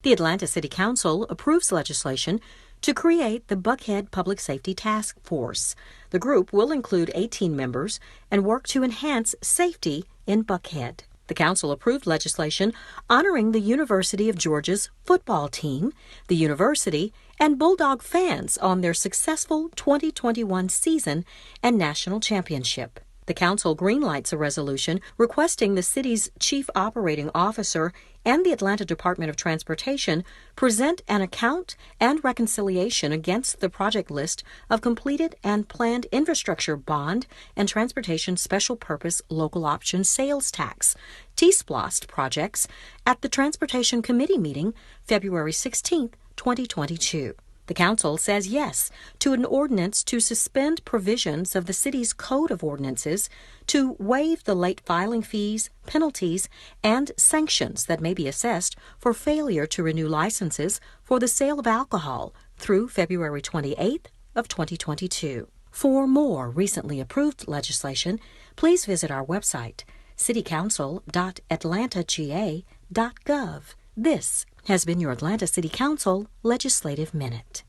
The Atlanta City Council approves legislation to create the Buckhead Public Safety Task Force. The group will include 18 members and work to enhance safety in Buckhead. The council approved legislation honoring the University of Georgia's football team, the university, and Bulldog fans on their successful 2021 season and national championship. The council greenlights a resolution requesting the city's chief operating officer and the Atlanta Department of Transportation present an account and reconciliation against the project list of completed and planned infrastructure bond and transportation special purpose local option sales tax T-SPLOST projects at the Transportation Committee meeting February 16, 2022. The council says yes to an ordinance to suspend provisions of the city's Code of Ordinances to waive the late filing fees, penalties, and sanctions that may be assessed for failure to renew licenses for the sale of alcohol through February 28th of 2022. For more recently approved legislation, please visit our website, citycouncil.atlantag.gov. This has been your Atlanta City Council Legislative Minute.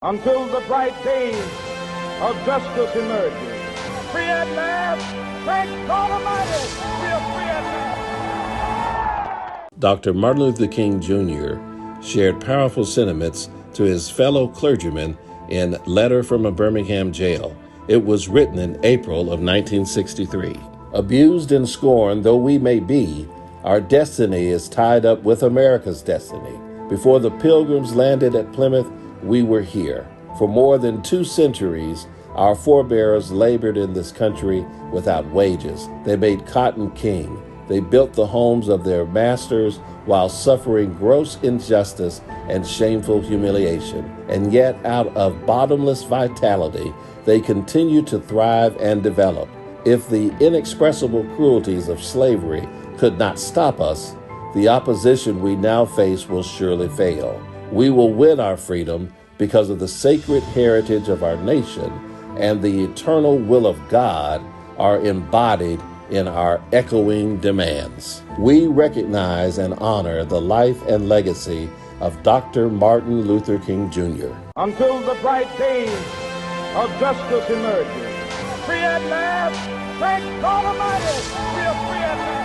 Until the bright day of justice emerges. Free at last, thank God Almighty, we are free at last. Dr. Martin Luther King Jr. shared powerful sentiments to his fellow clergymen in Letter from a Birmingham Jail. It was written in April of 1963. Abused and scorned though we may be, our destiny is tied up with America's destiny. Before the Pilgrims landed at Plymouth, we were here. For more than 2 centuries, our forebears labored in this country without wages. They made cotton king. They built the homes of their masters while suffering gross injustice and shameful humiliation. And yet, out of bottomless vitality, they continue to thrive and develop. If the inexpressible cruelties of slavery could not stop us, the opposition we now face will surely fail. We will win our freedom because of the sacred heritage of our nation and the eternal will of God are embodied in our echoing demands. We recognize and honor the life and legacy of Dr. Martin Luther King Jr. Until the bright day of justice emerges. Free at last, thank God Almighty, we are free at last.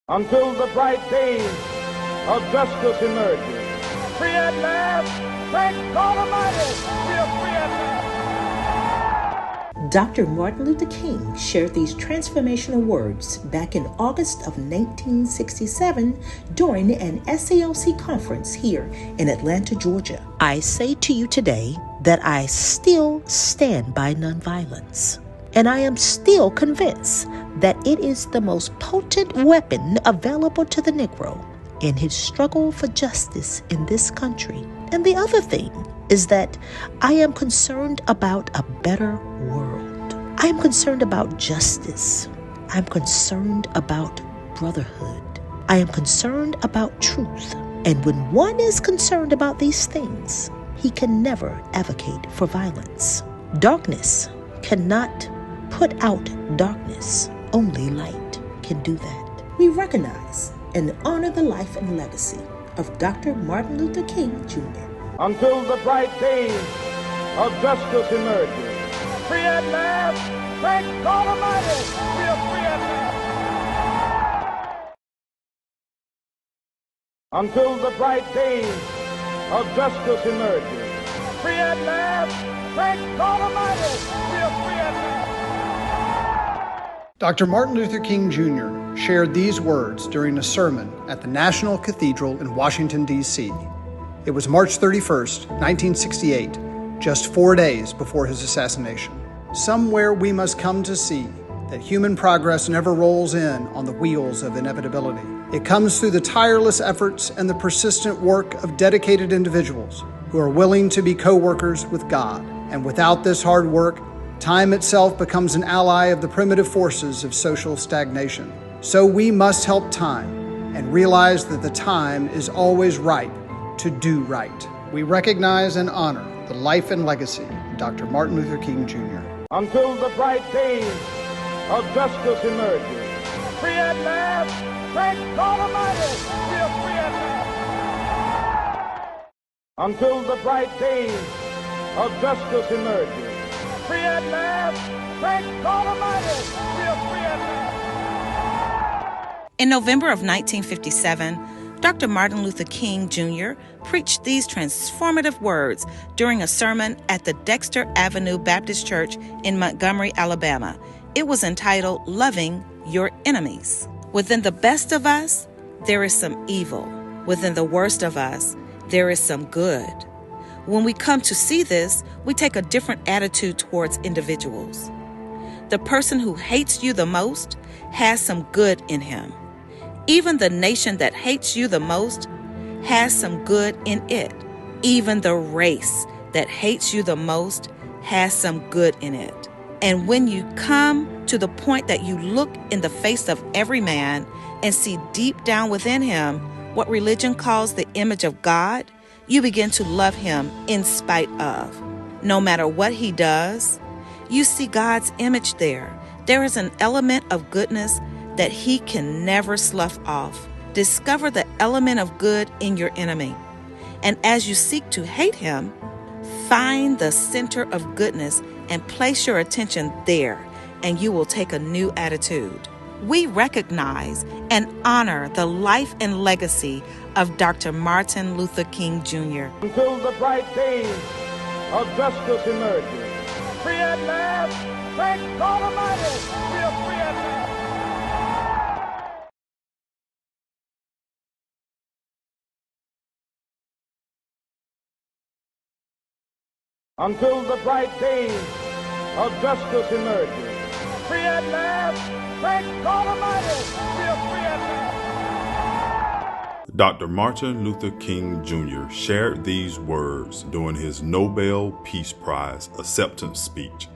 Until the bright day of justice emerges. Free at last, thank God Almighty, we are free at last. Dr. Martin Luther King shared these transformational words back in August of 1967 during an SAOC conference here in Atlanta, Georgia. I say to you today that I still stand by nonviolence. And I am still convinced that it is the most potent weapon available to the Negro in his struggle for justice in this country. And the other thing is that I am concerned about a better world. I am concerned about justice. I'm concerned about brotherhood. I am concerned about truth. And when one is concerned about these things, he can never advocate for violence. Darkness cannot put out darkness. Only light can do that. We recognize and honor the life and legacy of Dr. Martin Luther King Jr. Until the bright day of justice emerges. Free at last, thank God Almighty, we are free at last. until the bright day of justice emerges. Free at last, thank God Almighty, we are free at last. Dr. Martin Luther King Jr. shared these words during a sermon at the National Cathedral in Washington, D.C. It was March 31st, 1968, just 4 days before his assassination. Somewhere we must come to see that human progress never rolls in on the wheels of inevitability. It comes through the tireless efforts and the persistent work of dedicated individuals who are willing to be co-workers with God. And without this hard work, time itself becomes an ally of the primitive forces of social stagnation. So we must help time and realize that the time is always ripe to do right. We recognize and honor the life and legacy of Dr. Martin Luther King Jr. Until the bright day of justice emerges. Free at last, thank God Almighty, we are free at last. Until the bright day of justice emerges. Free at last, thank God Almighty, we are free at last. In November of 1957, Dr. Martin Luther King Jr. preached these transformative words during a sermon at the Dexter Avenue Baptist Church in Montgomery, Alabama. It was entitled, "Loving Your Enemies." Within the best of us, there is some evil. Within the worst of us, there is some good. When we come to see this, we take a different attitude towards individuals. The person who hates you the most has some good in him. Even the nation that hates you the most has some good in it. Even the race that hates you the most has some good in it. And when you come to the point that you look in the face of every man and see deep down within him what religion calls the image of God, you begin to love him in spite of. No matter what he does, you see God's image there. There is an element of goodness that he can never slough off. Discover the element of good in your enemy. And as you seek to hate him, find the center of goodness and place your attention there, and you will take a new attitude. We recognize and honor the life and legacy of Dr. Martin Luther King Jr. Until the bright day of justice emerges. Free at last, thank God Almighty, we are free at last. Until the bright day of justice emerges. Free at last, thank God Almighty, we are free at last. Dr. Martin Luther King Jr. shared these words during his Nobel Peace Prize acceptance speech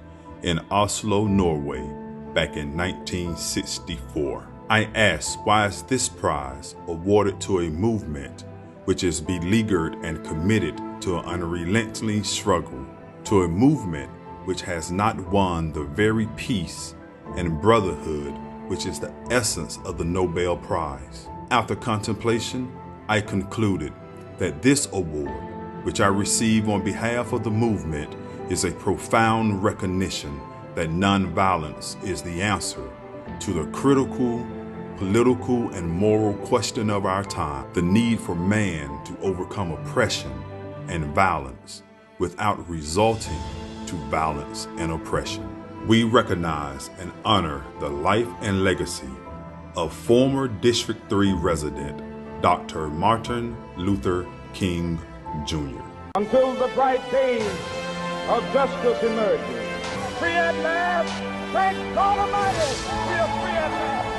in Oslo, Norway, back in 1964. I asked, why is this prize awarded to a movement which is beleaguered and committed to an unrelenting struggle, to a movement which has not won the very peace and brotherhood which is the essence of the Nobel Prize? After contemplation, I concluded that this award, which I receive on behalf of the movement, is a profound recognition that nonviolence is the answer to the critical, political, and moral question of our time, the need for man to overcome oppression and violence without resorting to violence and oppression. We recognize and honor the life and legacy of former District 3 resident Dr. Martin Luther King Jr. Until the bright day of justice emerges. Free at last, thank God Almighty, we are free at last.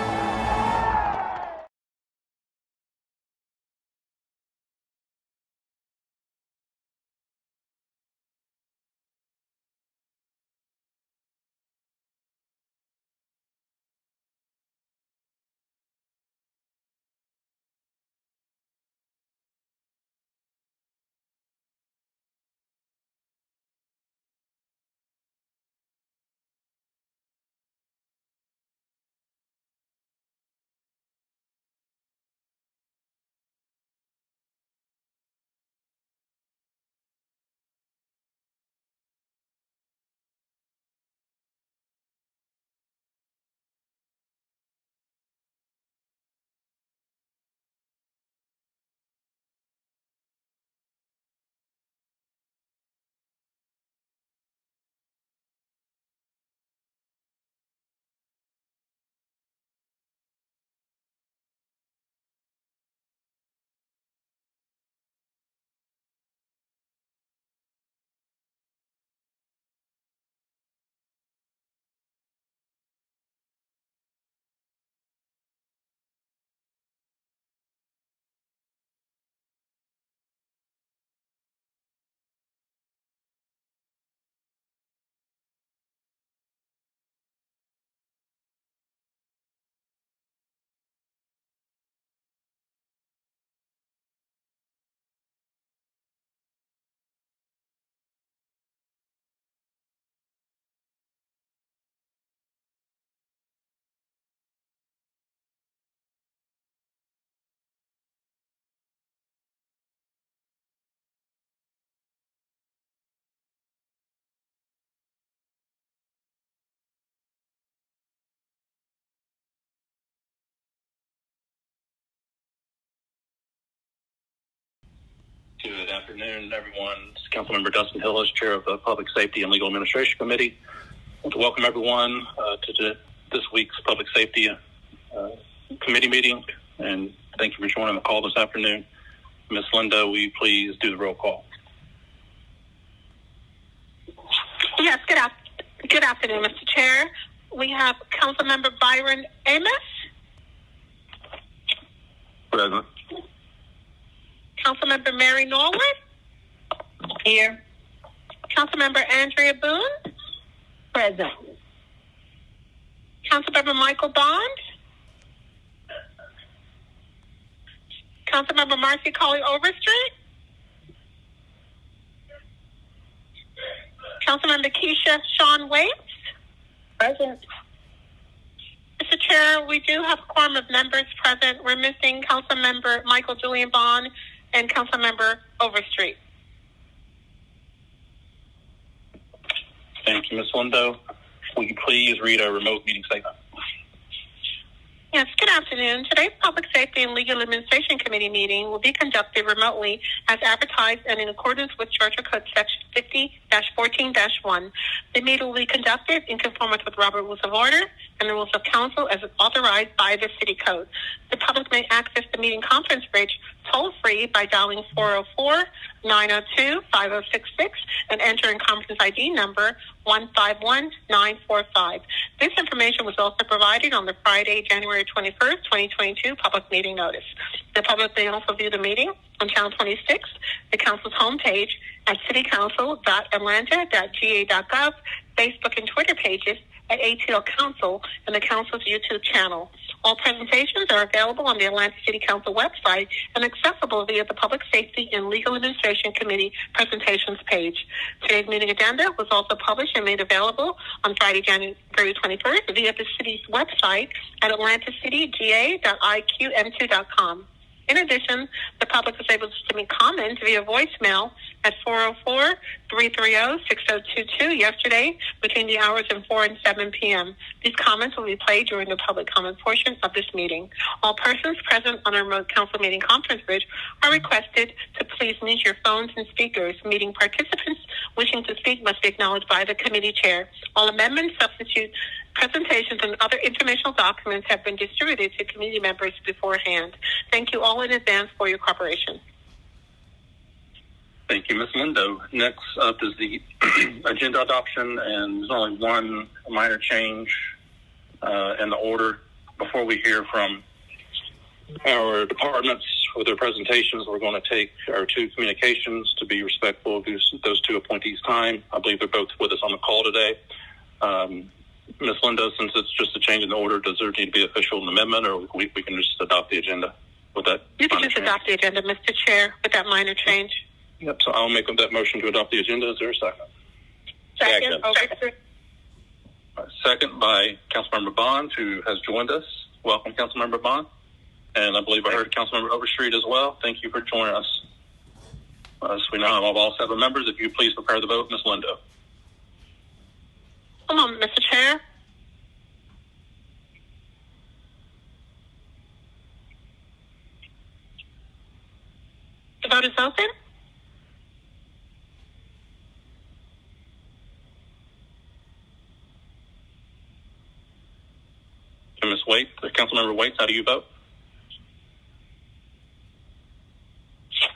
Good afternoon, everyone. This is Councilmember Dustin Hillis, Chair of the Public Safety and Legal Administration Committee. I want to welcome everyone to this week's Public Safety Committee meeting, and thank you for joining the call this afternoon. Ms. Linda, will you please do the roll call? Yes, good afternoon, Mr. Chair. We have Councilmember Byron Amos. Present. Councilmember Mary Norwood. Here. Councilmember Andrea Boone. Present. Councilmember Michael Bond. Councilmember Marcy Colley Overstreet. Councilmember Keisha Sean Waits. Present. Mr. Chair, we do have a quorum of members present. We're missing Councilmember Michael Julian Bond and Councilmember Overstreet. Thank you, Ms. Lindo. Will you please read our remote meeting statement? Yes, good afternoon. Today's Public Safety and Legal Administration Committee meeting will be conducted remotely as advertised and in accordance with Georgia Code Section 50-14-1. The meeting will be conducted in conformance with Robert Rules of Order and the Rules of Council as authorized by the City Code. The public may access the meeting conference bridge toll-free by dialing 404-902-5066 and entering conference ID number 151945. This information was also provided on the Friday, January 21st, 2022 public meeting notice. The public may also view the meeting on Channel 26, the Council's homepage at citycouncil.atlanta.ga.gov, Facebook and Twitter pages at ATL Council, and the Council's YouTube channel. All presentations are available on the Atlanta City Council website and accessible via the Public Safety and Legal Administration Committee presentations page. Today's meeting agenda was also published and made available on Friday, January 21st via the city's website at atlantacity.ga.iqm2.com. In addition, the public is able to submit comments via voicemail at 404-330-6022 yesterday between the hours of 4 and 7 p.m. These comments will be played during the public comment portion of this meeting. All persons present on a remote council meeting conference bridge are requested to please mute your phones and speakers. Meeting participants wishing to speak must be acknowledged by the committee chair. All amendments, substitutes, presentations, and other informational documents have been distributed to committee members beforehand. Thank you all in advance for your cooperation. Thank you, Ms. Lindo. Next up is the agenda adoption, and there's only one minor change in the order. Before we hear from our departments with their presentations, we're going to take our two communications to be respectful of those two appointees' time. I believe they're both with us on the call today. Ms. Lindo, since it's just a change in the order, does there need to be official amendment, or we can just adopt the agenda with that? You can just adopt the agenda, Mr. Chair, with that minor change. Yep, so I'll make that motion to adopt the agenda. Is there a second? Second. Second by Councilmember Bond, who has joined us. Welcome, Councilmember Bond. And I believe I heard Councilmember Overstreet as well. Thank you for joining us. So we now have all 7 members. If you please prepare the vote, Ms. Lindo. Come on, Mr. Chair. The vote is open. Ms. Waits, Councilmember Waits, how do you vote?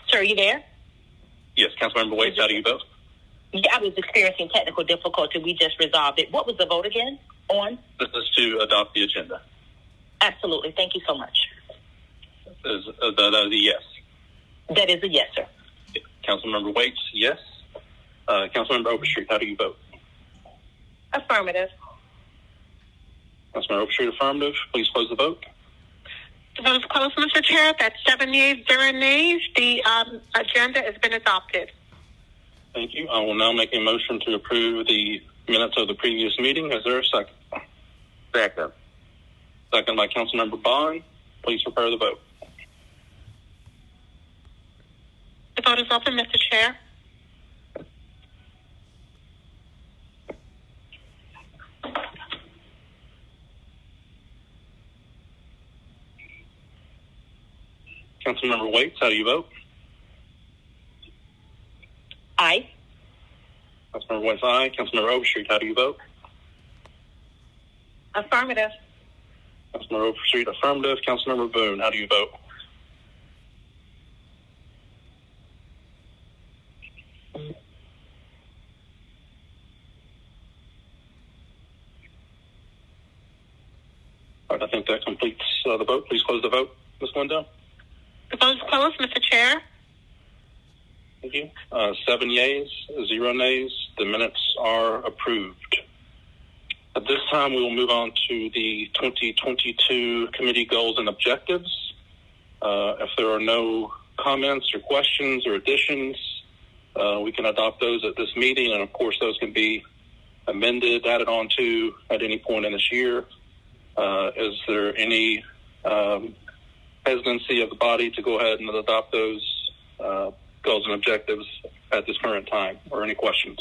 Sir, are you there? Yes, Councilmember Waits, how do you vote? I was experiencing technical difficulty. We just resolved it. What was the vote again on? This is to adopt the agenda. Absolutely. Thank you so much. That is a yes. That is a yes, sir. Councilmember Waits, yes. Councilmember Overstreet, how do you vote? Affirmative. Councilmember Overstreet, affirmative. Please close the vote. The vote is closed, Mr. Chair. That's 7 yeas, 0 nays. The agenda has been adopted. Thank you. I will now make a motion to approve the minutes of the previous meeting. Is there a second? Second. Second by Councilmember Bond. Please prepare the vote. The vote is open, Mr. Chair. Councilmember Waits, how do you vote? Councilmember Wentz, aye. Councilmember Overstreet, how do you vote? Affirmative. Councilmember Overstreet, affirmative. Councilmember Boone, how do you vote? All right, I think that completes the vote. Please close the vote, Ms. Glendale. The vote is closed, Mr. Chair. Thank you. 7 yeas, 0 nays. The minutes are approved. At this time, we will move on to the 2022 committee goals and objectives. If there are no comments or questions or additions, we can adopt those at this meeting. And of course, those can be amended, added on to at any point in this year. Is there any hesitancy of the body to go ahead and adopt those goals and objectives at this current time, or any questions?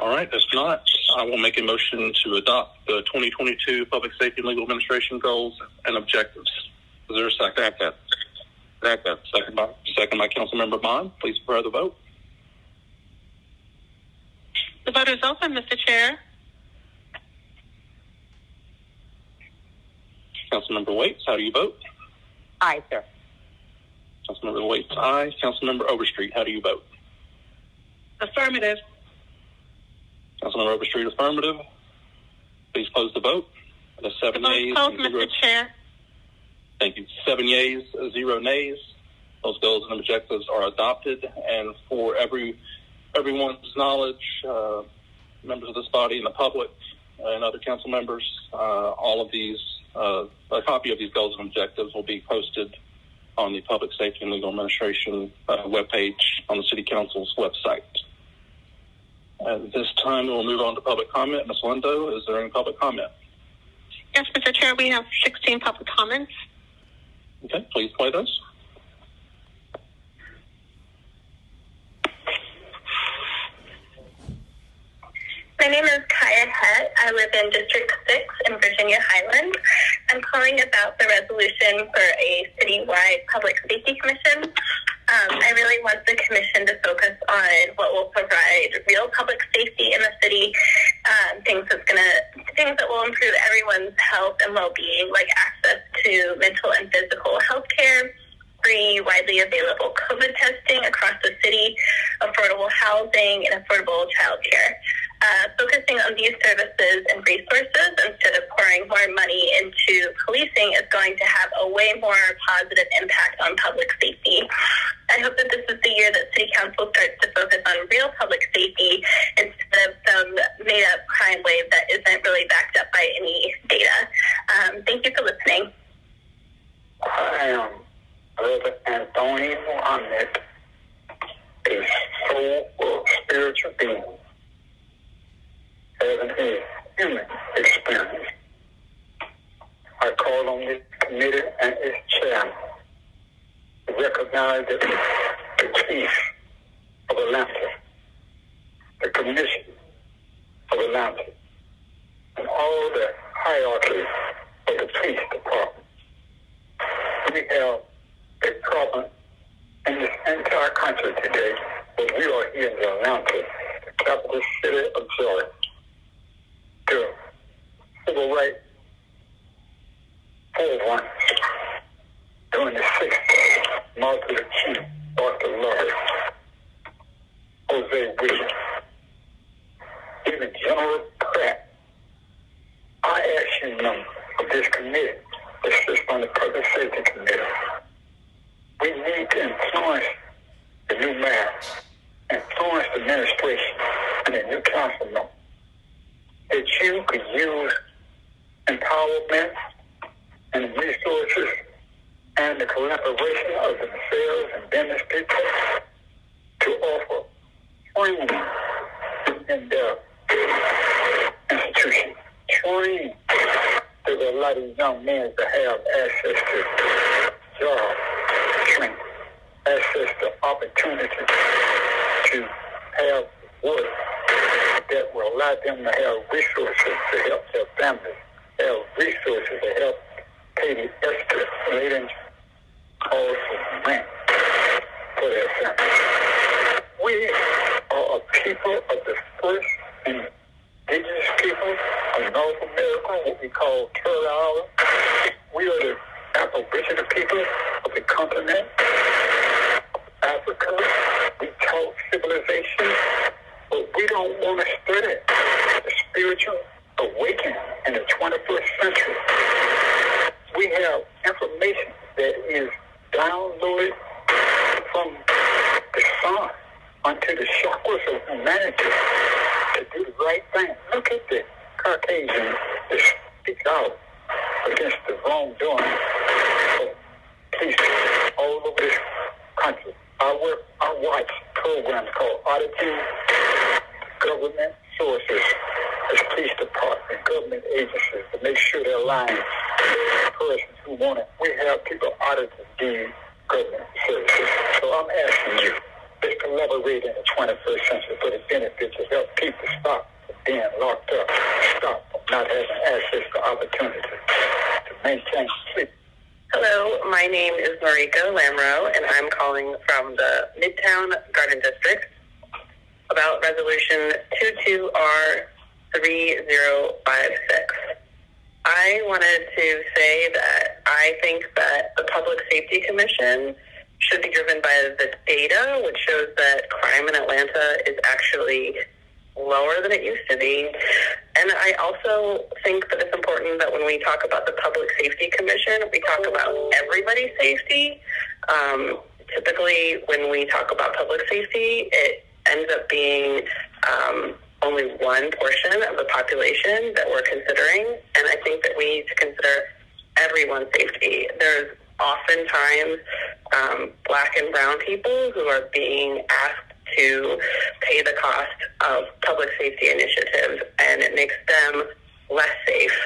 All right, if not, I will make a motion to adopt the 2022 Public Safety and Legal Administration goals and objectives. Is there a second? Second by Councilmember Bond. Please prepare the vote. The vote is open, Mr. Chair. Councilmember Waits, how do you vote? Aye, sir. Councilmember Waits, aye. Councilmember Overstreet, how do you vote? Affirmative. Councilmember Overstreet, affirmative. Please close the vote. The 7 yeas. Closed, Mr. Chair. Thank you. 7 yeas, 0 nays. Those goals and objectives are adopted. And for everyone's knowledge, members of this body and the public and other council members, all of these, a copy of these goals and objectives will be posted on the Public Safety and Legal Administration webpage on the City Council's website. At this time, we'll move on to public comment. Ms. Lindo, is there any public comment? Yes, Mr. Chair, we have 16 public comments. Okay, please play those. My name is Kaya Het. I live in District 6 in Virginia Highlands. I'm calling about the resolution for a citywide public safety commission. I really want the commission to focus on what will provide real public safety in the city, things that will improve everyone's health and well-being, like access to mental and physical health care, free, widely available COVID testing across the city, affordable housing, and affordable childcare. Focusing on these services and resources instead of pouring more money into policing is going to have a way more positive impact on public safety. I hope that this is the year that City Council starts to focus on real public safety instead of some made-up crime wave that isn't really backed up by any data. Thank you for listening. I am Brother Anthony Muhammad, a soul of spiritual being, having a human experience. I call on this committee and its chairman to recognize that the chief of Atlanta, the commission of Atlanta, and all the hierarchy of the police department. We have a problem in this entire country today, but we are here in Atlanta, the capital city of Georgia. The civil rights forefront during the 60s, Martin Luther King, Dr. Lawrence, Jose Williams, even General Pratt. I ask you members of this committee that sits on the Public Safety Committee, we need to influence the new mayor, influence the administration, and the new council member, that you could use empowerment and resources and the collaboration of themselves and business people to offer training in their institution. Training to a lot of young men to have access to job training, access to opportunity to have work that will allow them to have resources to help their families, have resources to help pay the extra laden costs of rent. for their families. We are a people of the first indigenous people of North America, what we call Carolina. We are the Aboriginal people of the continent of Africa. We taught civilization, but we don't want to study the spiritual awakening in the 21st century. We have information that is downloaded from the sun onto the chakras of humanity to do the right thing. Look at the Caucasians that speak out against the wrongdoing of police all over this country. I watch programs called Abatements, government sources, as police department, government agencies, to make sure they're aligned with persons who want it. We have people auditing these government services. So I'm asking you, let's collaborate in the 21st century for the benefit to help people stop from being locked up, stop from not having access to opportunity to maintain sleep. Hello, my name is Norika Lamro, and I'm calling from the Midtown Garden District about Resolution 22R3056. I wanted to say that I think that the Public Safety Commission should be driven by the data, which shows that crime in Atlanta is actually lower than it used to be. And I also think that it's important that when we talk about the Public Safety Commission, we talk about everybody's safety. Typically, when we talk about public safety, it ends up being only one portion of the population that we're considering. And I think that we need to consider everyone's safety. There's oftentimes Black and brown people who are being asked to pay the cost of public safety initiatives, and it makes them less safe.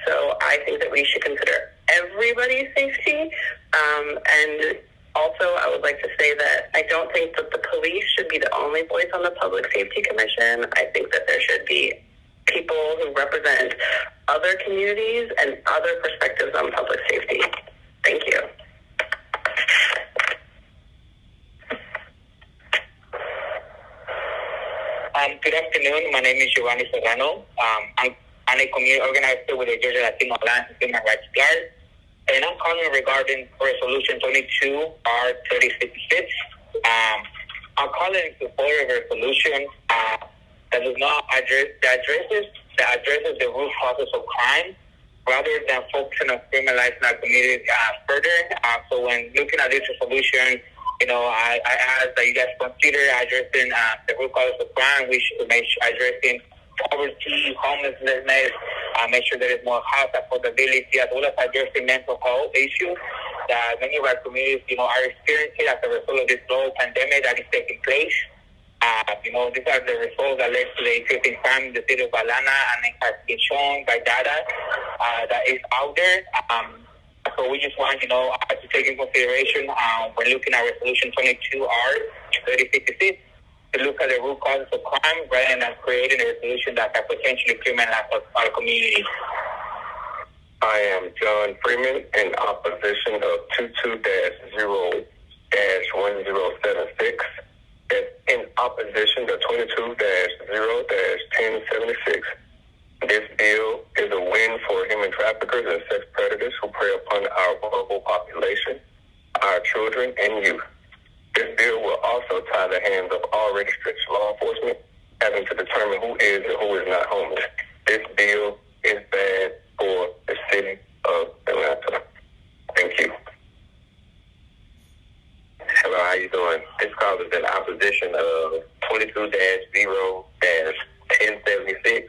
So I think that we should consider everybody's safety. And also, I would like to say that I don't think that the police should be the only voice on the Public Safety Commission. I think that there should be people who represent other communities and other perspectives on public safety. Thank you. Good afternoon. My name is Giovanni Serrano. I'm a community organizer with the Georgia Latino Alliance Human Rights Guard, and I'm calling regarding Resolution 22R3056. I'm calling in support of a resolution that does not addresses the root causes of crime, rather than focusing on criminalizing our community further. So when looking at this resolution, I ask that you guys consider addressing the root causes of crime. We should make sure addressing poverty, homelessness, make sure there is more house affordability, as well as addressing mental health issues that many of our communities, are experiencing as a result of this global pandemic that is taking place. These are the results that led to the increasing crime in the city of Atlanta, and it has been shown by data that is out there. So we just want, to take in consideration when looking at Resolution 22R3056 to look at the root causes of crime rather than creating a resolution that can potentially criminalize our community. I am John Freeman in opposition of 22-0-1076. In opposition to 22-0-1076. This bill is a win for human traffickers and sex predators who prey upon our vulnerable population, our children and youth. This bill will also tie the hands of already stretched law enforcement, having to determine who is and who is not homeless. This bill is bad for the city of Atlanta. Thank you. Hello, how you doing? This call is in opposition of 22-0-1076.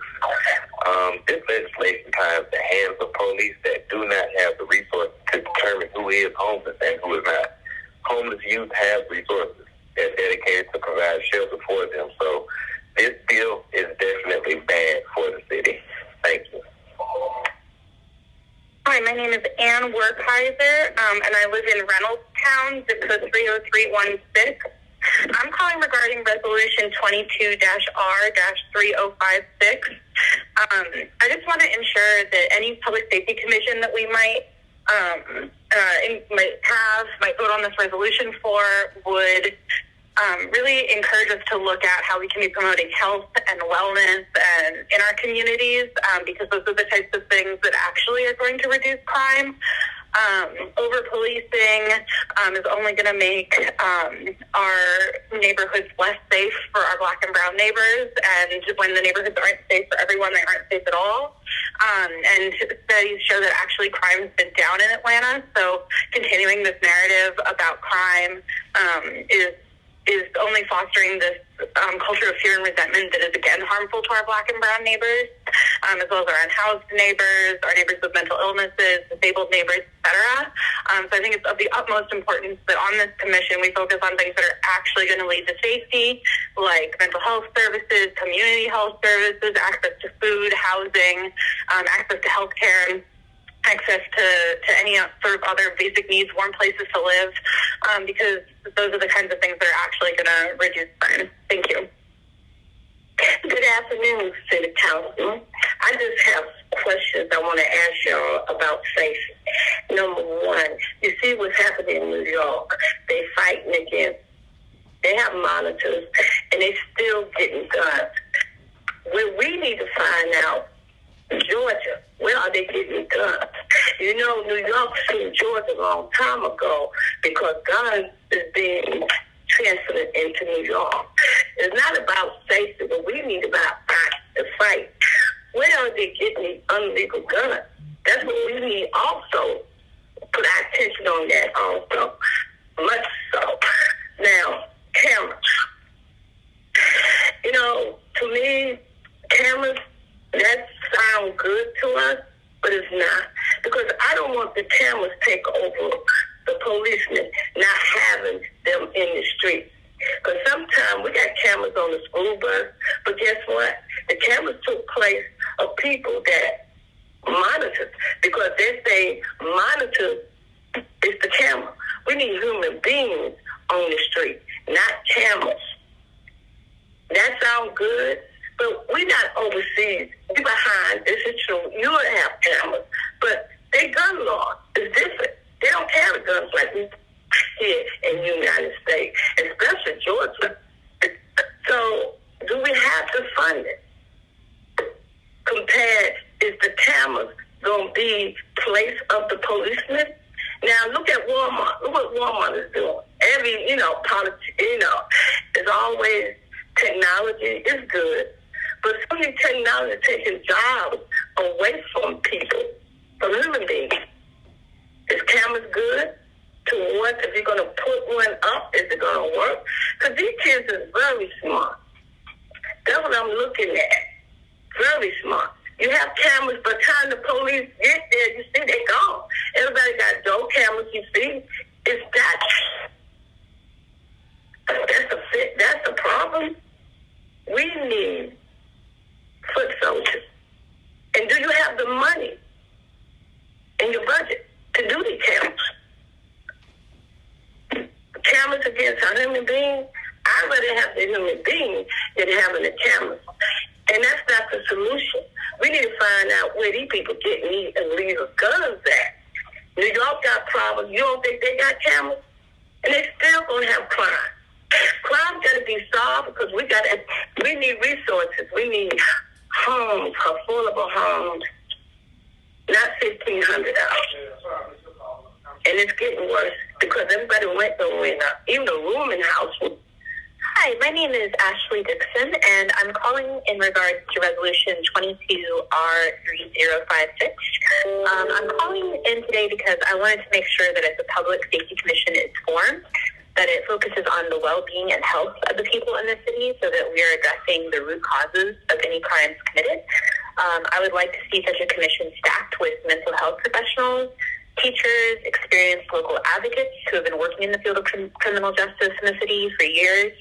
This legislation ties the hands of police that do not have the resources to determine who is homeless and who is not. Homeless youth have resources that's dedicated to provide shelter for them. So this bill is definitely bad for the city. Thank you. Hi, my name is Ann Werkheiser, and I live in Reynoldstown, zip code 30316. I'm calling regarding Resolution 22-R-3056. I just want to ensure that any public safety commission that we might might vote on this resolution for would really encourage us to look at how we can be promoting health and wellness and in our communities, because those are the types of things that actually are going to reduce crime. Over-policing is only going to make our neighborhoods less safe for our Black and brown neighbors, and when the neighborhoods aren't safe for everyone, they aren't safe at all. And studies show that actually crime's been down in Atlanta, so continuing this narrative about crime is only fostering this culture of fear and resentment that is, again, harmful to our Black and brown neighbors, as well as our unhoused neighbors, our neighbors with mental illnesses, disabled neighbors, etc. So I think it's of the utmost importance that on this commission we focus on things that are actually going to lead to safety, like mental health services, community health services, access to food, housing, access to health care, access to any sort of other basic needs, warm places to live, because those are the kinds of things that are actually going to reduce crime. Thank you. Good afternoon, City Council. I just have questions I want to ask y'all about safety. Number one, you see what's happening in New York. They fighting against, they have monitors, and they still getting guns. What we need to find out, Georgia, where are they getting guns? You know, New York sued Georgia a long time ago because guns is being transferred into New York. It's not about safety, but we need about the fight. Where are they getting these illegal guns? That's what we need also. Put our attention on that also. Much so. Now, cameras. You know, to me, cameras, that sounds good to us, but it's not. Because I don't want the cameras take over the policemen not having them in the streets. Because sometimes we got cameras on the school bus, but guess what? The cameras took place of people that monitor, because they say monitor is the camera. We need human beings on the street, not cameras. That sounds good, but we're not overseas. We're behind. This is true. You would have cameras, but their gun law is different. They don't carry guns like we here in the United States, especially Georgia. So do we have to fund it? Compared, is the cameras going to be place of the policemen? Now look at Walmart. Look what Walmart is doing. Every, it's always technology is good, but some of the technology taking jobs away from people, from human beings. Is cameras good? To what? If you're going to put one up, is it going to work? Because these kids are very smart. That's what I'm looking at. Very smart. You have cameras, by the time the police get there, you see they're gone. Everybody got door cameras, you see. It's that. That's a problem. We need foot soldiers. And do you have the money in your budget to do these cameras? Cameras against a human being? I'd rather have the human being than having the cameras. And that's not the solution. We need to find out where these people getting these illegal guns at. New York got problems. You don't think they got cameras? And they still going to have crime. Crime's got to be solved because we need resources. We need homes, affordable homes, not $1,500. And it's getting worse because everybody went up. Even the rooming house. Hi, my name is Ashley Dixon, and I'm calling in regards to Resolution 22R3056. I'm calling in today because I wanted to make sure that as the Public Safety Commission is formed, that it focuses on the well-being and health of the people in the city so that we are addressing the root causes of any crimes committed. I would like to see such a commission stacked with mental health professionals, teachers, experienced local advocates who have been working in the field of criminal justice in the city for years,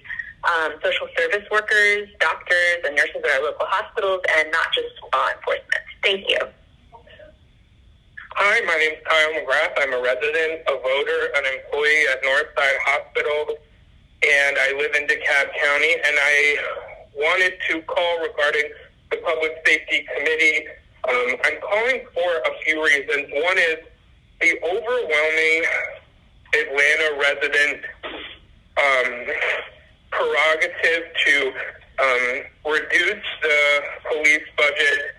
social service workers, doctors, and nurses at our local hospitals, and not just law enforcement. Thank you. Hi, my name is Kyle McGrath. I'm a resident, a voter, an employee at Northside Hospital, and I live in DeKalb County, and I wanted to call regarding the Public Safety Committee. I'm calling for a few reasons. One is the overwhelming Atlanta resident prerogative to reduce the police budget,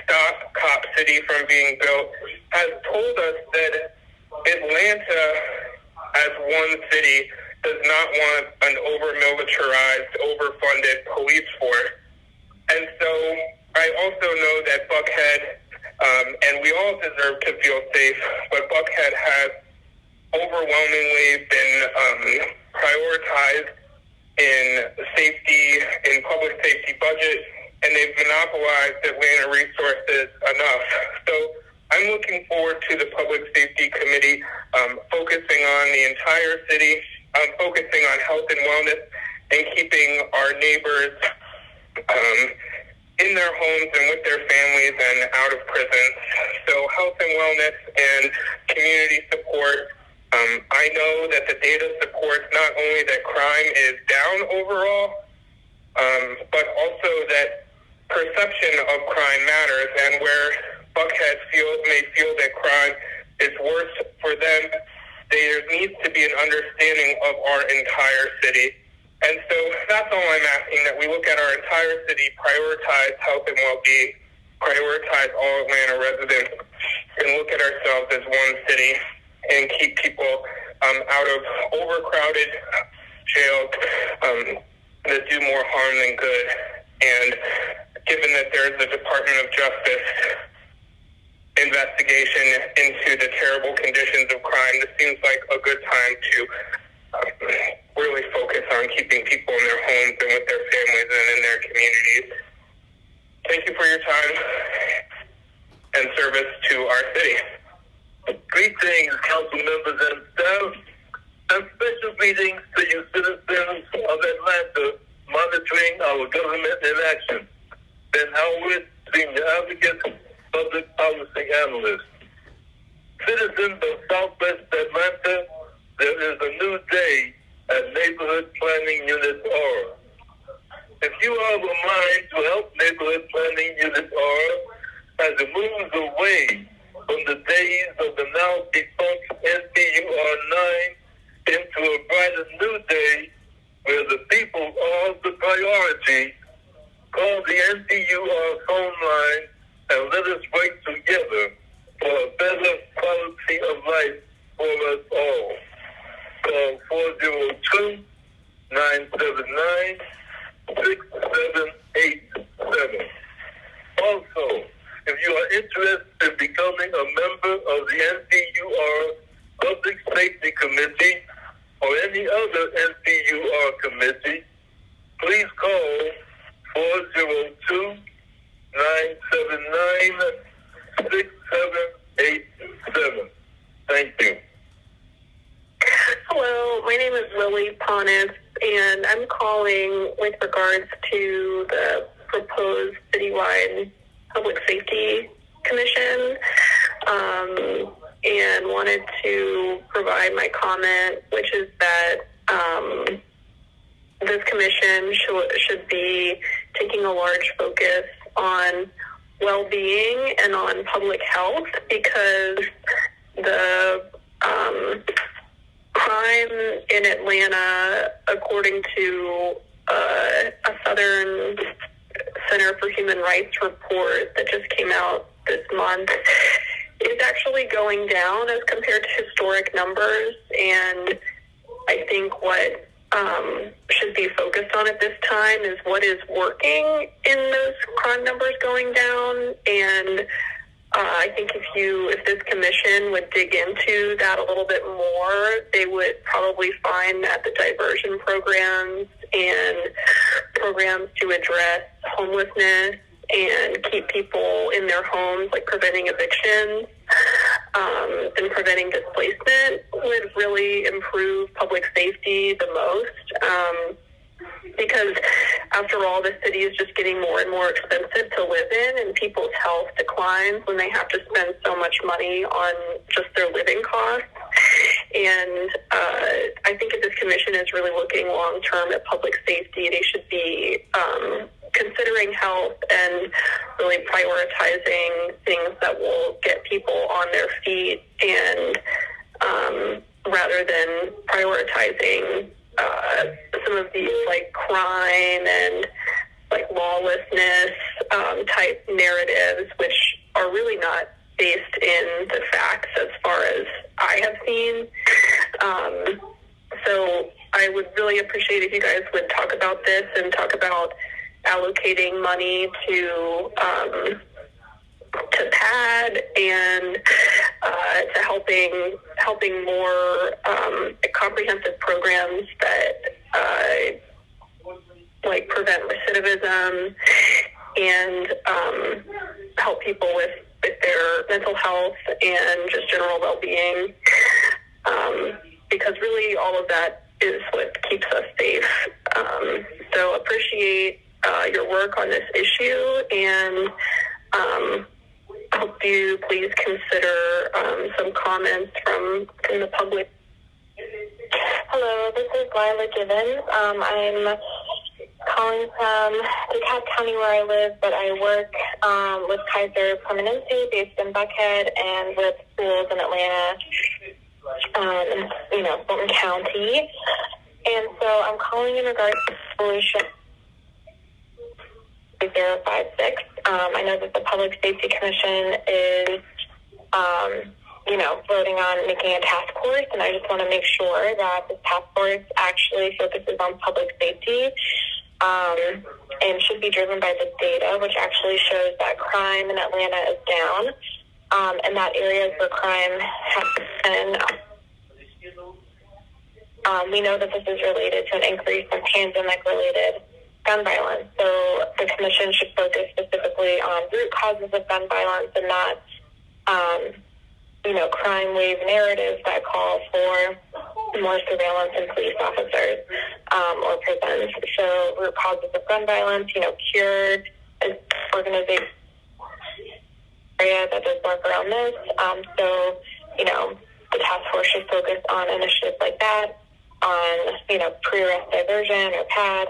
stop Cop City from being built, has told us that Atlanta, as one city, does not want an over-militarized, overfunded police force. And so I also know that Buckhead, and we all deserve to feel safe, but Buckhead has overwhelmingly been prioritized in safety, in public safety budget, and they've monopolized Atlanta resources enough. So I'm looking forward to the Public Safety Committee focusing on the entire city, focusing on health and wellness, and keeping our neighbors in their homes and with their families and out of prison. So health and wellness and community support. I know that the data supports not only that crime is down overall, but also that perception of crime matters, and where Buckhead may feel that crime is worse for them, there needs to be an understanding of our entire city. And so that's all I'm asking, that we look at our entire city, prioritize health and well-being, prioritize all Atlanta residents, and look at ourselves as one city and keep people out of overcrowded jails that do more harm than good. And given that there's a Department of Justice investigation into the terrible conditions of crime, this seems like a good time to really focus on keeping people in their homes and with their families and in their communities. Thank you for your time and service to our city. Greetings, council members and staff, and special greetings to you citizens of Atlanta monitoring our government in action. Ben Howard, Senior Advocate, Public Policy Analyst. Citizens of Southwest Atlanta, there is a new day at Neighborhood Planning Unit R. If you have a mind to help Neighborhood Planning Unit R as it moves away from the days of the now defunct NPUR 9 into a brighter new day where the people are the priority, call the NPUR phone line and let us work together for a better quality of life for us all. Call 402-979-6787. Also, if you are interested in becoming a member of the NPUR Public Safety Committee or any other NPUR committee, please call 402-979-6787. Thank you. Hello, my name is Lily Ponis, and I'm calling with regards to the proposed Citywide Public Safety Commission, and wanted to provide my comment, which is that this commission should be taking a large focus on well-being and on public health, because the crime in Atlanta, according to a Southern Center for Human Rights report that just came out this month, is actually going down as compared to historic numbers. And I think what should be focused on at this time is what is working in those crime numbers going down. And I think if this commission would dig into that a little bit more, they would probably find that the diversion programs and programs to address homelessness and keep people in their homes, like preventing evictions and preventing displacement, would really improve public safety the most. Because after all, the city is just getting more and more expensive to live in, and people's health declines when they have to spend so much money on just their living costs. And I think if this commission is really looking long-term at public safety, they should be considering health and really prioritizing things that will get people on their feet, and rather than prioritizing some of these like crime and like lawlessness type narratives, which are really not based in the facts as far as I have seen. So I would really appreciate if you guys would talk about this and talk about allocating money to PAD and to helping more comprehensive programs that like prevent recidivism and help people with their mental health and just general well-being, because really all of that is what keeps us safe. So appreciate your work on this issue, and hope you please consider some comments from the public. Hello, this is Lila Gibbons. I'm calling from DeKalb County where I live, but I work with Kaiser Permanente based in Buckhead and with schools in Atlanta, Fulton County. And so I'm calling in regards to Resolution 056. I know that the Public Safety Commission is, voting on making a task force, and I just want to make sure that this task force actually focuses on public safety and should be driven by the data, which actually shows that crime in Atlanta is down, and that areas where crime has been. We know that this is related to an increase in pandemic-related gun violence. So the commission should focus specifically on root causes of gun violence and not, crime wave narratives that call for more surveillance and police officers or prisons. So root causes of gun violence, CURE is organization area that does work around this. So, the task force should focus on initiatives like that, on, pre-arrest diversion or PAD,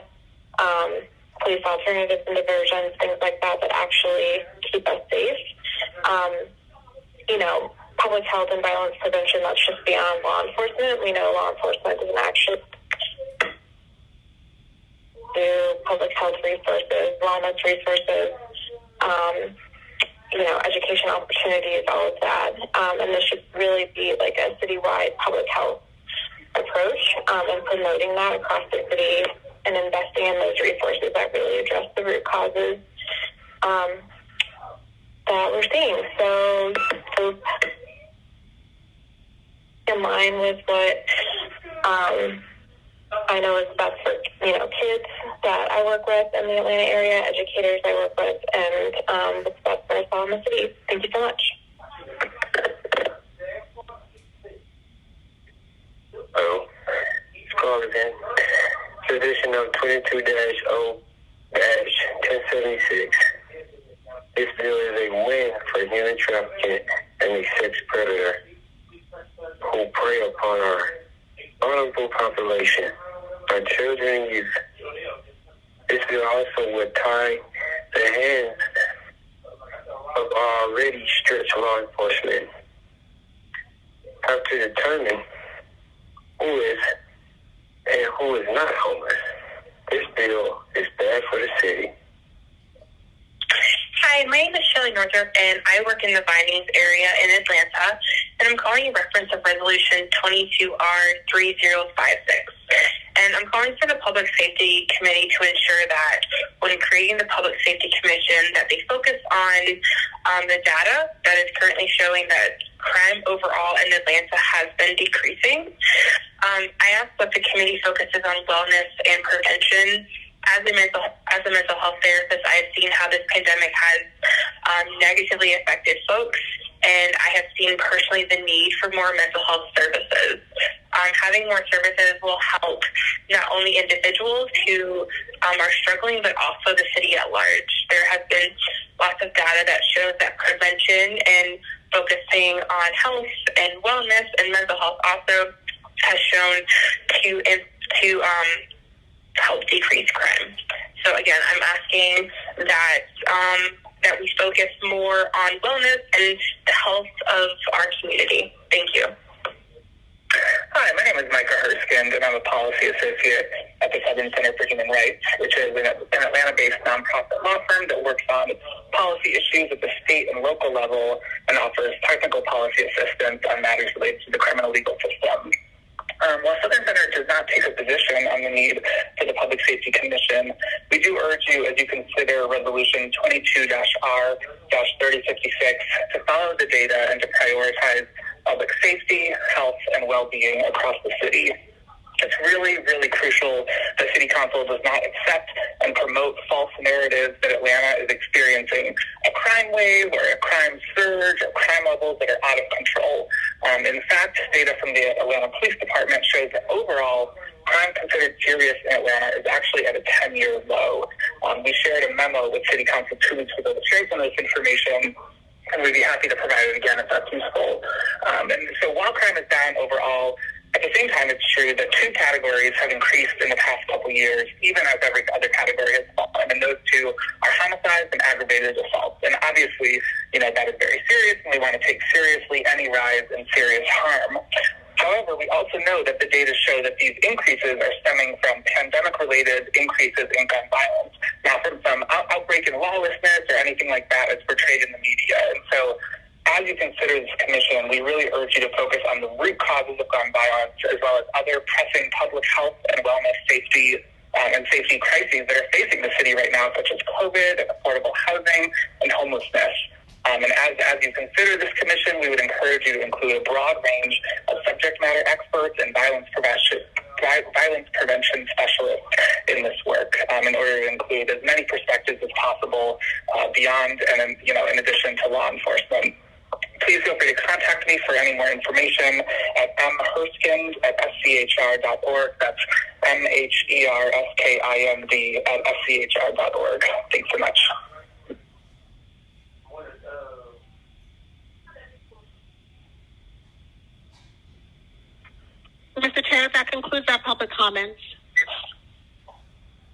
police alternatives and diversions, things like that actually keep us safe. Public health and violence prevention, that's just beyond law enforcement. We know law enforcement doesn't actually do public health resources, wellness resources, education opportunities, all of that. And this should really be like a citywide public health approach, and promoting that across the city and investing in those resources that really address the root causes that we're seeing. So in line with what I know is best for kids that I work with in the Atlanta area, educators I work with, and what's best for us all in the city. Thank you so much. Hello, it's called again. Position of 22-0-1076. This bill is a win for human trafficking and the sex predator who prey upon our vulnerable population, our children and youth. This bill also would tie the hands of already stretched law enforcement. Have to determine who is and who is not homeless. This bill is bad for the city. Hi, my name is Shelley Northrop, and I work in the Vinings area in Atlanta, and I'm calling in reference of Resolution 22R3056. And I'm calling for the Public Safety Committee to ensure that when creating the Public Safety Commission, that they focus on the data that is currently showing that crime overall in Atlanta has been decreasing. I ask that the committee focuses on wellness and prevention. As a mental health therapist, I have seen how this pandemic has negatively affected folks, and I have seen personally the need for more mental health services. Having more services will help not only individuals who are struggling, but also the city at large. There has been lots of data that shows that prevention and focusing on health and wellness and mental health also has shown to help decrease crime. So again, I'm asking that that we focus more on wellness and the health of our community. Thank you. Hi, my name is Micah Erskine, and I'm a policy associate at the Southern Center for Human Rights, which is an Atlanta-based nonprofit law firm that works on policy issues at the state and local level and offers technical policy assistance on matters related to the criminal legal system. While Southern Center does not take a position on the need for the Public Safety Commission, we do urge you, as you consider Resolution 22-R-3056, to follow the data and to prioritize public safety, health, and well-being across the city. It's really, really crucial that City Council does not accept and promote false narratives that Atlanta is experiencing a crime wave or a crime surge or crime levels that are out of control. In fact, data from the Atlanta Police Department shows that overall, crime considered serious in Atlanta is actually at a 10-year low. We shared a memo with City Council 2 weeks ago that shares some of this information, and we'd be happy to provide it again if that's useful. And so while crime is down overall, at the same time, it's true that two categories have increased in the past couple years, even as every other category has fallen. And those two are homicides and aggravated assaults. And obviously, that is very serious, and we want to take seriously any rise in serious harm. However, we also know that the data show that these increases are stemming from pandemic-related increases in gun violence, not from some outbreak in lawlessness or anything like that as portrayed in the media. And so, as you consider this commission, we really urge you to focus on the root causes of gun violence, as well as other pressing public health and wellness safety crises that are facing the city right now, such as COVID, affordable housing, and homelessness. And as you consider this commission, we would encourage you to include a broad range of subject matter experts and violence prevention specialists in this work, in order to include as many perspectives as possible beyond and in addition to law enforcement. Please feel free to contact me for any more information at mherskind@schr.org. That's mherskind@schr.org. Thanks so much. Mr. Chair, that concludes our public comments.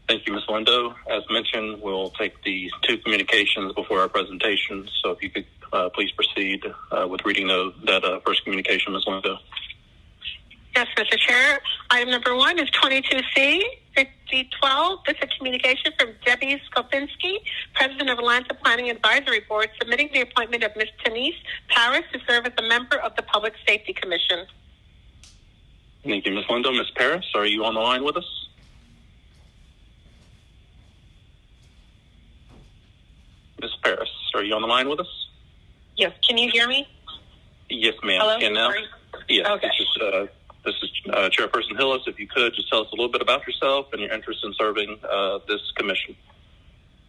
Thank you, Ms. Lindo. As mentioned, we'll take the two communications before our presentation. So if you could please proceed with reading that first communication, Ms. Lindo. Yes, Mr. Chair. Item number 1 is 22C 5012. This is a communication from Debbie Skopinski, President of Atlanta Planning Advisory Board, submitting the appointment of Ms. Denise Paris to serve as a member of the Public Safety Commission. Thank you, Ms. Lindo. Ms. Paris, are you on the line with us? Ms. Paris, are you on the line with us? Yes. Can you hear me? Yes, ma'am. Hello? Can now? Sorry. Yes. Okay. This is Chairperson Hillis. If you could, just tell us a little bit about yourself and your interest in serving this commission.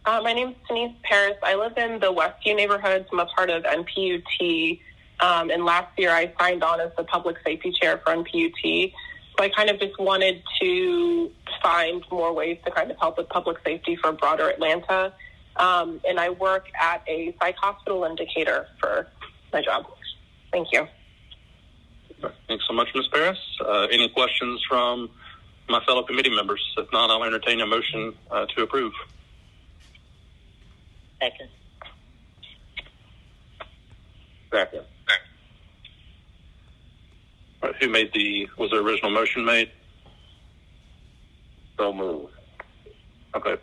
My name is Denise Paris. I live in the Westview neighborhood. I'm a part of NPUT. And last year I signed on as the public safety chair for NPUT. So I kind of just wanted to find more ways to kind of help with public safety for broader Atlanta. And I work at a psych hospital in Decatur for my job. Thank you. Thanks so much, Ms. Paris. Any questions from my fellow committee members? If not, I'll entertain a motion to approve. Second. Second. All right, was the original motion made? So moved. Okay.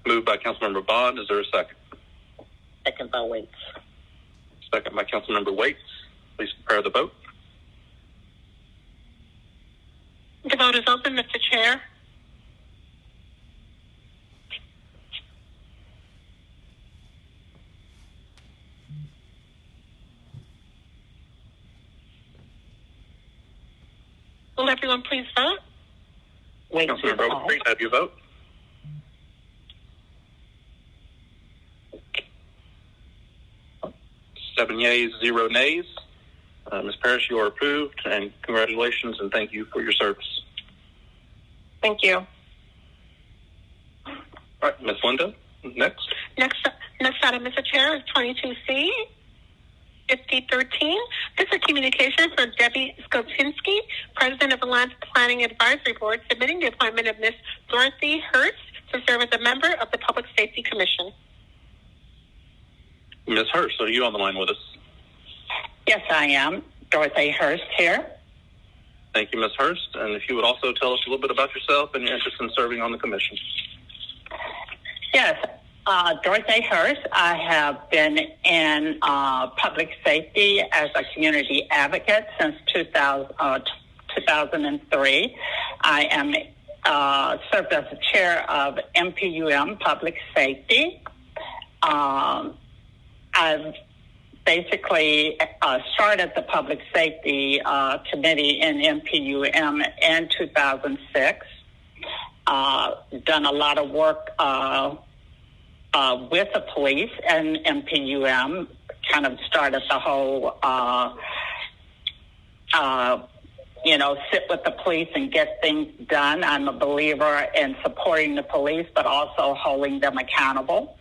Moved by Councilmember Bond. Is there a second? Second by Waits. Second by Councilmember Waits. Please prepare the vote. The vote is open, Mr. Chair. Will everyone please vote? Councilmember, please have your vote. Seven yeas, 0 nays. Ms. Parrish, you are approved, and congratulations, and thank you for your service. Thank you. All right, Ms. Lindo, next. Next item, Mr. Chair, is 22C. 5013. This is a communication from Debbie Skopinski, President of the Land Planning Advisory Board, submitting the appointment of Ms. Dorothy Hertz to serve as a member of the Public Safety Commission. Ms. Hertz, are you on the line with us? Yes, I am. Dorothy Hertz here. Thank you, Ms. Hertz. And if you would also tell us a little bit about yourself and your interest in serving on the commission. Yes, Dorothy Hertz. I have been in public safety as a community advocate since 2003. I am served as the chair of MPUM Public Safety. I've basically started the Public Safety Committee in MPUM in 2006. Done a lot of work with the police and MPUM, kind of started the whole, sit with the police and get things done. I'm a believer in supporting the police, but also holding them accountable.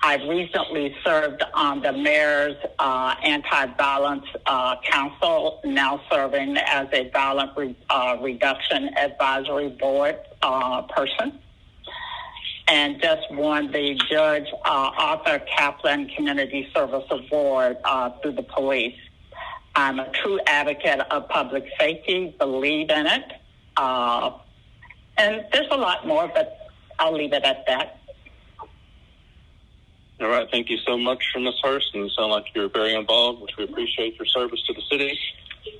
I've recently served on the Mayor's Anti-Violence Council, now serving as a Violent Reduction Advisory Board person, and just won the Judge Arthur Kaplan Community Service Award through the police. I'm a true advocate of public safety, believe in it, and there's a lot more, but I'll leave it at that. All right. Thank you so much, Ms. Hertz, and you sound like you're very involved, which we appreciate your service to the city.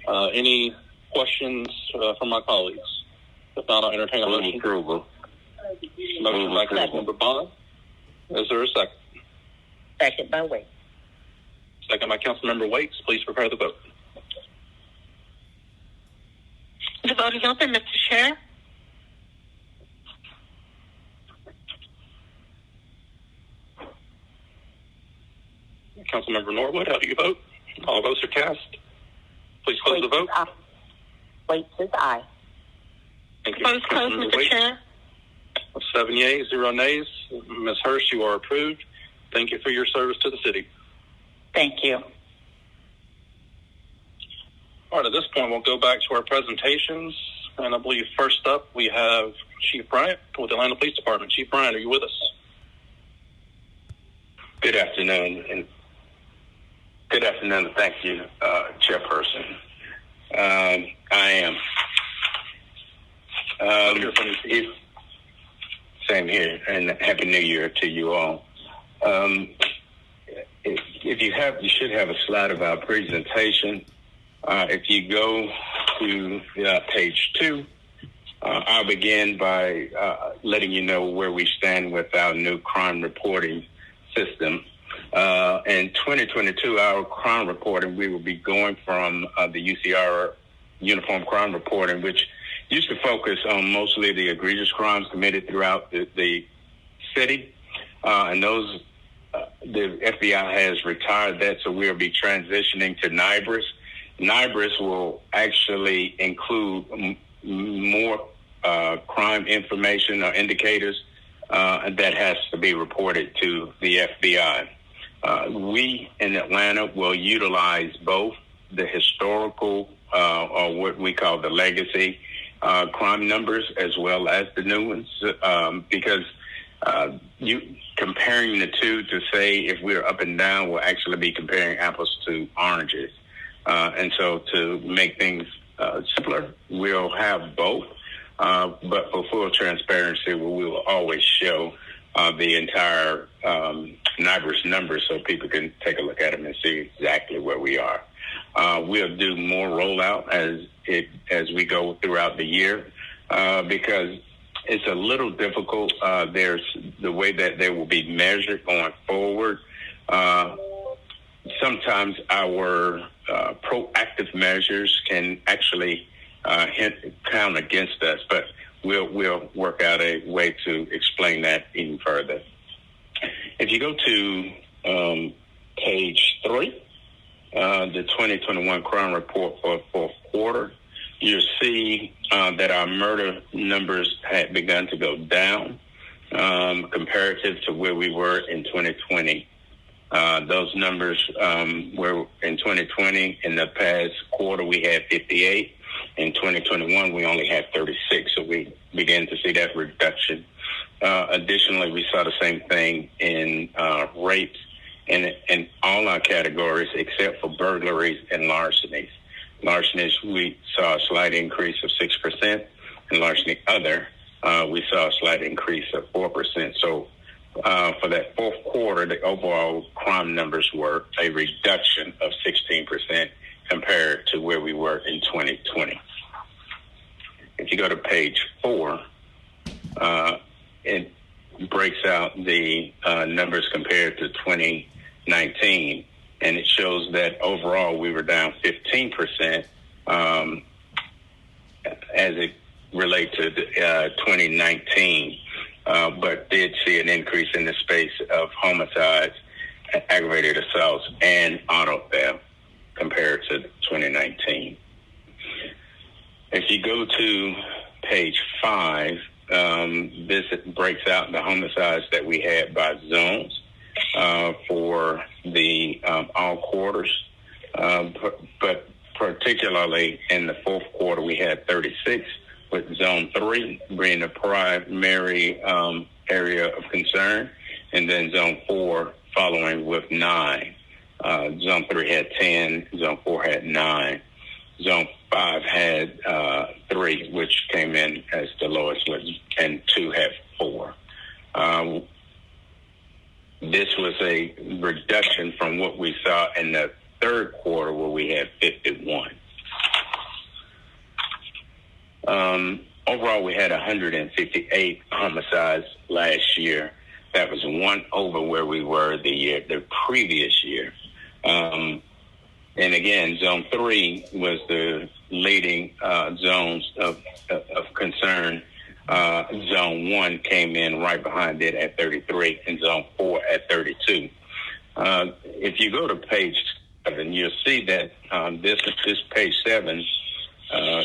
Any questions from my colleagues? If not, I'll entertain a motion. Approval. Motion by Councilmember Bond. Is there a second? Second by Waits. Second by Councilmember Waits. Please prepare the vote. The vote is open, Mr. Chair. Councilmember Norwood, how do you vote? All votes are cast. Please close the vote. Waits is aye. Thank you. Vote is closed, Mr. Chair. 7 yeas, 0 nays. Ms. Hertz, you are approved. Thank you for your service to the city. Thank you. All right, at this point, we'll go back to our presentations. And I believe first up, we have Chief Bryant with the Atlanta Police Department. Chief Bryant, are you with us? Good afternoon, and thank you, Chairperson. I am. Same here, and Happy New Year to you all. You should have a slide of our presentation. If you go to page 2, I'll begin by letting you know where we stand with our new crime reporting system. In 2022, our crime reporting, we will be going from the UCR uniform crime reporting, which used to focus on mostly the egregious crimes committed throughout the city. And those, the FBI has retired that, so we'll be transitioning to NIBRIS. NIBRIS will actually include more crime information or indicators that has to be reported to the FBI. We in Atlanta will utilize both the historical or what we call the legacy crime numbers as well as the new ones because you comparing the two to say if we're up and down will actually be comparing apples to oranges. And so to make things simpler, we'll have both. But for full transparency, we will always show the entire NIBRIS numbers so people can take a look at them and see exactly where we are. We'll do more rollout as we go throughout the year because it's a little difficult. There's the way that they will be measured going forward. Sometimes our proactive measures can actually count against us, but we'll work out a way to explain that even further. If you go to page 3, the 2021 crime report for fourth quarter, you'll see that our murder numbers had begun to go down comparative to where we were in 2020. Those numbers were in 2020. In the past quarter, we had 58. In 2021, we only had 36. So we began to see that reduction. Additionally, we saw the same thing in rapes in all our categories except for burglaries and larcenies. Larcenies, we saw a slight increase of 6%, and larceny other, we saw a slight increase of 4%. So for that fourth quarter, the overall crime numbers were a reduction of 16% compared to where we were in 2020. If you go to page 4, it breaks out the numbers compared to 2019, and it shows that overall we were down 15% as it relates to 2019, but did see an increase in the space of homicides, aggravated assaults, and auto theft compared to 2019. If you go to page 5, this breaks out the homicides that we had by zones for the all quarters, but particularly in the fourth quarter, we had 36, with zone 3 being the primary area of concern, and then zone 4 following with 9. Zone 3 had 10, zone 4 had 9. Zone 5 had 3, which came in as the lowest, and 2 had 4. This was a reduction from what we saw in the third quarter, where we had 51. Overall, we had 158 homicides last year. That was 1 over where we were the previous year. And again, zone 3 was the leading zones of concern. Zone 1 came in right behind it at 33, and zone 4 at 32. If you go to page 7, you'll see that this page 7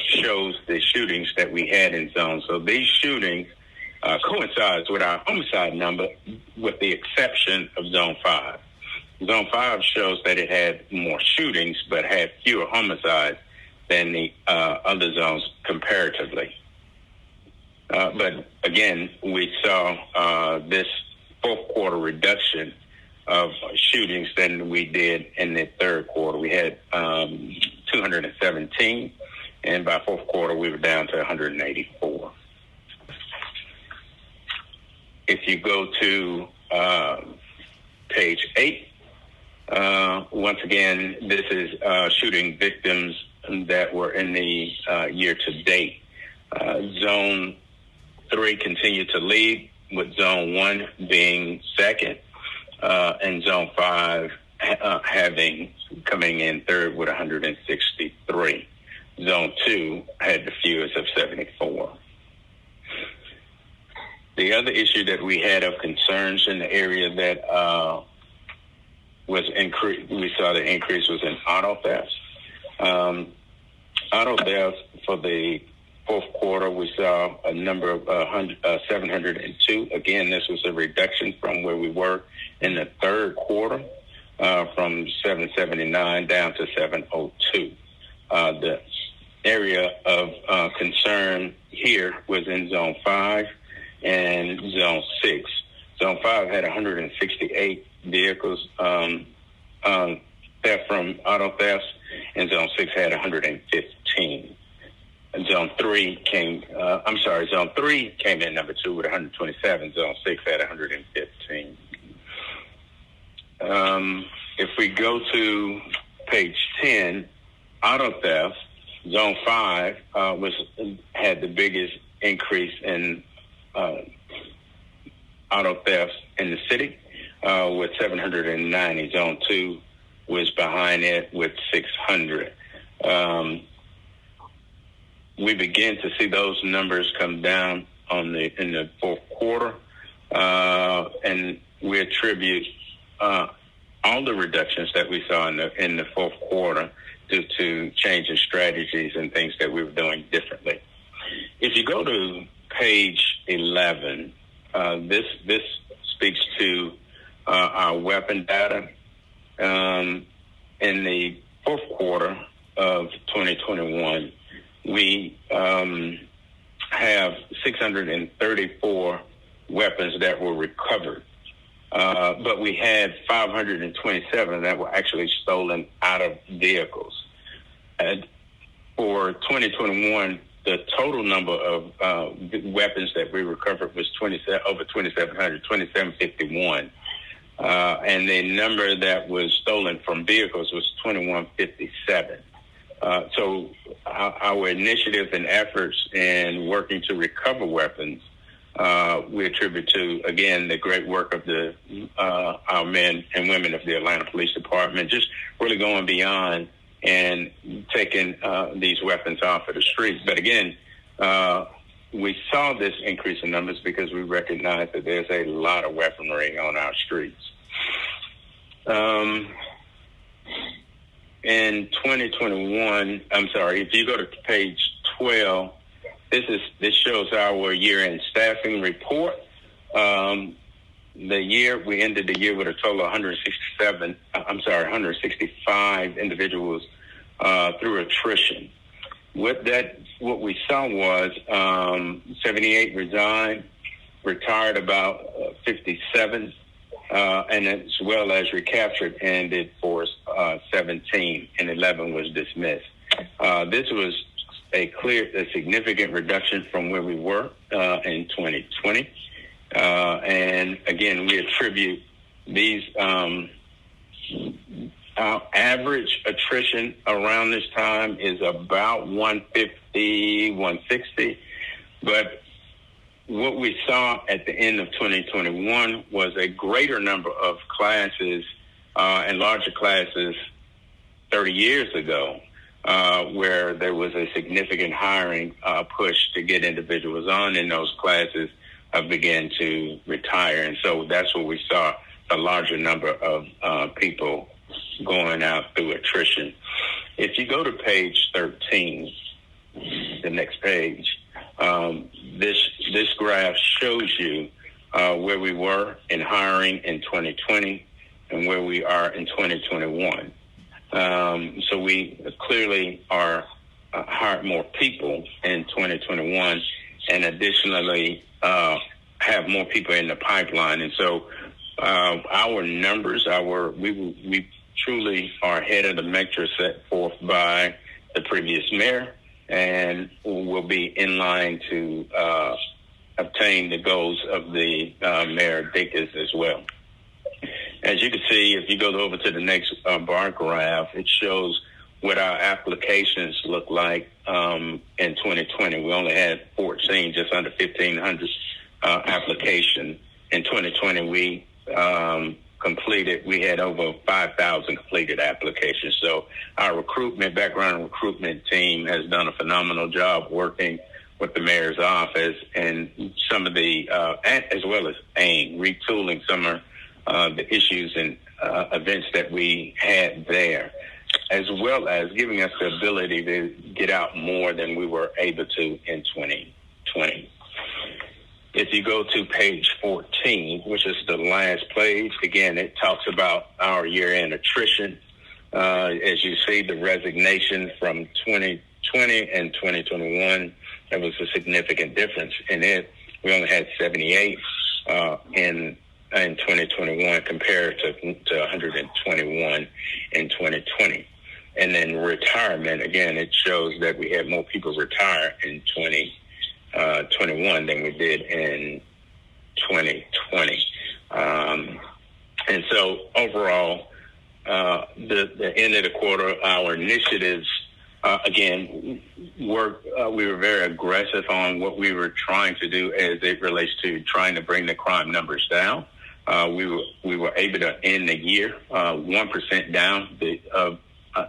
shows the shootings that we had in zones. So these shootings coincides with our homicide number, with the exception of zone 5. Zone 5 shows that it had more shootings but had fewer homicides than the other zones comparatively. But again, we saw this fourth quarter reduction of shootings than we did in the third quarter. We had 217, and by fourth quarter, we were down to 184. If you go to page 8, once again, this is shooting victims that were in the year to date. Zone 3 continued to lead, with zone 1 being second, and zone 5 coming in third with 163. Zone 2 had the fewest of 74. The other issue that we had of concerns in the area that was increased, we saw the increase was in auto thefts. Auto thefts for the fourth quarter, we saw a number of 702. Again, this was a reduction from where we were in the third quarter, from 779 down to 702. The area of concern here was in zone 5 and zone 6. Zone 5 had 168 vehicles theft from auto thefts, and zone 6 had 115. And zone 3 came in number 2 with 127. Zone 6 had 115. If we go to page 10, auto theft, zone 5 had the biggest increase in auto thefts in the city, with 790. Zone 2 was behind it with 600. We begin to see those numbers come down in the fourth quarter, and we attribute all the reductions that we saw in the fourth quarter due to change in strategies and things that we were doing differently. If you go to page 11, this speaks to our weapon data. In the fourth quarter of 2021, we have 634 weapons that were recovered, but we had 527 that were actually stolen out of vehicles. And for 2021, the total number of weapons that we recovered was over 2,700, 2,751. And the number that was stolen from vehicles was 2,157. So our initiative and efforts in working to recover weapons, we attribute to, again, the great work of our men and women of the Atlanta Police Department, just really going beyond and taking these weapons off of the streets. But again, we saw this increase in numbers because we recognize that there's a lot of weaponry on our streets. In 2021, if you go to page 12, this shows our year-end staffing report. We ended the year with a total of 165 individuals through attrition. What we saw was 78 retired about 57, and as well as recaptured and did force 17, and 11 was dismissed. This was a significant reduction from where we were in 2020. And again, we attribute these, our average attrition around this time is about 150, 160. But what we saw at the end of 2021 was a greater number of classes and larger classes 30 years ago, where there was a significant hiring push to get individuals on in those classes began to retire. And so that's what we saw, a larger number of people going out through attrition. If you go to page 13, the next page, this graph shows you where we were in hiring in 2020 and where we are in 2021. So we clearly are hired more people in 2021, and additionally have more people in the pipeline. And so our numbers, we truly are ahead of the metrics set forth by the previous mayor, and will be in line to obtain the goals of the Mayor Dickens as well. As you can see, if you go over to the next bar graph, it shows what our applications look like in 2020. We only had 14, just under 1,500 applications. In 2020, we had over 5,000 completed applications. So our background recruitment team has done a phenomenal job working with the mayor's office and some of the, as well as AIM, retooling some of the issues and events that we had there, as well as giving us the ability to get out more than we were able to in 2020. If you go to page 14, which is the last page, again, it talks about our year-end attrition. As you see, the resignation from 2020 and 2021, there was a significant difference in it. We only had 78 in 2021 compared to 121 in 2020. And then retirement, again, it shows that we had more people retire in 2021 than we did in 2020. And so overall, the end of the quarter, our initiatives, again, we were very aggressive on what we were trying to do as it relates to trying to bring the crime numbers down. We were able to end the year 1% down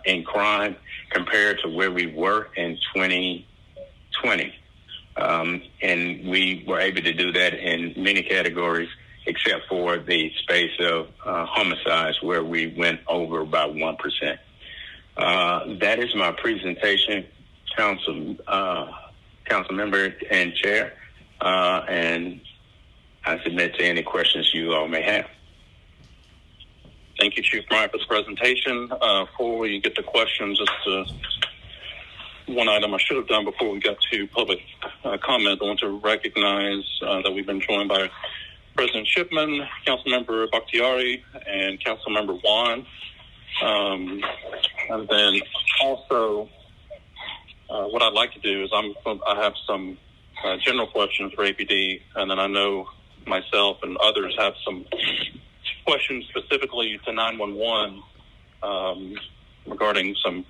in crime compared to where we were in 2020. And we were able to do that in many categories, except for the space of homicides, where we went over about 1%. That is my presentation, council member and chair, and I submit to any questions you all may have. Thank you, Chief Bryant, for the presentation. Before we get to questions, just one item I should have done before we got to public comment. I want to recognize that we've been joined by President Shipman, Councilmember Bakhtiari, and Councilmember Juan. And then also, what I'd like to do is I have some general questions for APD, and then I know myself and others have some questions specifically to 911 regarding some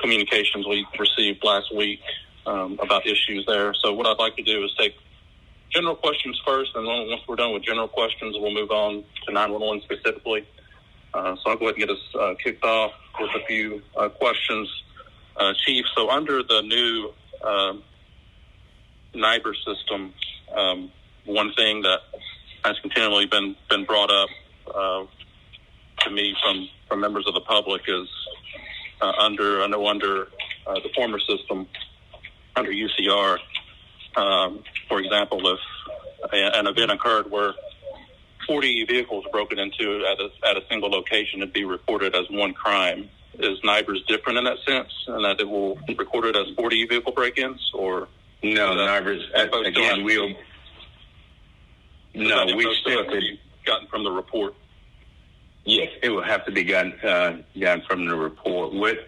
communications we received last week about issues there. So what I'd like to do is take general questions first, and then once we're done with general questions, we'll move on to 911 specifically. So I'll go ahead and get us kicked off with a few questions. Chief, so under the new NIBR system, one thing that has continually been brought up to me from members of the public is under the former system, under UCR, for example, if an event occurred where 40 vehicles broken into at a single location, it'd be reported as one crime. Is NIBR's different in that sense, and that it will be recorded as 40 vehicle break-ins, or no? NIBR's again, we still could gotten from the report. Yes, it will have to be gotten from the report. What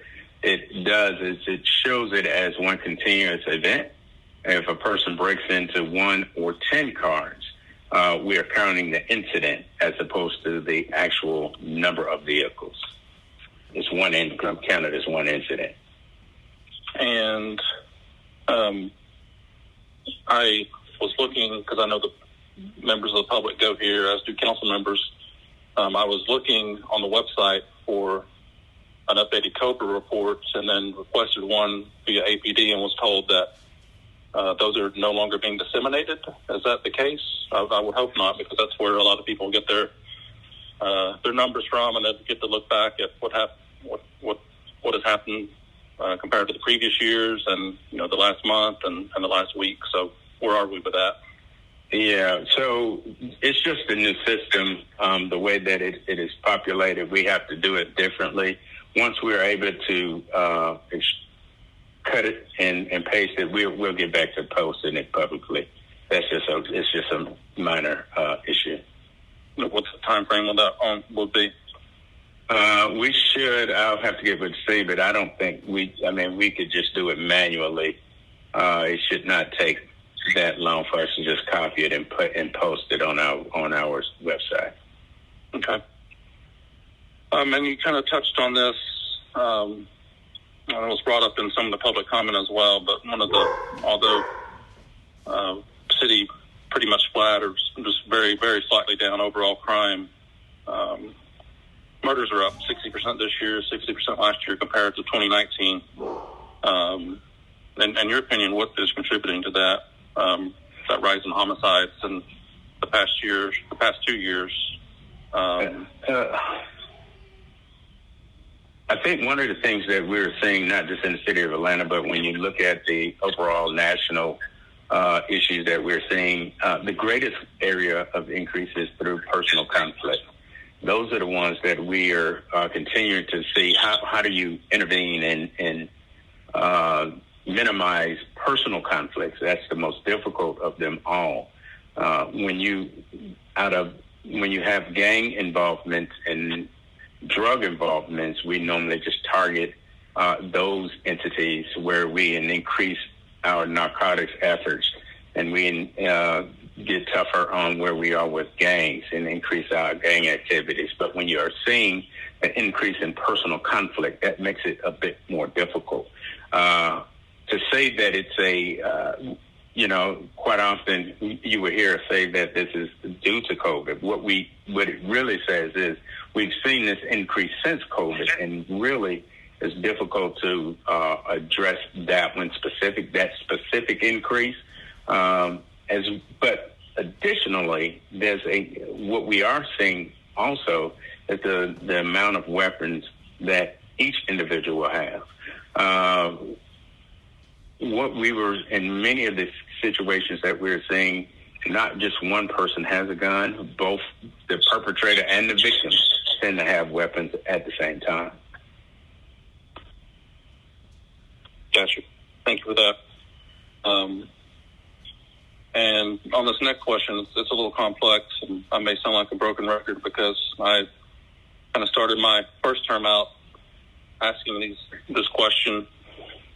it does is it shows it as one continuous event. If a person breaks into 1 or 10 cars, we are counting the incident as opposed to the actual number of vehicles. It's counted as one incident. And I was looking, because I know the members of the public go here, as do council members. I was looking on the website for an updated COBRA report, and then requested one via APD, and was told that those are no longer being disseminated. Is that the case? I would hope not, because that's where a lot of people get their numbers from, and they get to look back at what has happened compared to the previous years, and the last month and the last week. So where are we with that? Yeah, so it's just a new system. The way that it is populated, we have to do it differently. Once we're able to cut it and paste it, we'll get back to posting it publicly. It's just a minor issue. What's the time frame on that will be? We should. I'll have to get with Steve, but I don't think we could just do it manually. It should not take that long for us to just copy it and post it on our website. Okay. And you kind of touched on this. It was brought up in some of the public comment as well, but although city pretty much flat or just very, very slightly down overall crime, murders are up 60% this year, 60% last year compared to 2019. In your opinion, what is contributing to that rise in homicides in the past 2 years? I think one of the things that we're seeing, not just in the city of Atlanta, but when you look at the overall national issues that we're seeing, the greatest area of increase is through personal conflict. Those are the ones that we are continuing to see. How do you intervene and minimize personal conflicts? That's the most difficult of them all. When you have gang involvement and drug involvements, we normally just target those entities where we increase our narcotics efforts, and we get tougher on where we are with gangs and increase our gang activities. But when you are seeing an increase in personal conflict, that makes it a bit more difficult. To say that it's quite often you will hear us say that this is due to COVID. What it really says is we've seen this increase since COVID, and really it's difficult to address that specific increase. But additionally, what we are seeing also is the amount of weapons that each individual will have. What we were in many of the situations that we're seeing not just one person has a gun. Both the perpetrator and the victim tend to have weapons at the same time. Gotcha. Thank you for that. And on this next question, it's a little complex, and I may sound like a broken record because I kind of started my first term out asking this question,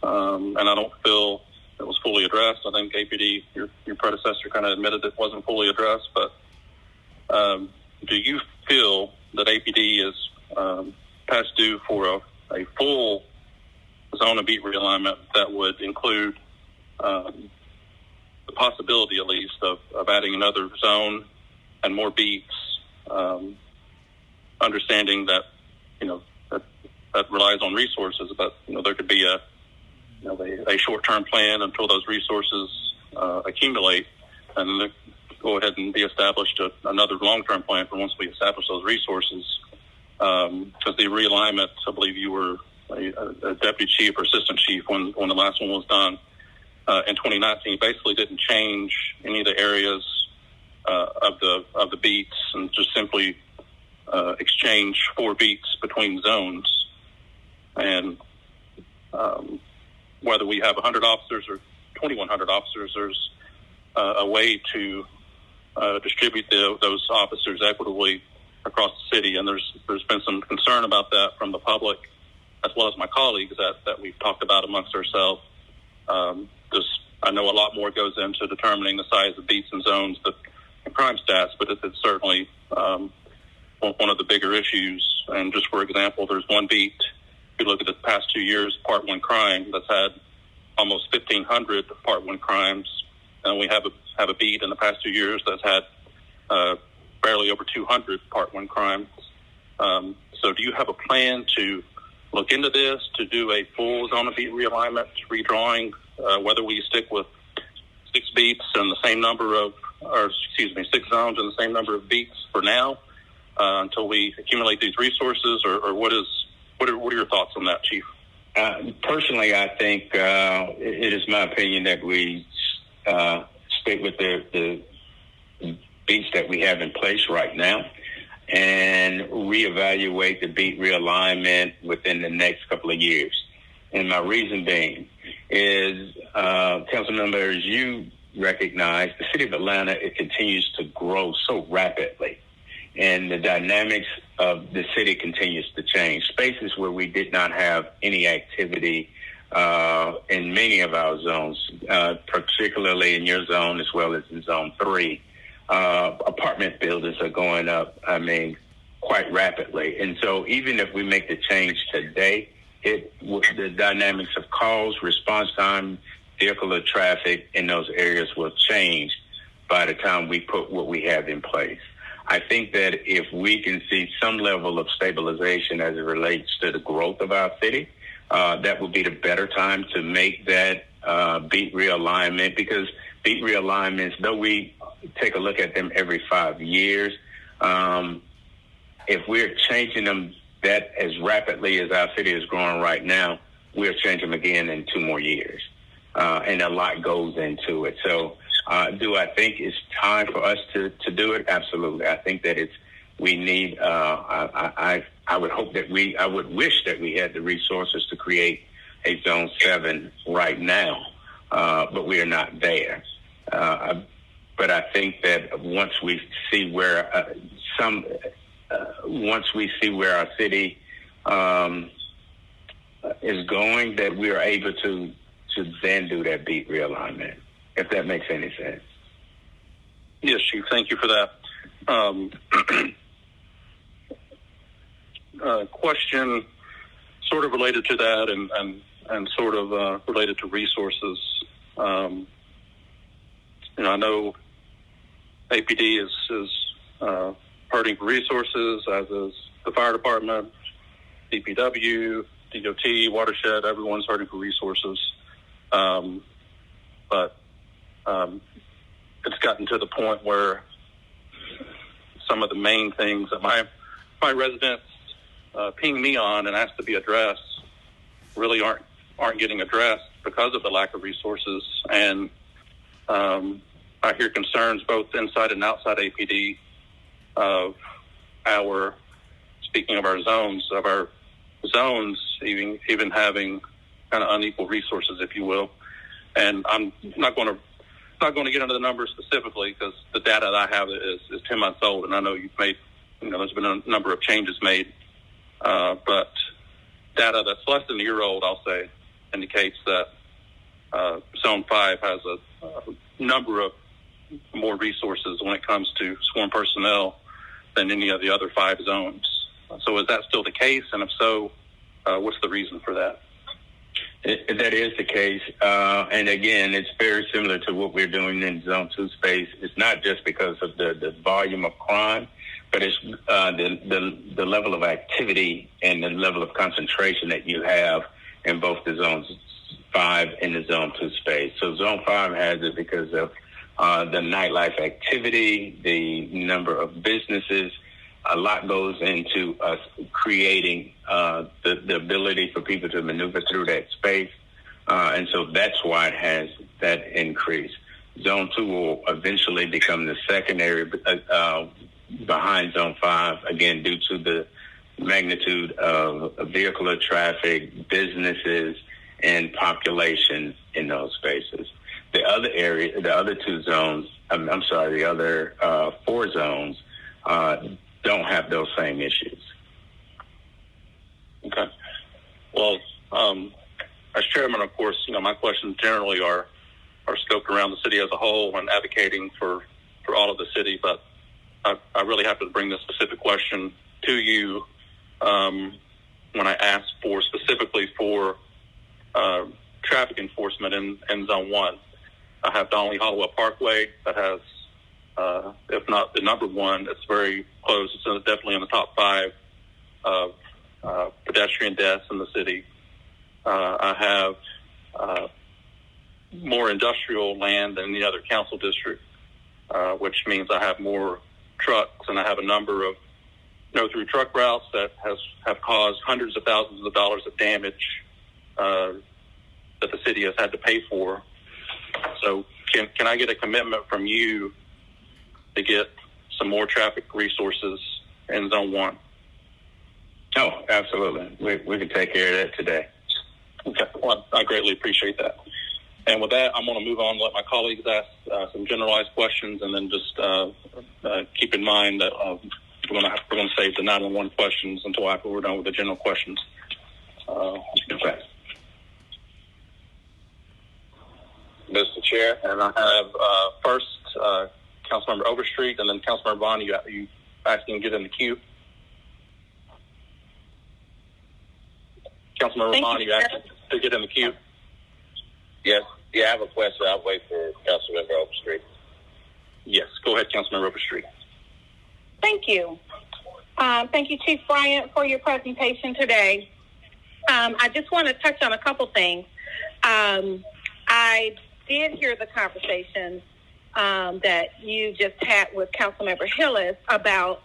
and I don't feel it was fully addressed. I think APD, your predecessor, kind of admitted it wasn't fully addressed, but do you feel that APD is past due for a full zone and beat realignment that would include the possibility, at least, of adding another zone and more beats, understanding that, that relies on resources, but, there could be a short-term plan until those resources accumulate, and then go ahead and be established another long-term plan for once we establish those resources. Because the realignment, I believe you were a deputy chief or assistant chief when the last one was done in 2019, basically didn't change any of the areas of the beats, and just simply exchange 4 beats between zones. And whether we have 100 officers or 2,100 officers, there's a way to distribute those officers equitably across the city. And there's been some concern about that from the public, as well as my colleagues, that we've talked about amongst ourselves. I know a lot more goes into determining the size of beats and zones, the crime stats, but it's certainly one of the bigger issues. And just for example, there's one beat, if you look at the past 2 years, Part 1 crime, that's had almost 1,500 Part 1 crimes. And we have a beat in the past 2 years that's had barely over 200 Part 1 crimes. So do you have a plan to look into this, to do a full zone and beat realignment, redrawing, whether we stick with 6 beats and the same number of, 6 zones and the same number of beats for now, until we accumulate these resources, or what are your thoughts on that, Chief? Personally, I think it is my opinion that we stick with the beats that we have in place right now and reevaluate the beat realignment within the next couple of years. And my reason being is, council members, you recognize the city of Atlanta, it continues to grow so rapidly, and the dynamics of the city continues to change. Spaces where we did not have any activity in many of our zones, particularly in your zone as well as in Zone 3, apartment buildings are going up, quite rapidly. And so even if we make the change today, the dynamics of calls, response time, vehicular traffic in those areas will change by the time we put what we have in place. I think that if we can see some level of stabilization as it relates to the growth of our city, that will be the better time to make that beat realignment, because beat realignments, though we take a look at them every 5 years, if we're changing them that as rapidly as our city is growing right now, we'll change them again in 2 more years. And a lot goes into it. So do I think it's time for us to do it? Absolutely. I think that we need, I would hope that I would wish that we had the resources to create a Zone 7 right now, but we are not there. But I think that once we see where our city is going, that we are able to then do that beat realignment, if that makes any sense. Yes, Chief. Thank you for that. Question sort of related to that and sort of related to resources. I know APD is hurting for resources, as is the fire department, DPW, DOT, watershed, everyone's hurting for resources. But it's gotten to the point where some of the main things that my residents ping me on and ask to be addressed really aren't getting addressed because of the lack of resources. And I hear concerns both inside and outside APD of speaking of our zones, even having kind of unequal resources, if you will. And I'm not going to get into the numbers specifically because the data that I have is 10 months old, and I know there's been a number of changes made, but data that's less than a year old, I'll say, indicates that Zone 5 has a number of more resources when it comes to sworn personnel than any of the other 5 zones. So is that still the case? And if so, what's the reason for that? That is the case. And again, it's very similar to what we're doing in Zone 2 space. It's not just because of the volume of crime, but it's the level of activity and the level of concentration that you have in both the Zones 5 and the Zone 2 space. So Zone 5 has it because of the nightlife activity, the number of businesses. A lot goes into us creating the ability for people to maneuver through that space. And so that's why it has that increase. Zone 2 will eventually become the second area behind Zone 5, again, due to the magnitude of vehicular traffic, businesses, and population in those spaces. The other area, the other 2 zones, the other 4 zones, don't have those same issues. Okay. Well, as chairman, of course, my questions generally are scoped around the city as a whole and advocating for all of the city, but I really have to bring this specific question to you when I ask specifically for traffic enforcement in Zone 1. I have Donnelly-Hollowell Parkway that has, if not the number 1, it's very close. It's definitely in the top 5 of pedestrian deaths in the city. I have more industrial land than the other council district, which means I have more trucks, and I have a number of no-through truck routes that have caused hundreds of thousands of dollars of damage that the city has had to pay for. So can I get a commitment from you to get some more traffic resources in Zone 1? Oh, absolutely. We can take care of that today. Okay. Well, I greatly appreciate that. And with that, I'm going to move on and let my colleagues ask some generalized questions, and then just keep in mind that we're going to save the 911 questions until after we're done with the general questions. Okay. Mr. Chair. And I have first Councilmember Overstreet, and then Councilmember Bond. You asking to get in the queue? Councilmember Bond, you asked to get in the queue? Yes. Yeah, I have a question. I'll wait for Councilmember Overstreet. Yes. Go ahead, Councilmember Overstreet. Thank you. Thank you, Chief Bryant, for your presentation today. I just want to touch on a couple things. I did hear the conversation that you just had with Councilmember Hillis about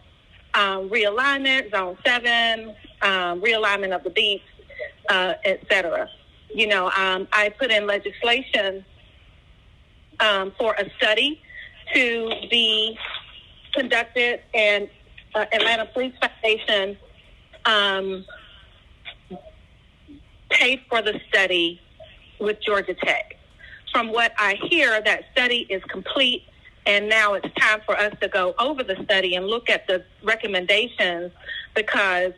realignment, Zone 7, realignment of the beats, et cetera. I put in legislation for a study to be conducted, and Atlanta Police Foundation paid for the study with Georgia Tech. From what I hear, that study is complete, and now it's time for us to go over the study and look at the recommendations, because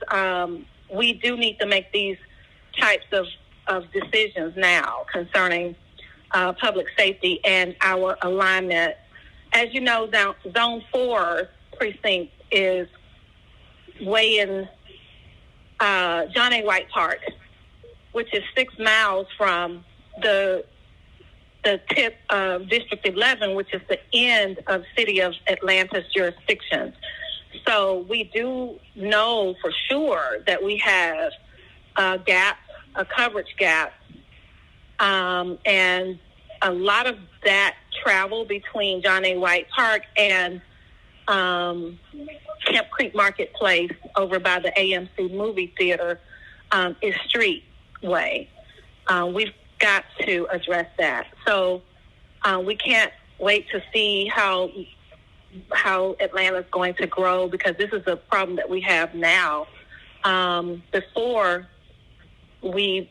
we do need to make these types of decisions now concerning public safety and our alignment. As you know, Zone 4 precinct is way in John A. White Park, which is 6 miles from the tip of District 11, which is the end of City of Atlanta's jurisdiction. So we do know for sure that we have a gap, a coverage gap, and a lot of that travel between John A. White Park and Camp Creek Marketplace over by the AMC movie theater is streetway. We've got to address that. So we can't wait to see how Atlanta's going to grow, because this is a problem that we have now. Before we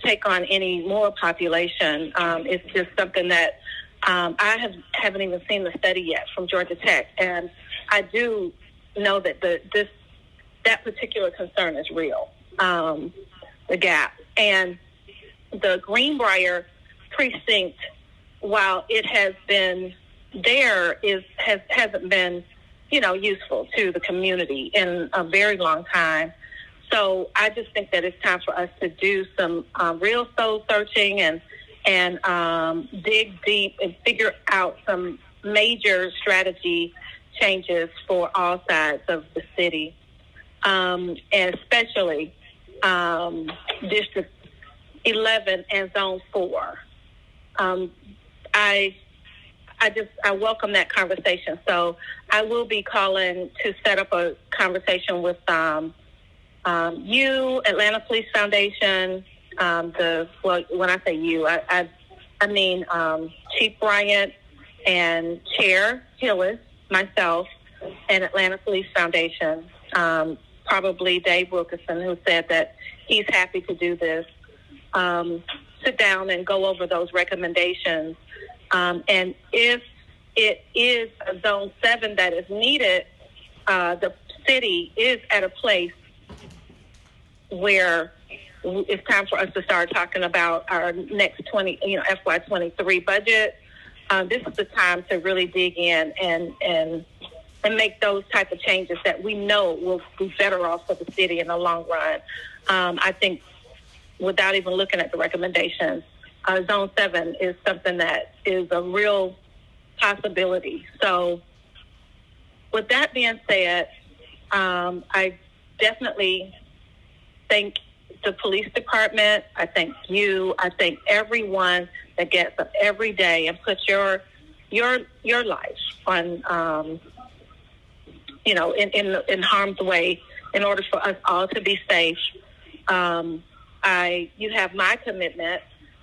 take on any more population, it's just something that I haven't even seen the study yet from Georgia Tech, and I do know that that particular concern is real, the gap. And the Greenbrier precinct, while it has been there, hasn't been, useful to the community in a very long time. So I just think that it's time for us to do some real soul searching and dig deep and figure out some major strategy changes for all sides of the city, and especially District 11 and Zone 4. I welcome that conversation. So I will be calling to set up a conversation with you, Atlanta Police Foundation, when I say you, I mean Chief Bryant and Chair Hillis, myself, and Atlanta Police Foundation, probably Dave Wilkerson, who said that he's happy to do this, sit down and go over those recommendations. And if it is a Zone 7 that is needed, the city is at a place where it's time for us to start talking about our next FY23 budget. This is the time to really dig in and make those type of changes that we know will be better off for the city in the long run. I think, without even looking at the recommendations, Zone 7 is something that is a real possibility. So with that being said, I definitely thank the police department. I thank you. I thank everyone that gets up every day and puts your life on, in harm's way in order for us all to be safe. You have my commitment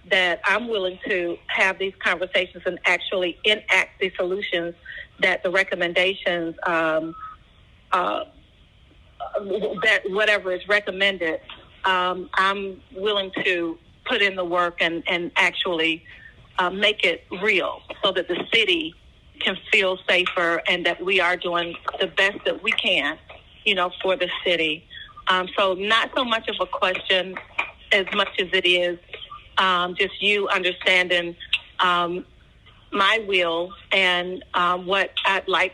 that I'm willing to have these conversations and actually enact the solutions that the recommendations, that whatever is recommended, I'm willing to put in the work and actually make it real so that the city can feel safer and that we are doing the best that we can, for the city. So not so much of a question as much as it is just you understanding my will and what I'd like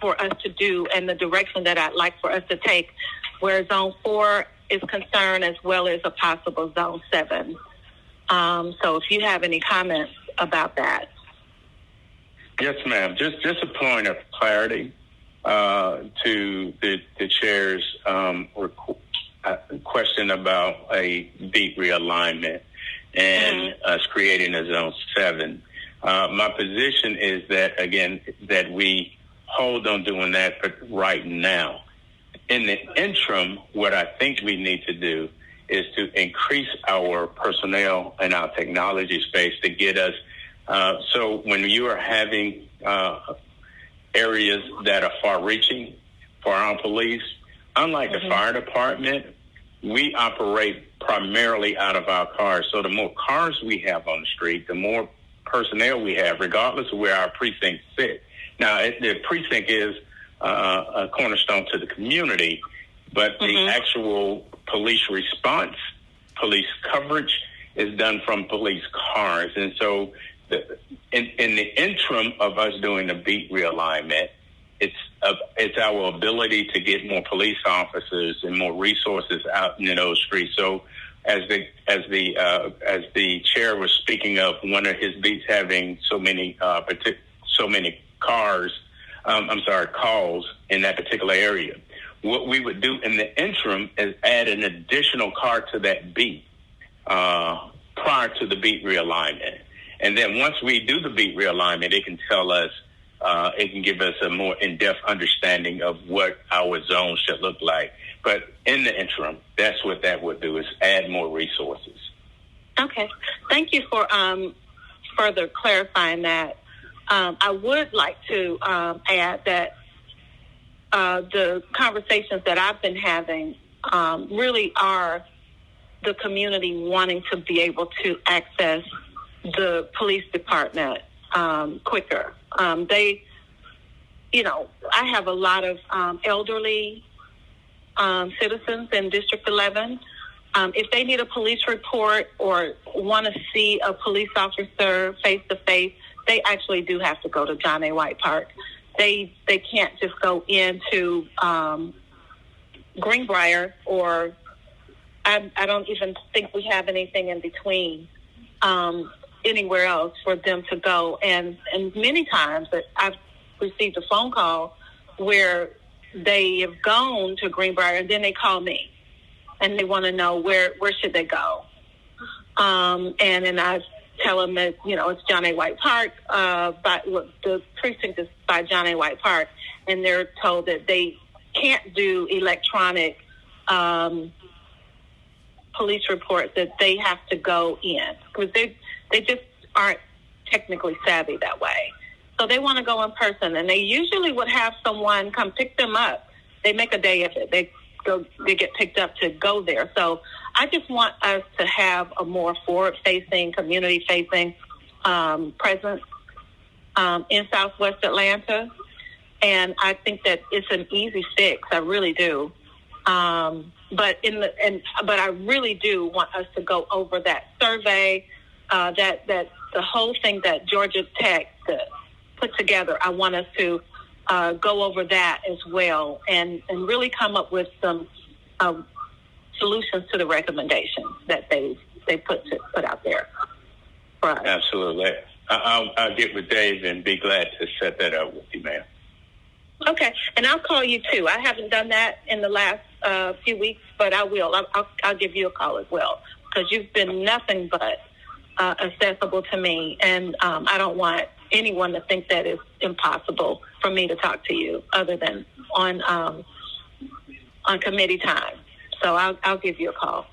for us to do and the direction that I'd like for us to take, where Zone 4 is concerned, as well as a possible Zone 7. So if you have any comments about that. Yes, ma'am. Just a point of clarity to the chair's question about a beat realignment and us creating a Zone 7. My position is that, again, that we hold on doing that right now. In the interim, what I think we need to do is to increase our personnel and our technology space to get us. So when you are having areas that are far-reaching for our police, unlike the fire department, we operate primarily out of our cars. So the more cars we have on the street, the more personnel we have, regardless of where our precinct sits. Now, the precinct is a cornerstone to the community, but the actual police response, police coverage is done from police cars. And so in the interim of us doing the beat realignment, it's our ability to get more police officers and more resources out in those streets. So as the chair was speaking of one of his beats having so many calls in that particular area, what we would do in the interim is add an additional car to that beat prior to the beat realignment. And then once we do the beat realignment, it can tell us, it can give us a more in-depth understanding of what our zone should look like. But in the interim, that's what that would do, is add more resources. Okay. Thank you for further clarifying that. I would like to add that the conversations that I've been having really are the community wanting to be able to access the police department quicker. I have a lot of elderly citizens in District 11. If they need a police report or want to see a police officer face-to-face, they actually do have to go to John A. White Park. They can't just go into Greenbrier, or I don't even think we have anything in between anywhere else for them to go. And many times that I've received a phone call where they have gone to Greenbrier and then they call me and they want to know where should they go. And then I tell them that, it's John A. White Park, the precinct is by John A. White Park, and they're told that they can't do electronic police reports, that they have to go in because they just aren't technically savvy that way. So they want to go in person, and they usually would have someone come pick them up. They make a day of it. They get picked up to go there. So I just want us to have a more forward-facing, community-facing presence in Southwest Atlanta, and I think that it's an easy fix. I really do. But I really do want us to go over that survey, that the whole thing that Georgia Tech put together. I want us to go over that as well, and really come up with some solutions to the recommendations that they put out there for us. Absolutely. I'll get with Dave and be glad to set that up with you, ma'am. Okay, and I'll call you too. I haven't done that in the last few weeks, but I will. I'll give you a call as well, because you've been nothing but accessible to me, and I don't want anyone to think that it's impossible for me to talk to you other than on committee time. So I'll give you a call.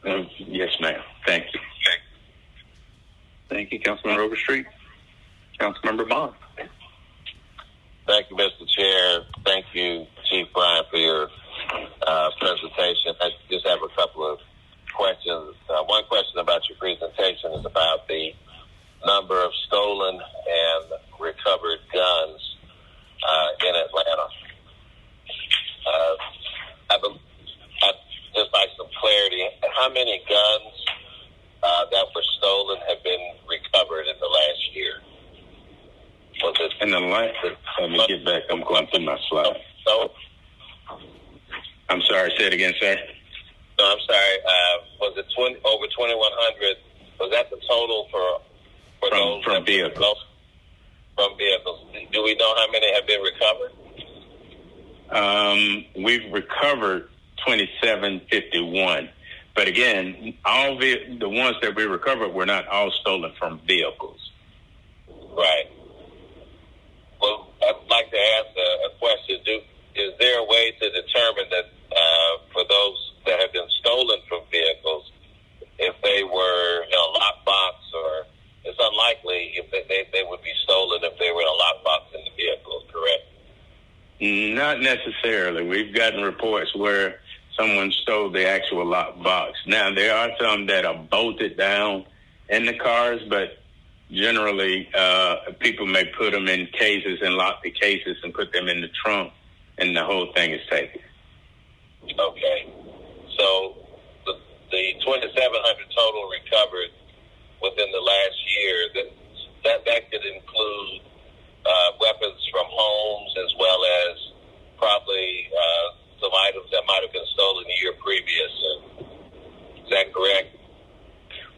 Yes, ma'am. Thank you. Thank you, Councilmember Overstreet. Councilmember Bond. Thank you, Mr. Chair. Thank you, Chief Brian, for your presentation. I just have a couple of questions. One question about your presentation is about the number of stolen and recovered guns in Atlanta. I'd just like some clarity. How many guns that were stolen have been recovered in the last year? Was it in the last? Let me get back. I'm going through my slides. So, I'm sorry. Say it again, sir. No, I'm sorry. Was it over 2,100? Was that the total for those from vehicles? From vehicles. Do we know how many have been recovered? We've recovered 2,751. But again, all the ones that we recovered were not all stolen from vehicles. Right. Well, I'd like to ask a question. Is there a way to determine that for those that have been stolen from vehicles, if they were in a lockbox, or it's unlikely if they would be stolen if they were in a lockbox in the vehicle, correct? Not necessarily. We've gotten reports where someone stole the actual lockbox. Now, there are some that are bolted down in the cars, but generally, people may put them in cases and lock the cases and put them in the trunk, and the whole thing is taken. Okay. So the 2,700 total recovered within the last year, that could include weapons from homes as well as probably some items that might have been stolen the year previous. Is that correct?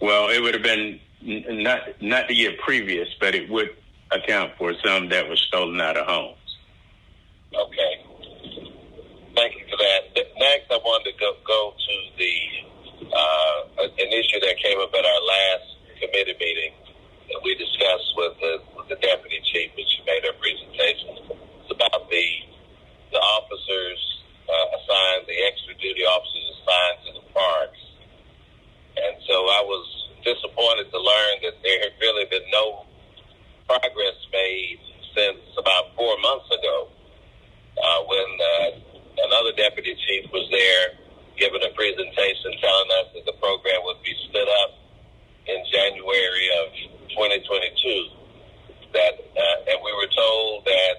Well, it would have been not the year previous, but it would account for some that were stolen out of homes. Okay. Thank you for that. Next, I wanted to go to an issue that came up at our last committee meeting that we discussed with the deputy chief, when she made her presentation. It's about the officers assigned, the extra duty officers assigned to the parks. And so I was disappointed to learn that there had really been no progress made deputy chief was there giving a presentation telling us that the program would be stood up in January of 2022. And we were told that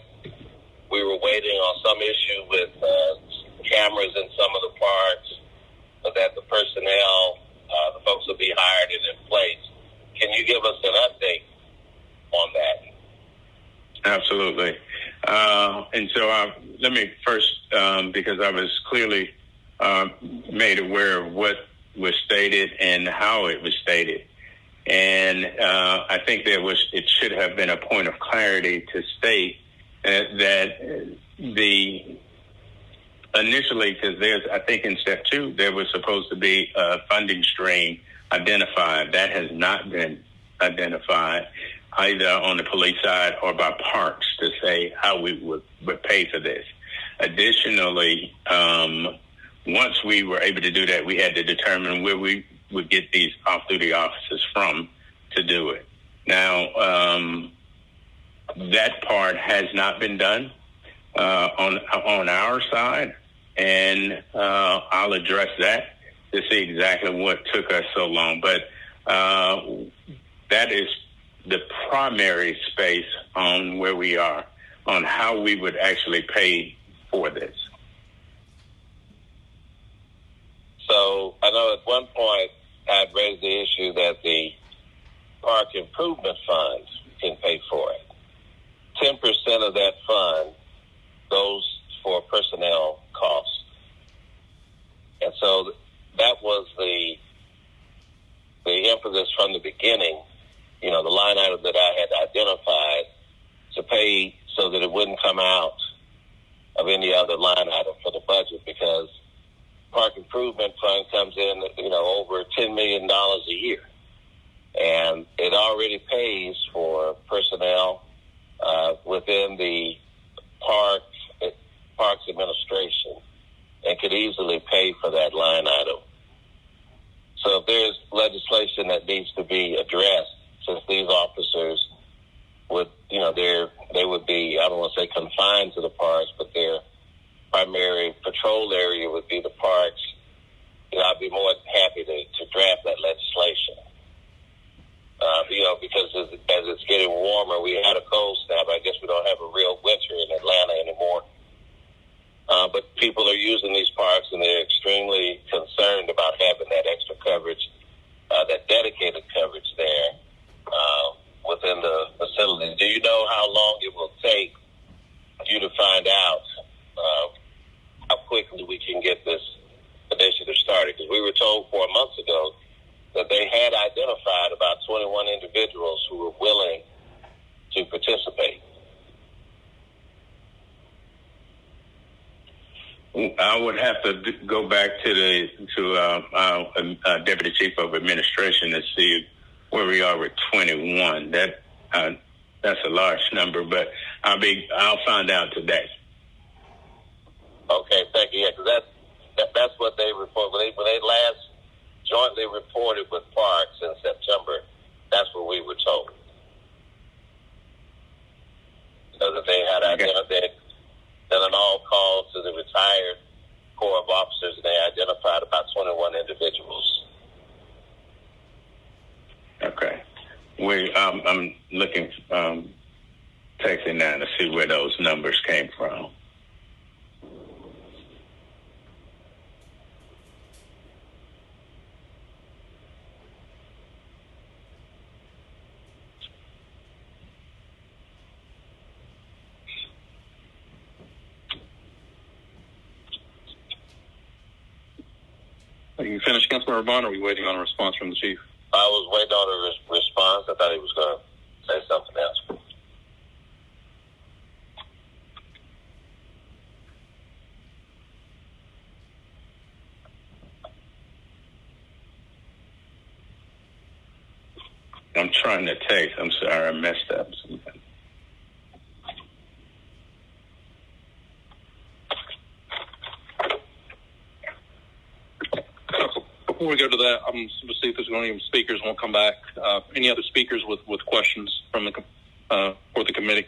we were waiting on some issue with cameras in some of the parks, but that the personnel, the folks will be hired and in place. Can you give us an update on that? Absolutely. And so let me first, because I was clearly made aware of what was stated and how it was stated. And I think it should have been a point of clarity to state that initially, because I think in step 2, there was supposed to be a funding stream identified. That has not been identified either on the police side or by parks to say how we would pay for this. Additionally, once we were able to do that, we had to determine where we would get these off-duty officers from to do it. Now, that part has not been done on our side, and I'll address that to see exactly what took us so long. But that is the primary space on where we are, on how we would actually pay for this. So I know at one point I'd raised the issue that the park improvement fund can pay for it. 10% of that fund goes for personnel costs. And so that was the emphasis from the beginning, the line item that I had identified to pay so that it wouldn't come out of any other line item for the budget, because park improvement fund comes in, over $10 million a year. And it already pays for personnel within the parks administration and could easily pay for that line item. So if there's legislation that needs to be addressed, since these officers would, they would be, I don't want to say confined to the parks, but their primary patrol area would be the parks, I'd be more than happy to draft that legislation. Because as it's getting warmer, we had a cold snap. I guess we don't have a real winter in Atlanta anymore. But people are using these parks, and they're extremely concerned about having that extra coverage, that dedicated coverage there within the facilities. Do you know how long it will take you to find out how quickly we can get this initiative started? Because we were told 4 months ago that they had identified about 21 individuals who were willing to participate. I would have to go back to our Deputy Chief of Administration to see where we are with 21. That's a large number, but I'll find out today. Okay, thank you. Yeah, because that's what they report when they last jointly reported with parks in September. That's what we were told. That they had identified. Done an all-call to the retired Corps of Officers, and they identified about 21 individuals. Okay. I'm looking, texting now to see where those numbers came from. Are you finished, Councilmember Bond, or are we waiting on a response from the chief? I was waiting on a response. I thought he was going to say something else. I'm trying to text. I'm sorry, I messed up something. Before we go to that, I'm going to see if there's any speakers won't come back. Any other speakers with questions from for the committee?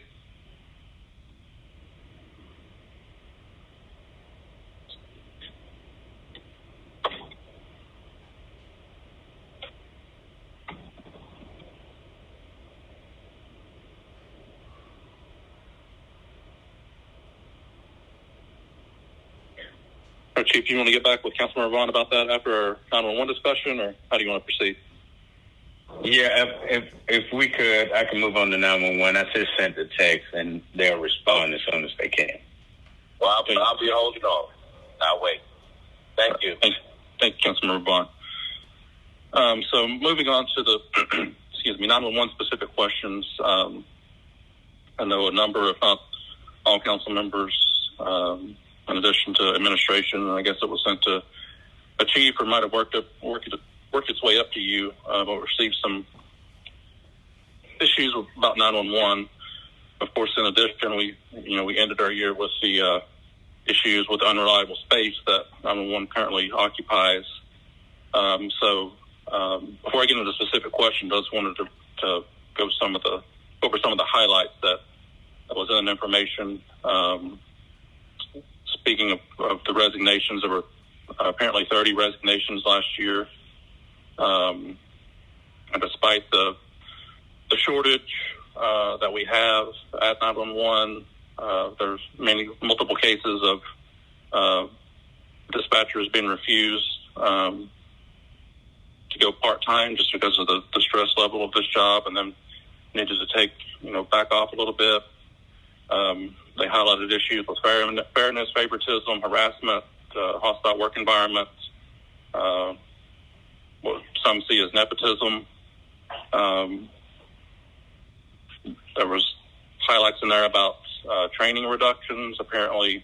Chief, you want to get back with Councilmember Vaughn about that after our 911 discussion, or how do you want to proceed? Yeah, if we could, I can move on to 911. I just sent the text, and they'll respond as soon as they can. Well, I'll be holding on. I'll wait. Thank you. Thank you, Councilmember Vaughn. So moving on to the 911 specific questions. I know a number, if not all, council members, in addition to administration, and I guess it was sent to a chief or might have worked its way up to you, but received some issues about 911. Of course, in addition, we ended our year with the issues with unreliable space that 911 currently occupies. So before I get into the specific questions, I just wanted to go over some of the highlights that was in the information. Speaking of the resignations, there were apparently 30 resignations last year. And despite the shortage that we have at 911, there's multiple cases of dispatchers being refused to go part-time just because of the stress level of this job, and then needed to take back off a little bit. They highlighted issues with fairness, favoritism, harassment, hostile work environments, what some see as nepotism. There was highlights in there about training reductions. Apparently,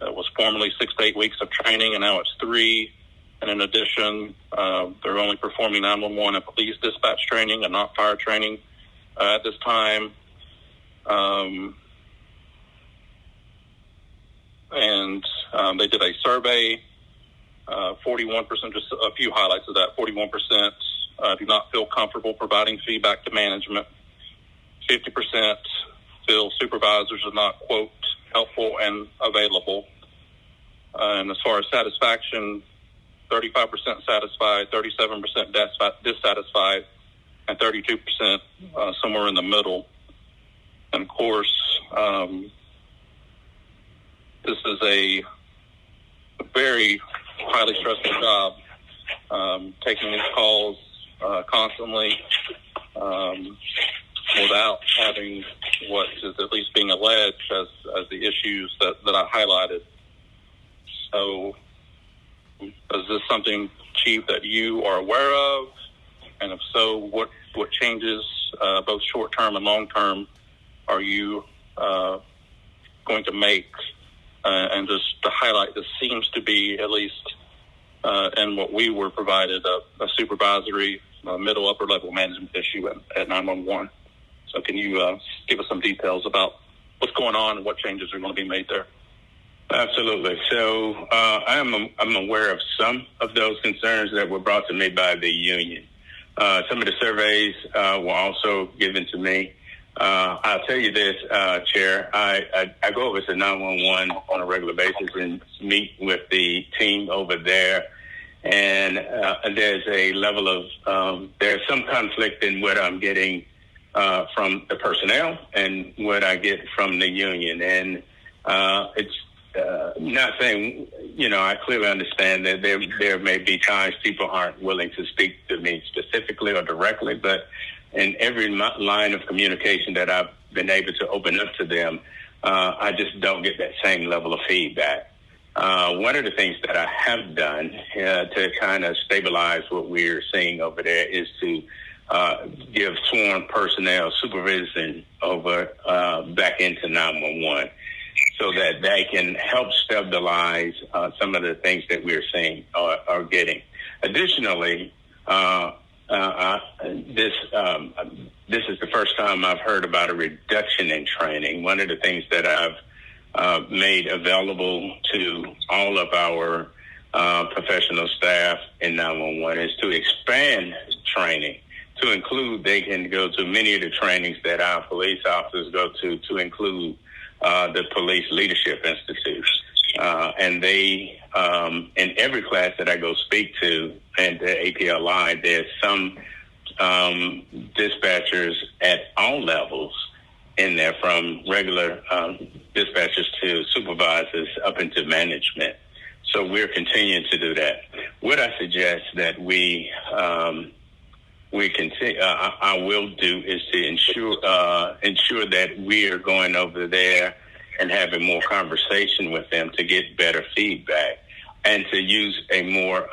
it was formerly 6 to 8 weeks of training, and now it's 3. And in addition, they're only performing 911 and police dispatch training and not fire training at this time. And they did a survey. 41%, just a few highlights of that. 41% do not feel comfortable providing feedback to management. 50% feel supervisors are not, quote, helpful and available. And as far as satisfaction, 35% satisfied, 37% dissatisfied, and 32% somewhere in the middle. And of course, this is a very highly stressful job, taking these calls constantly without having what is at least being alleged as the issues that I highlighted. So is this something, Chief, that you are aware of? And if so, what changes, both short-term and long-term, are you going to make? And just to highlight, this seems to be, at least in what we were provided, a supervisory middle, upper-level management issue at 911. So can you give us some details about what's going on and what changes are going to be made there? Absolutely. So I'm aware of some of those concerns that were brought to me by the union. Some of the surveys were also given to me. I'll tell you this, Chair. I go over to 911 on a regular basis and meet with the team over there. And there's a level of there's some conflict in what I'm getting from the personnel and what I get from the union. And it's not saying, I clearly understand that there may be times people aren't willing to speak to me specifically or directly, but in every line of communication that I've been able to open up to them, I just don't get that same level of feedback. One of the things that I have done to kind of stabilize what we're seeing over there is to give sworn personnel supervision over back into 911 so that they can help stabilize some of the things that we're seeing or getting. Additionally, this is the first time I've heard about a reduction in training. One of the things that I've made available to all of our professional staff in 911 is to expand training to include, they can go to many of the trainings that our police officers go to include the Police Leadership Institute. And they, in every class that I go speak to at the APLI, there's some dispatchers at all levels in there, from regular dispatchers to supervisors up into management. So we're continuing to do that. What I suggest that we continue, I will do is to ensure that we are going over there and having more conversation with them to get better feedback and to use a more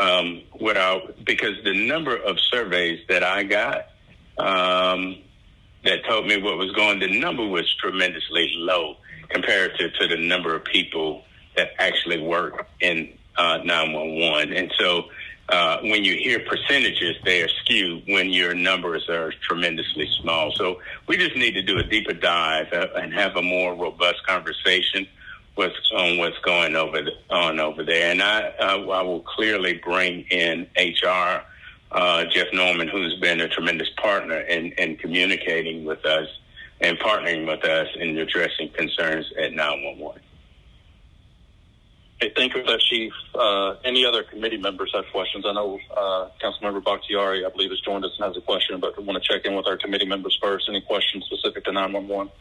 because the number of surveys that I got that told me what was going, the number was tremendously low comparative to the number of people that actually work in 911. And so when you hear percentages, they are skewed when your numbers are tremendously small. So we just need to do a deeper dive and have a more robust conversation on what's going on over there. And I will clearly bring in HR, Jeff Norman, who's been a tremendous partner in communicating with us and partnering with us in addressing concerns at 911. Hey, thank you for that, Chief. Any other committee members have questions? I know Councilmember Bakhtiari, I believe, has joined us and has a question, but I want to check in with our committee members first. Any questions specific to 911?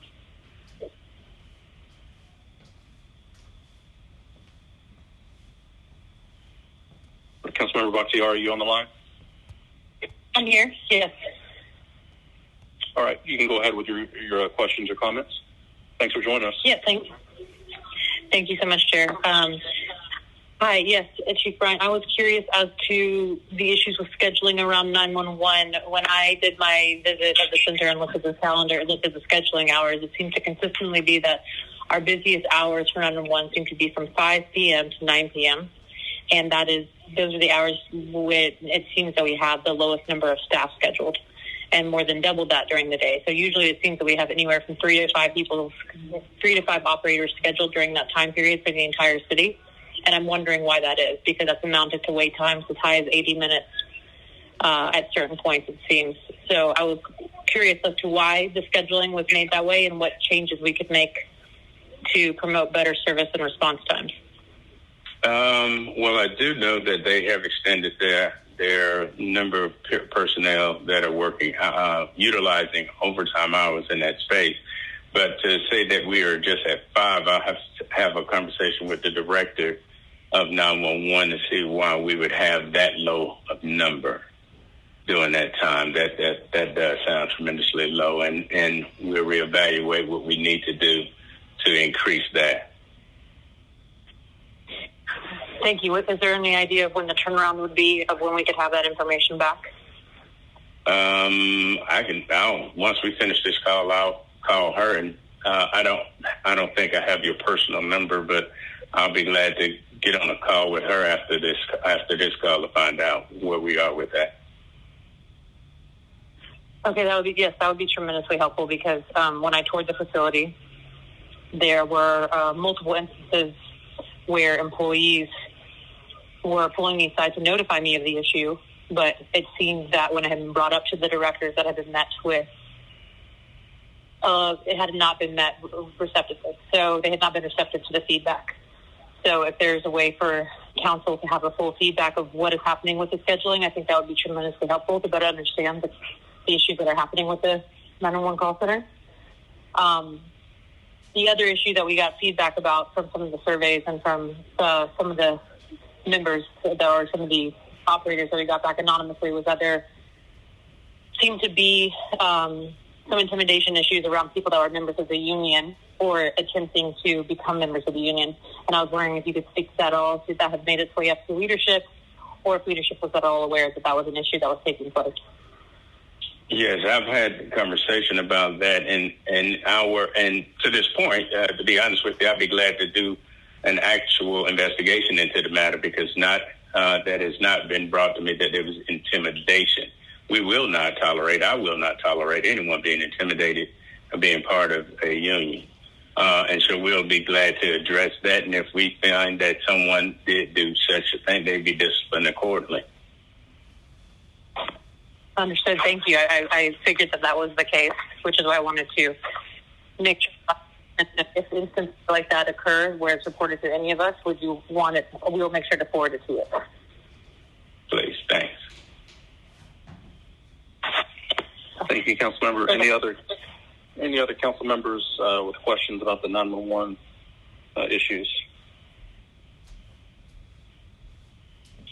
Councilmember Bakhtiari, are you on the line? I'm here, yes. All right, you can go ahead with your questions or comments. Thanks for joining us. Yeah, thank you so much, Chair. Hi, yes, Chief Bryant. I was curious as to the issues with scheduling around 911. When I did my visit at the center and looked at the calendar, looked at the scheduling hours, it seemed to consistently be that our busiest hours for 911 seem to be from 5 p.m. to 9 p.m. And those are the hours when it seems that we have the lowest number of staff scheduled, and more than double that during the day. So usually it seems that we have anywhere from 3 to 5 operators scheduled during that time period for the entire city. And I'm wondering why that is, because that's amounted to wait times as high as 80 minutes at certain points, it seems. So I was curious as to why the scheduling was made that way and what changes we could make to promote better service and response times. Well, I do know that they have extended their number of personnel that are working, utilizing overtime hours in that space. But to say that we are just at 5, I'll have to have a conversation with the director of 911 to see why we would have that low of number during that time. That does sound tremendously low, and we'll reevaluate what we need to do to increase that. Thank you. Is there any idea of when the turnaround would be, of when we could have that information back? Once we finish this call, I'll call her, and I don't think I have your personal number, but I'll be glad to get on a call with her after this call to find out where we are with that. Okay, that would be tremendously helpful, because when I toured the facility, there were multiple instances where employees were pulling me aside to notify me of the issue, but it seems that when it had been brought up to the directors that had been met with, it had not been met receptively. So they had not been receptive to the feedback. So if there's a way for council to have a full feedback of what is happening with the scheduling, I think that would be tremendously helpful to better understand the issues that are happening with the 911 call center. The other issue that we got feedback about from some of the surveys and from some of the members or some of the operators that we got back anonymously was that there seemed to be some intimidation issues around people that were members of the union or attempting to become members of the union. And I was wondering if you could speak to that at all, if that had made its way up to leadership, or if leadership was at all aware that that was an issue that was taking place. Yes, I've had a conversation about that, and to this point, to be honest with you, I'd be glad to do an actual investigation into the matter, because that has not been brought to me that there was intimidation. I will not tolerate anyone being intimidated or being part of a union. And so we'll be glad to address that, and if we find that someone did do such a thing, they'd be disciplined accordingly. Understood. Thank you. I figured that was the case, which is why I wanted to make sure if instances like that occur where it's reported to any of us, would you want it? We'll make sure to forward it to it. Please. Thanks. Thank you, Councilmember. Any other council members with questions about the 911 issues?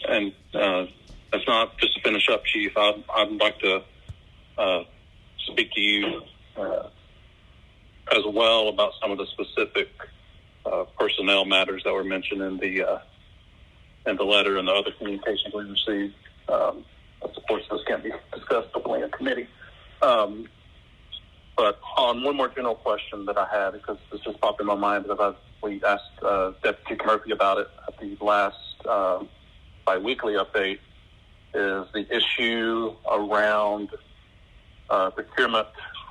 And that's not just to finish up, Chief. I'd like to speak to you as well about some of the specific personnel matters that were mentioned in the letter and the other communications we received. Of course, this can't be discussed openly in committee. But on one more general question that I had, because this just popped in my mind because we asked Deputy Murphy about it at the last bi-weekly update, is the issue around procurement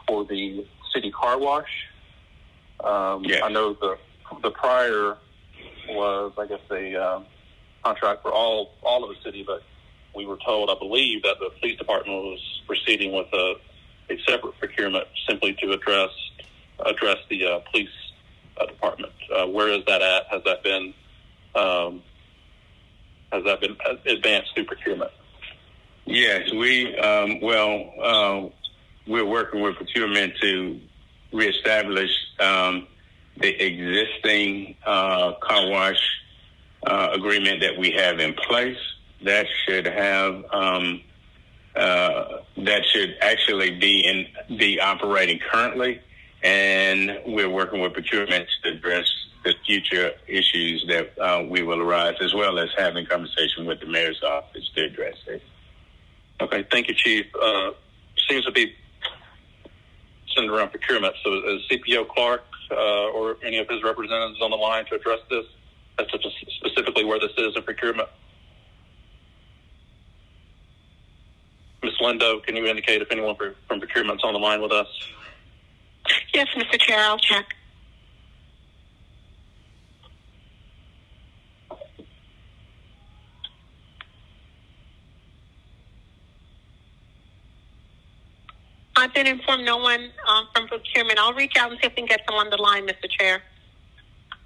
for the city car wash. Yes. I know the prior was, I guess, a contract for all of the city, but we were told, I believe, that the police department was proceeding with a separate procurement simply to address the police department. Where is that at? Has that been advanced through procurement? Yes, we're working with procurement to reestablish the existing car wash agreement that we have in place. That should have that should actually be operating currently, and we're working with procurement to address the future issues that we will arise, as well as having conversation with the mayor's office to address it. Okay, thank you, Chief. Seems to be centered around procurement. So is CPO Clark or any of his representatives on the line to address this? That's specifically where this is in procurement. Ms. Lindo, can you indicate if anyone from procurement's on the line with us? Yes, Mr. Chair, I'll check. I've been informed no one from procurement. I'll reach out and see if we can get someone on the line, Mr. Chair.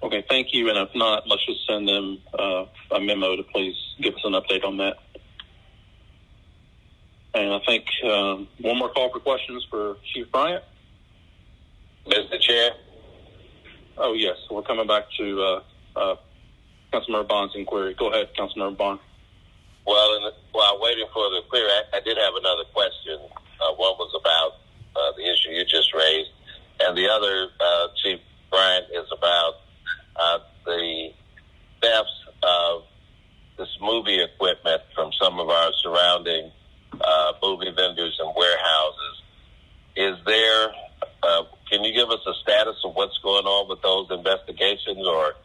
Okay, thank you. And if not, let's just send them a memo to please give us an update on that. And I think one more call for questions for Chief Bryant. Mr. Chair? Oh, yes. We're coming back to Councilmember Bond's inquiry. Go ahead, Councilmember Bond. Well, while waiting for the query, I did have another question. One was about the issue you just raised, and the other, Chief Bryant, is about the thefts of this movie equipment from some of our surrounding movie vendors and warehouses. Is there, can you give us a status of what's going on with those investigations, or